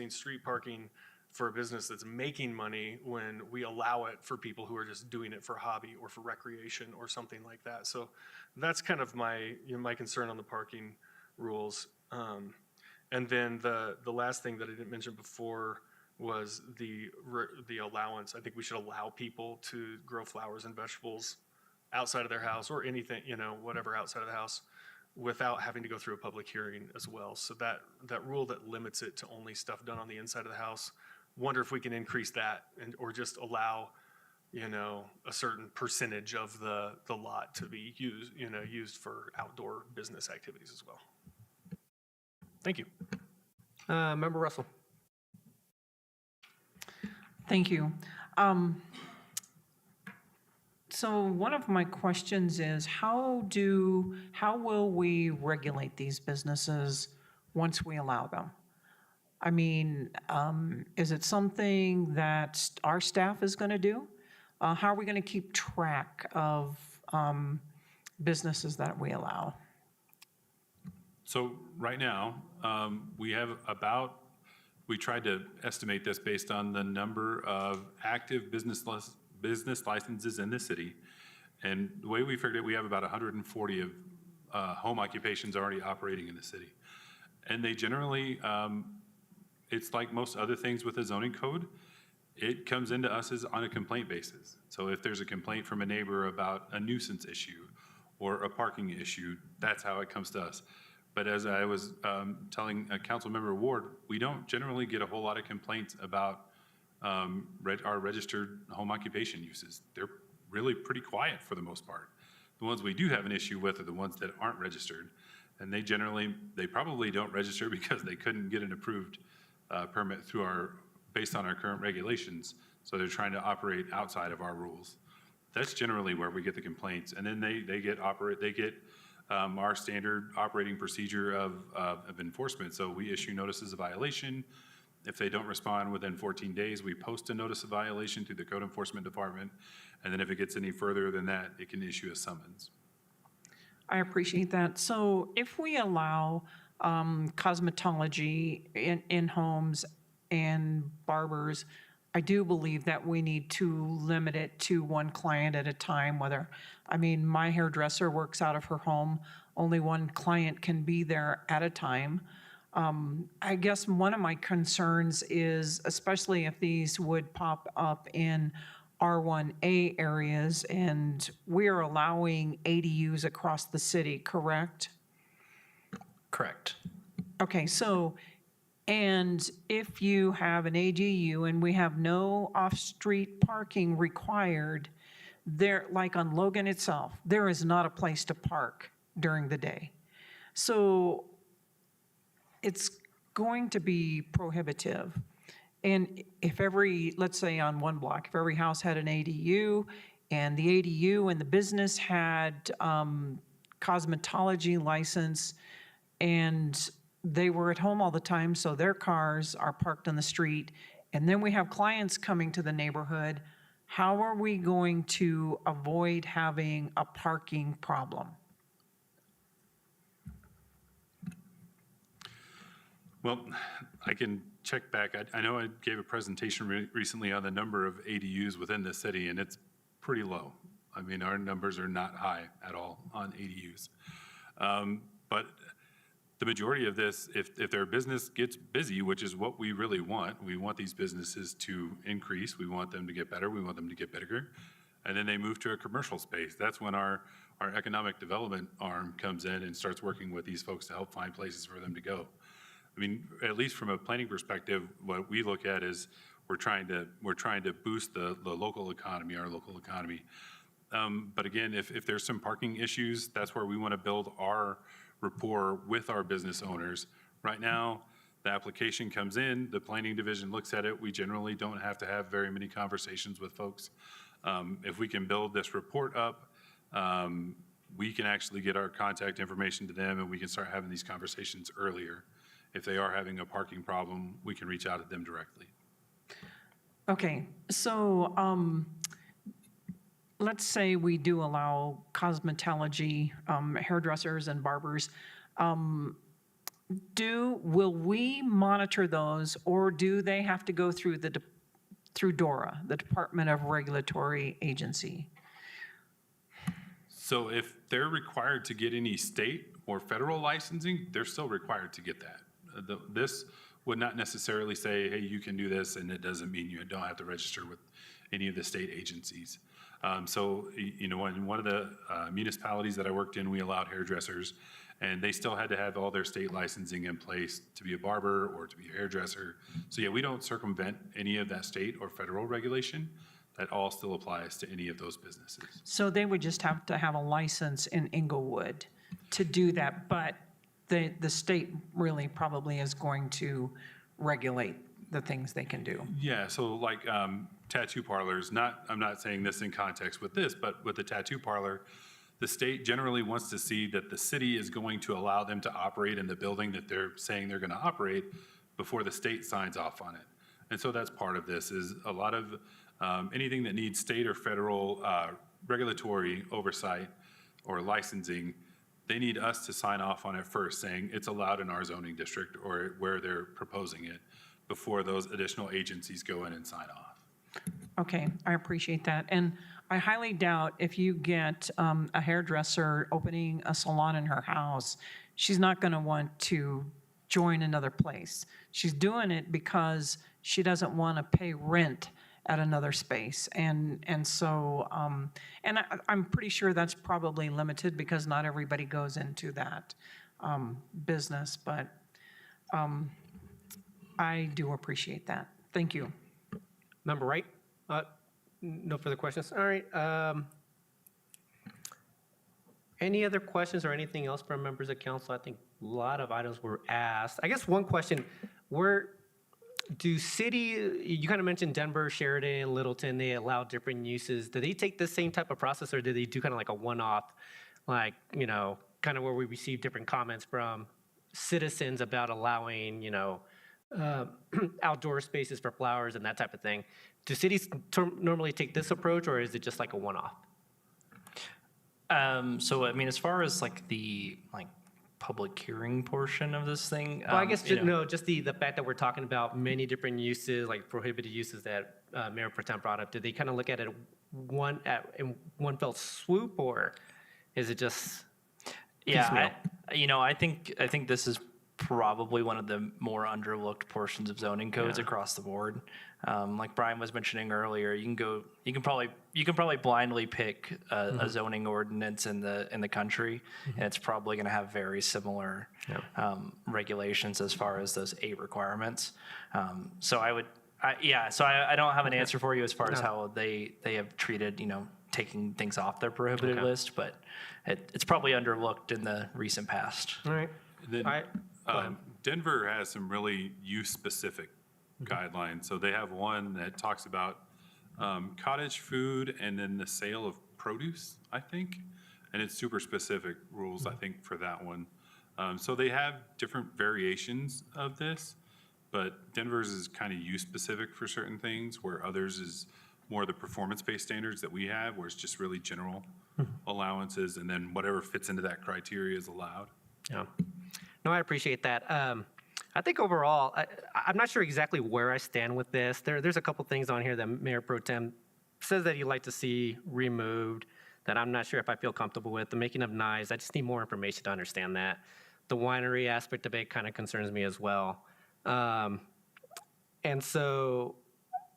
street parking for a business that's making money, when we allow it for people who are just doing it for hobby or for recreation or something like that. So that's kind of my concern on the parking rules. And then the last thing that I didn't mention before was the allowance. I think we should allow people to grow flowers and vegetables outside of their house, or anything, whatever outside of the house, without having to go through a public hearing as well. So that rule that limits it to only stuff done on the inside of the house, wonder if we can increase that, or just allow a certain percentage of the lot to be used for outdoor business activities as well. Thank you. Member Russell. Thank you. So one of my questions is, how will we regulate these businesses once we allow them? I mean, is it something that our staff is going to do? How are we going to keep track of businesses that we allow? So right now, we tried to estimate this based on the number of active business licenses in the city. And the way we figured it, we have about 140 of home occupations already operating in the city. And they generally, it's like most other things with the zoning code, it comes into us as on a complaint basis. So if there's a complaint from a neighbor about a nuisance issue or a parking issue, that's how it comes to us. But as I was telling Councilmember Ward, we don't generally get a whole lot of complaints about our registered home occupation uses. They're really pretty quiet for the most part. The ones we do have an issue with are the ones that aren't registered. And they probably don't register because they couldn't get an approved permit based on our current regulations. So they're trying to operate outside of our rules. That's generally where we get the complaints. And then they get our standard operating procedure of enforcement. So we issue notices of violation. If they don't respond within 14 days, we post a notice of violation through the code enforcement department. And then if it gets any further than that, it can issue a summons. I appreciate that. So if we allow cosmetology in homes and barbers, I do believe that we need to limit it to one client at a time, my hairdresser works out of her home, only one client can be there at a time. I guess one of my concerns is, especially if these would pop up in R1A areas, and we're allowing ADUs across the city, correct? Correct. Okay, so, and if you have an ADU and we have no off-street parking required, there, like on Logan itself, there is not a place to park during the day. So it's going to be prohibitive. And if let's say on one block, if every house had an ADU and the ADU and the business had cosmetology license and they were at home all the time, so their cars are parked on the street, and then we have clients coming to the neighborhood, how are we going to avoid having a parking problem? Well, I can check back. I know I gave a presentation recently on the number of ADUs within the city, and it's pretty low. I mean, our numbers are not high at all on ADUs. But the majority of this, if their business gets busy, which is what we really want, we want these businesses to increase, we want them to get better, we want them to get bigger, and then they move to a commercial space. That's when our economic development arm comes in and starts working with these folks to help find places for them to go. I mean, at least from a planning perspective, what we look at is we're trying to boost the local economy, our local economy. But again, if there's some parking issues, that's where we want to build our rapport with our business owners. Right now, the application comes in, the planning division looks at it. We generally don't have to have very many conversations with folks. If we can build this report up, we can actually get our contact information to them and we can start having these conversations earlier. If they are having a parking problem, we can reach out to them directly. Okay, so let's say we do allow cosmetology, hairdressers and barbers. Will we monitor those, or do they have to go through through DORA, the Department of Regulatory Agency? So if they're required to get any state or federal licensing, they're still required to get that. This would not necessarily say, hey, you can do this, and it doesn't mean you don't have to register with any of the state agencies. So, you know, in one of the municipalities that I worked in, we allowed hairdressers, and they still had to have all their state licensing in place to be a barber or to be a hairdresser. So yeah, we don't circumvent any of that state or federal regulation. That all still applies to any of those businesses. So they would just have to have a license in Englewood to do that, but the state really probably is going to regulate the things they can do. Yeah, so like tattoo parlors, I'm not saying this in context with this, but with the tattoo parlor, the state generally wants to see that the city is going to allow them to operate in the building that they're saying they're going to operate before the state signs off on it. And so that's part of this, is a lot of anything that needs state or federal regulatory oversight or licensing, they need us to sign off on it first, saying it's allowed in our zoning district or where they're proposing it, before those additional agencies go in and sign off. Okay, I appreciate that. And I highly doubt if you get a hairdresser opening a salon in her house, she's not going to want to join another place. She's doing it because she doesn't want to pay rent at another space. And so, and I'm pretty sure that's probably limited because not everybody goes into that business, but I do appreciate that. Thank you. Member Wright? No further questions? All right. Any other questions or anything else from members of council? I think a lot of items were asked. I guess one question, do you kind of mentioned Denver, Sheridan, Littleton, they allow different uses. Do they take the same type of process, or do they do kind of like a one-off, like, kind of where we receive different comments from citizens about allowing, outdoor spaces for flowers and that type of thing? Do cities normally take this approach, or is it just like a one-off? So, I mean, as far as like the public hearing portion of this thing. Well, I guess, just the fact that we're talking about many different uses, like prohibited uses that Mayor Pro Tem brought up, do they kind of look at it in one fell swoop, or is it just piecemeal? I think this is probably one of the more underlooked portions of zoning codes across the board. Like Brian was mentioning earlier, you can probably blindly pick a zoning ordinance in the country, and it's probably going to have very similar regulations as far as those 8 requirements. So I don't have an answer for you as far as how they have treated taking things off their prohibited list, but it's probably underlooked in the recent past. All right. Then, Denver has some really use-specific guidelines. So they have one that talks about cottage food and then the sale of produce, I think. And it's super specific rules, I think, for that one. So they have different variations of this, but Denver's is kind of use-specific for certain things, where others is more the performance-based standards that we have, where it's just really general allowances, and then whatever fits into that criteria is allowed. Yeah. No, I appreciate that. I think overall, I'm not sure exactly where I stand with this. There's a couple things on here that Mayor Pro Tem says that he'd like to see removed that I'm not sure if I feel comfortable with. The making of knives, I just need more information to understand that. The winery aspect of it kind of concerns me as well. And so,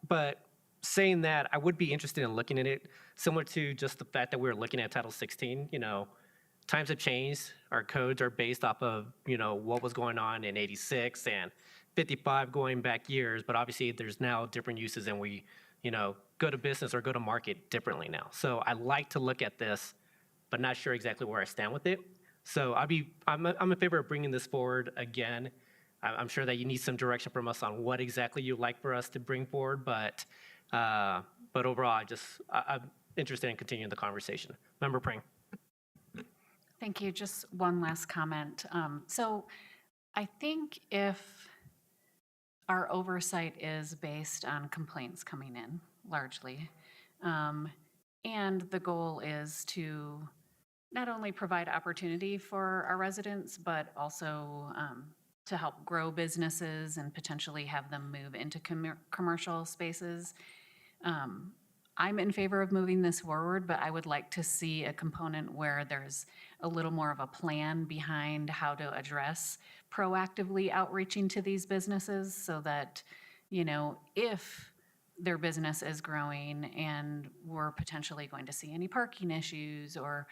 but saying that, I would be interested in looking at it, similar to just the fact that we're looking at Title 16, times have changed. Our codes are based off of, what was going on in 86 and 55 going back years, but obviously there's now different uses, and we, go to business or go to market differently now. So I like to look at this, but not sure exactly where I stand with it. So I'm in favor of bringing this forward again. I'm sure that you need some direction from us on what exactly you'd like for us to bring forward, but overall, I'm interested in continuing the conversation. Member Pring. Thank you. Just one last comment. So I think if our oversight is based on complaints coming in largely, and the goal is to not only provide opportunity for our residents, but also to help grow businesses and potentially have them move into commercial spaces, I'm in favor of moving this forward, but I would like to see a component where there's a little more of a plan behind how to address proactively outreaching to these businesses, so that, if their business is growing and we're potentially going to see any parking issues or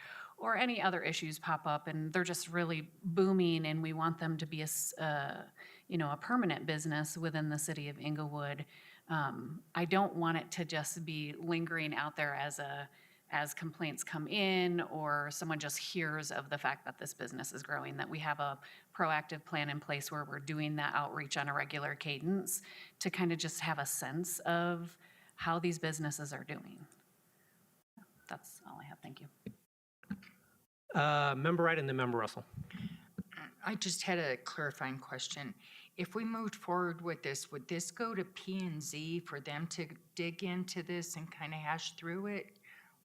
any other issues pop up, and they're just really booming, and we want them to be a permanent business within the city of Englewood. I don't want it to just be lingering out there as complaints come in, or someone just hears of the fact that this business is growing, that we have a proactive plan in place where we're doing that outreach on a regular cadence to kind of just have a sense of how these businesses are doing. That's all I have. Thank you. Member Wright and then Member Russell. I just had a clarifying question. If we moved forward with this, would this go to P&Z for them to dig into this and kind of hash through it?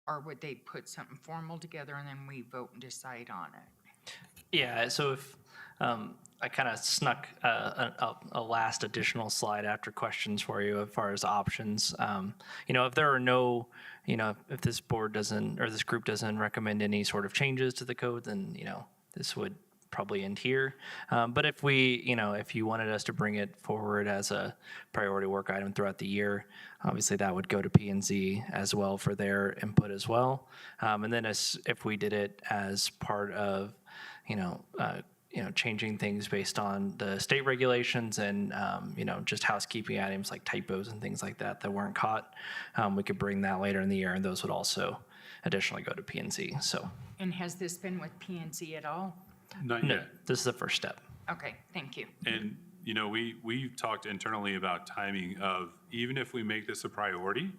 Or would they put something formal together and then we vote and decide on it? Yeah, so if I kind of snuck a last additional slide after questions for you as far as options. If there are no, if this board doesn't, or this group doesn't recommend any sort of changes to the code, then, this would probably end here. But if if you wanted us to bring it forward as a priority work item throughout the year, obviously that would go to P&Z as well for their input as well. And then if we did it as part of, changing things based on the state regulations and, just housekeeping items like typos and things like that weren't caught, we could bring that later in the year, and those would also additionally go to P&Z. So. And has this been with P&Z at all? Not yet. This is the first step. Okay, thank you. And we've talked internally about timing of, even if we make this a priority,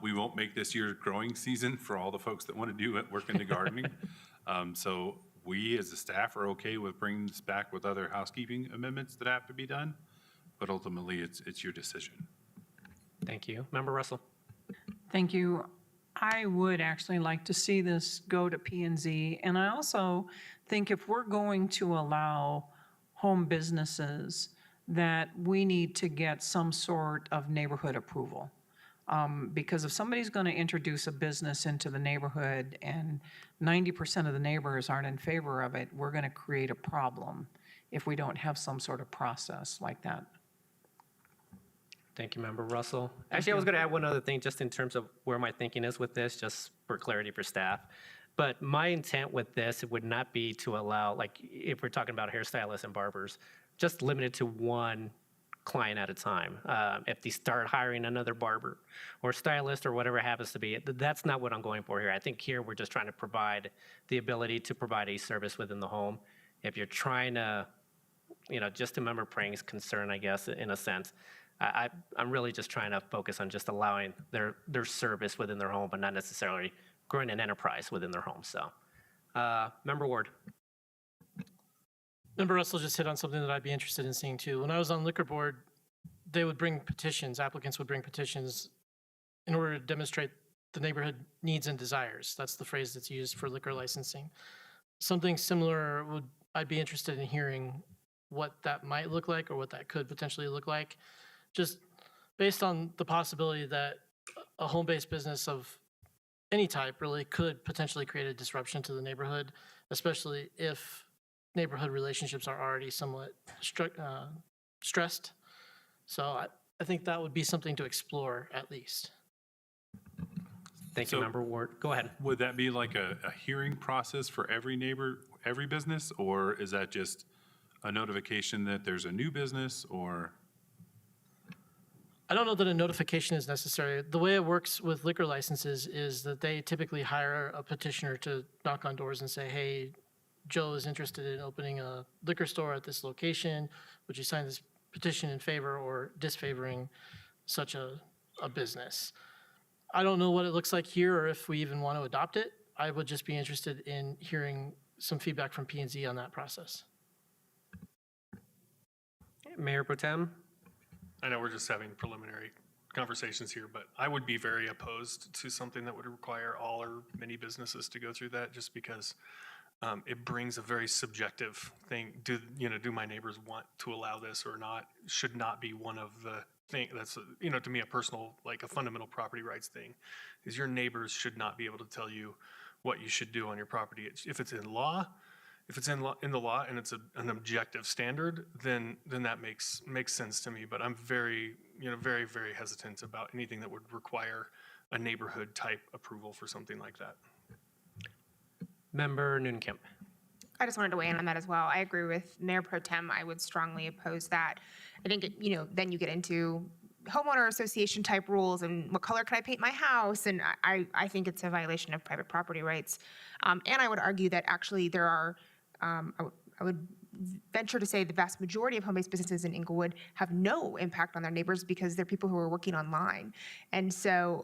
we won't make this year's growing season for all the folks that want to do it, work in the gardening. So we as a staff are okay with bringing this back with other housekeeping amendments that have to be done, but ultimately it's your decision. Thank you. Member Russell. Thank you. I would actually like to see this go to P&Z. And I also think if we're going to allow home businesses, that we need to get some sort of neighborhood approval. Because if somebody's going to introduce a business into the neighborhood and 90% of the neighbors aren't in favor of it, we're going to create a problem if we don't have some sort of process like that. Thank you, Member Russell. Actually, I was going to add one other thing just in terms of where my thinking is with this, just for clarity for staff. But my intent with this, it would not be to allow, like, if we're talking about hairstylists and barbers, just limited to one client at a time. If they start hiring another barber or stylist or whatever it happens to be, that's not what I'm going for here. I think here we're just trying to provide the ability to provide a service within the home. If you're trying to, just to Member Prang's concern, I guess, in a sense, I'm really just trying to focus on just allowing their service within their home, but not necessarily growing an enterprise within their home. So, Member Ward. Member Russell just hit on something that I'd be interested in seeing too. When I was on liquor board, they would bring petitions, applicants would bring petitions in order to demonstrate the neighborhood needs and desires. That's the phrase that's used for liquor licensing. Something similar I'd be interested in hearing what that might look like or what that could potentially look like. Just based on the possibility that a home-based business of any type really could potentially create a disruption to the neighborhood, especially if neighborhood relationships are already somewhat stressed. So I think that would be something to explore at least. Thank you, Member Ward. Go ahead. Would that be like a hearing process for every neighbor, every business, or is that just a notification that there's a new business, or? I don't know that a notification is necessary. The way it works with liquor licenses is that they typically hire a petitioner to knock on doors and say, hey, Joe is interested in opening a liquor store at this location. Would you sign this petition in favor or disfavoring such a business? I don't know what it looks like here or if we even want to adopt it. I would just be interested in hearing some feedback from P&Z on that process. Mayor Pro Tem. I know we're just having preliminary conversations here, but I would be very opposed to something that would require all or many businesses to go through that, just because it brings a very subjective thing. Do my neighbors want to allow this or not? Should not be one of the things that's, to me, a personal, like a fundamental property rights thing, is your neighbors should not be able to tell you what you should do on your property. If it's in law, in the law and it's an objective standard, then that makes sense to me. But I'm very, very, very hesitant about anything that would require a neighborhood type approval for something like that. Member Noonkemp. I just wanted to weigh in on that as well. I agree with Mayor Pro Tem. I would strongly oppose that. I think, then you get into homeowner association type rules and what color can I paint my house? And I think it's a violation of private property rights. And I would argue that actually there are, I would venture to say the vast majority of home-based businesses in Englewood have no impact on their neighbors because they're people who are working online. And so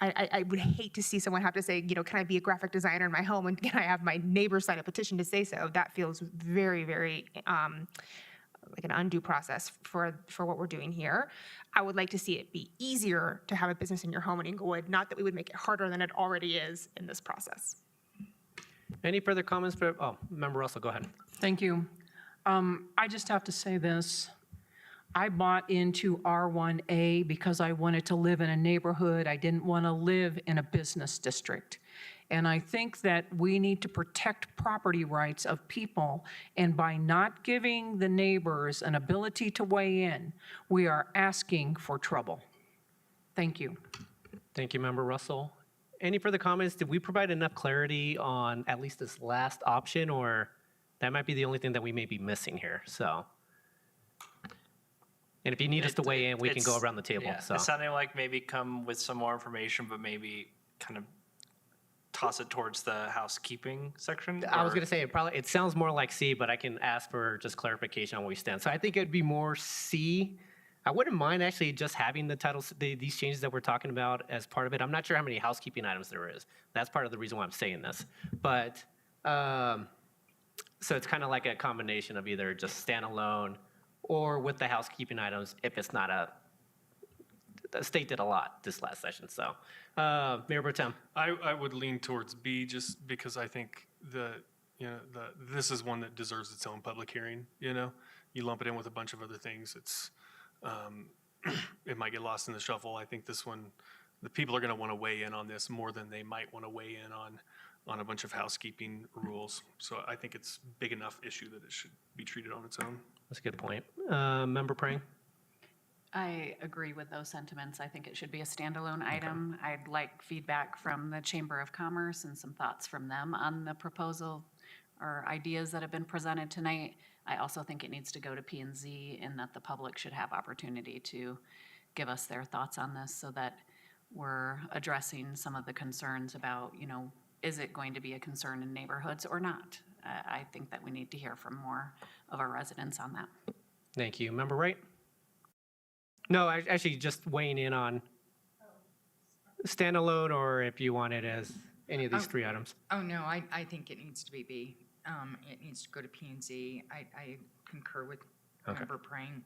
I would hate to see someone have to say, can I be a graphic designer in my home and can I have my neighbor sign a petition to say so? That feels very, very like an undue process for what we're doing here. I would like to see it be easier to have a business in your home in Englewood, not that we would make it harder than it already is in this process. Any further comments? Member Russell, go ahead. Thank you. I just have to say this. I bought into R1A because I wanted to live in a neighborhood. I didn't want to live in a business district. And I think that we need to protect property rights of people. And by not giving the neighbors an ability to weigh in, we are asking for trouble. Thank you. Thank you, Member Russell. Any further comments? Did we provide enough clarity on at least this last option, or that might be the only thing that we may be missing here? So, and if you need us to weigh in, we can go around the table. Yeah, so. It sounded like maybe come with some more information, but maybe kind of toss it towards the housekeeping section? I was or- going to say, it sounds more like C, but I can ask for just clarification on where we stand. So I think it'd be more C. I wouldn't mind actually just having the titles, these changes that we're talking about as part of it. I'm not sure how many housekeeping items there is. That's part of the reason why I'm saying this. But, so it's kind of like a combination of either just standalone or with the housekeeping items if it's not the state did a lot this last session. So, Mayor Pro Tem. I would lean towards B just because I think this is one that deserves its own public hearing, You lump it in with a bunch of other things, it's, it might get lost in the shuffle. I think this one, the people are going to want to weigh in on this more than they might want to weigh in on a bunch of housekeeping rules. So I think it's a big enough issue that it should be treated on its own. That's a good point. Member Prang? I agree with those sentiments. I think it should be a standalone item. I'd like feedback from the Chamber of Commerce and some thoughts from them on the proposal or ideas that have been presented tonight. I also think it needs to go to P&Z and that the public should have opportunity to give us their thoughts on this so that we're addressing some of the concerns about, is it going to be a concern in neighborhoods or not? I think that we need to hear from more of our residents on that. Thank you. Member Wright? No, actually just weighing in on standalone or if you want it as any of these three items. Oh, no, I think it needs to be B. It needs to go to P&Z. I concur with Member Prang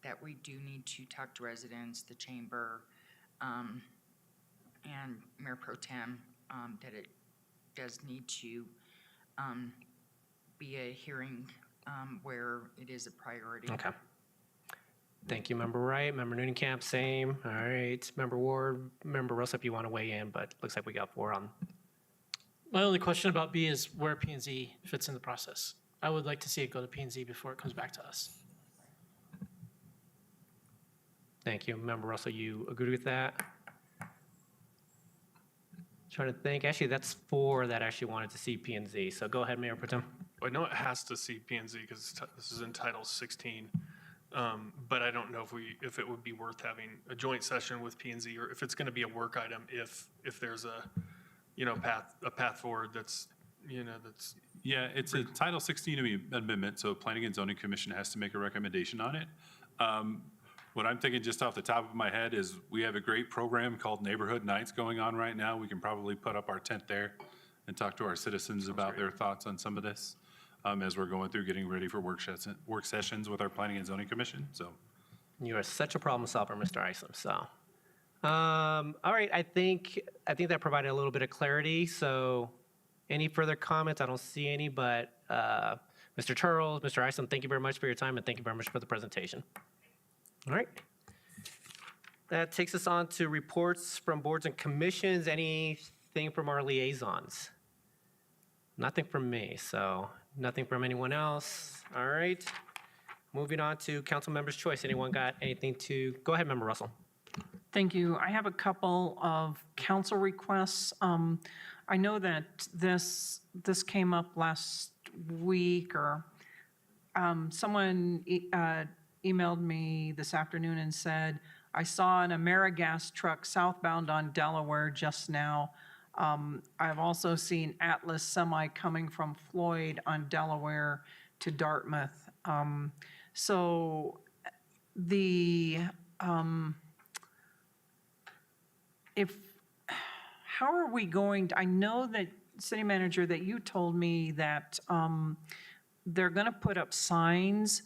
that we do need to talk to residents, the chamber, and Mayor Pro Tem, that it does need to be a hearing where it is a priority. Okay. Thank you, Member Wright. Member Noonekamp, same. All right. Member Ward, Member Russell, if you want to weigh in, but looks like we got 4 on. My only question about B is where P&Z fits in the process. I would like to see it go to P&Z before it comes back to us. Thank you. Member Russell, you agree with that? Trying to think. Actually, that's 4 that actually wanted to see P&Z. So go ahead, Mayor Pro Tem. I know it has to see P&Z because this is in Title 16. But I don't know if it would be worth having a joint session with P&Z or if it's going to be a work item if there's a path forward that's. Yeah, it's a Title 16 amendment, so Planning and Zoning Commission has to make a recommendation on it. What I'm thinking just off the top of my head is we have a great program called Neighborhood Nights going on right now. We can probably put up our tent there and talk to our citizens about their thoughts on some of this as we're going through getting ready for work sessions with our Planning and Zoning Commission. So you are such a problem solver, Mr. Isham. So, all right, I think that provided a little bit of clarity. So, any further comments? I don't see any, but Mr. Turles, Mr. Isham, thank you very much for your time and thank you very much for the presentation. All right. That takes us on to reports from boards and commissions. Anything from our liaisons? Nothing from me, so nothing from anyone else. All right. Moving on to council members' choice. Anyone got anything to, go ahead, Member Russell. Thank you. I have a couple of council requests. I know that this came up last week, or someone emailed me this afternoon and said, I saw an AmeriGas truck southbound on Delaware just now. I've also seen Atlas Semi coming from Floyd on Delaware to Dartmouth. So the, how are we going to, I know that, City Manager, that you told me that they're going to put up signs.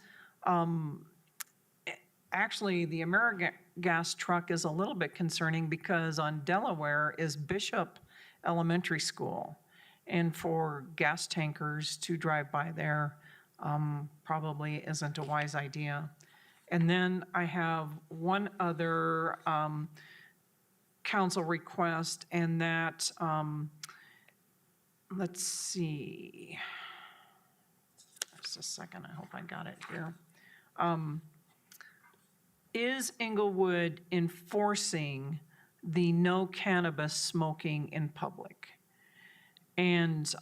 Actually, the AmeriGas truck is a little bit concerning because on Delaware is Bishop Elementary School. And for gas tankers to drive by there probably isn't a wise idea. And then I have one other council request, and that, let's see. Just a second, I hope I got it here. Is Englewood enforcing the no cannabis smoking in public? And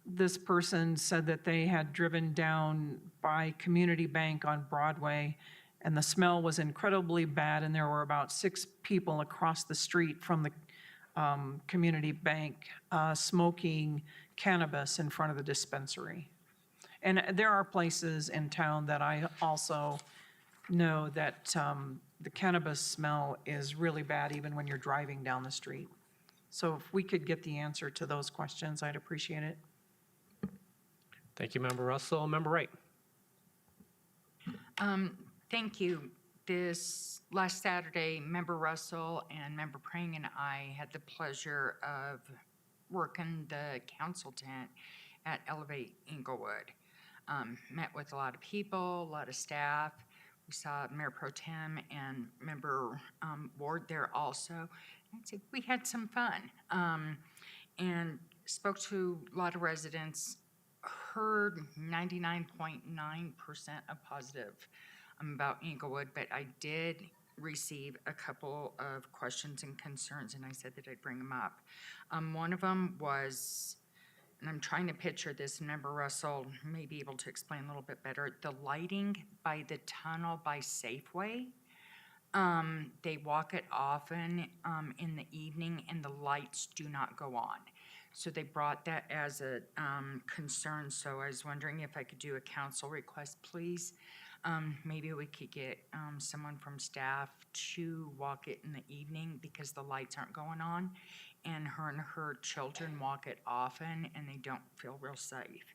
this person said that they had driven down by Community Bank on Broadway, and the smell was incredibly bad, and there were about 6 people across the street from community bank smoking cannabis in front of the dispensary. And there are places in town that I also know that the cannabis smell is really bad even when you're driving down the street. So if we could get the answer to those questions, I'd appreciate it. Thank you, Member Russell. Member Wright. Thank you. This last Saturday, Member Russell and Member Prang and I had the pleasure of working the council tent at Elevate Englewood. Met with a lot of people, a lot of staff. We saw Mayor Pro Tem and Member Ward there also. I'd say we had some fun and spoke to a lot of residents, heard 99.9% of positive about Englewood, but I did receive a couple of questions and concerns, and I said that I'd bring them up. One of them was, and I'm trying to picture this, and Member Russell may be able to explain a little bit better, the lighting by the tunnel by Safeway. They walk it often in the evening, and the lights do not go on. So they brought that as a concern, so I was wondering if I could do a council request, please. Maybe we could get someone from staff to walk it in the evening because the lights aren't going on. And her children walk it often and they don't feel real safe.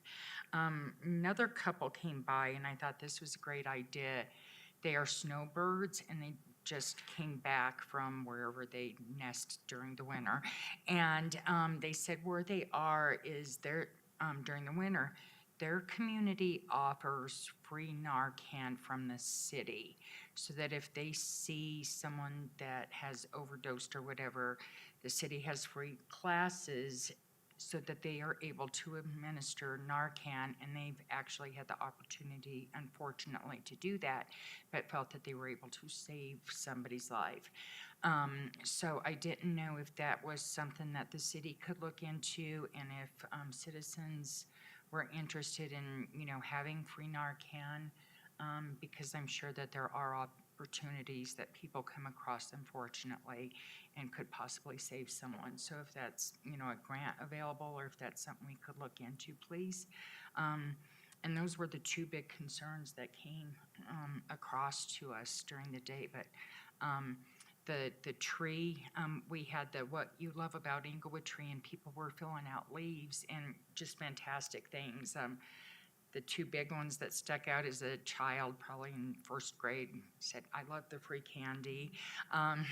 Another couple came by and I thought this was a great idea. They are snowbirds and they just came back from wherever they nest during the winter. And they said where they are is during the winter, their community offers free Narcan from the city so that if they see someone that has overdosed or whatever, the city has free classes so that they are able to administer Narcan, and they've actually had the opportunity, unfortunately, to do that, but felt that they were able to save somebody's life. So I didn't know if that was something that the city could look into, and if citizens were interested in, having free Narcan, because I'm sure that there are opportunities that people come across, unfortunately, and could possibly save someone. So if that's, a grant available, or if that's something we could look into, please. And those were the two big concerns that came across to us during the day. But the tree, we had the What You Love About Englewood tree, and people were filling out leaves and just fantastic things. The two big ones that stuck out is a child, probably in first grade, said, "I love the free candy," and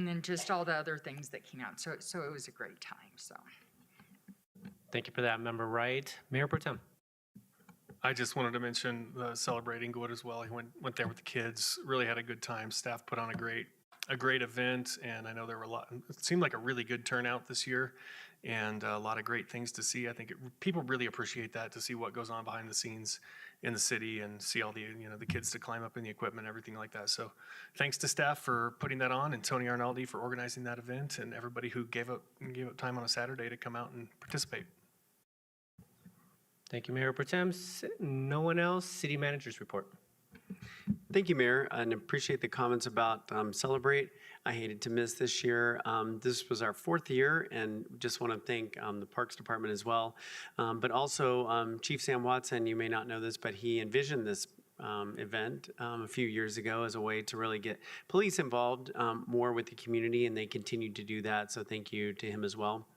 then just all the other things that came out. So it was a great time. So, Thank you for that, Member Wright. Mayor Pro Tem. I just wanted to mention Celebrate Englewood as well. He went there with the kids, really had a good time. Staff put on a great event, and I know there were it seemed like a really good turnout this year, and a lot of great things to see. I think people really appreciate that, to see what goes on behind the scenes in the city and see all the the kids to climb up in the equipment, everything like that. So thanks to staff for putting that on, and Tony Arnaldi for organizing that event, and everybody who gave up time on a Saturday to come out and participate. Thank you, Mayor Pro Tem. No one else? City Manager's report. Thank you, Mayor, and appreciate the comments about Celebrate. I hated to miss this year. This was our 4th year, and just want to thank the Parks Department as well. But also Chief Sam Watson, you may not know this, but he envisioned this event a few years ago as a way to really get police involved more with the community, and they continued to do that. So thank you to him as well.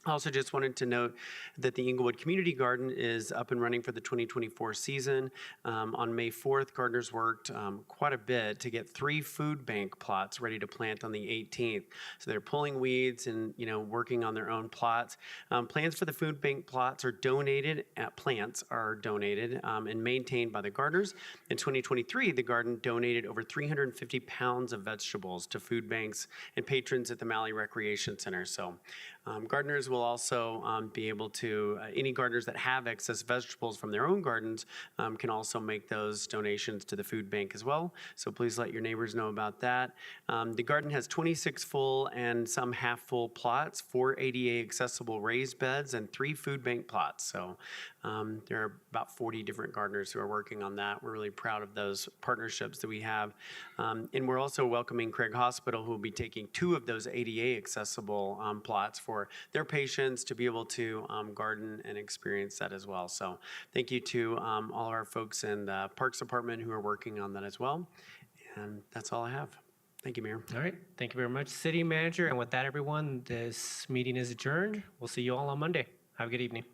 I also just wanted to note that the Englewood Community Garden is up and running for the 2024 season. On May 4th, gardeners worked quite a bit to get 3 food bank plots ready to plant on the 18th. So they're pulling weeds and working on their own plots. Plants for the food bank plots are donated. Plants are donated and maintained by the gardeners. In 2023, the garden donated over 350 pounds of vegetables to food banks and patrons at the Malley Recreation Center. So gardeners will also be able to, any gardeners that have excess vegetables from their own gardens can also make those donations to the food bank as well. So please let your neighbors know about that. The garden has 26 full and some half full plots, 4 ADA accessible raised beds, and 3 food bank plots. So There are about 40 different gardeners who are working on that. We're really proud of those partnerships that we have. And we're also welcoming Craig Hospital, who will be taking 2 of those ADA accessible plots for their patients to be able to garden and experience that as well. So thank you to all our folks in the Parks Department who are working on that as well. And that's all I have. Thank you, Mayor. All right, thank you very much, City Manager. And with that, everyone, this meeting is adjourned. We'll see you all on Monday. Have a good evening.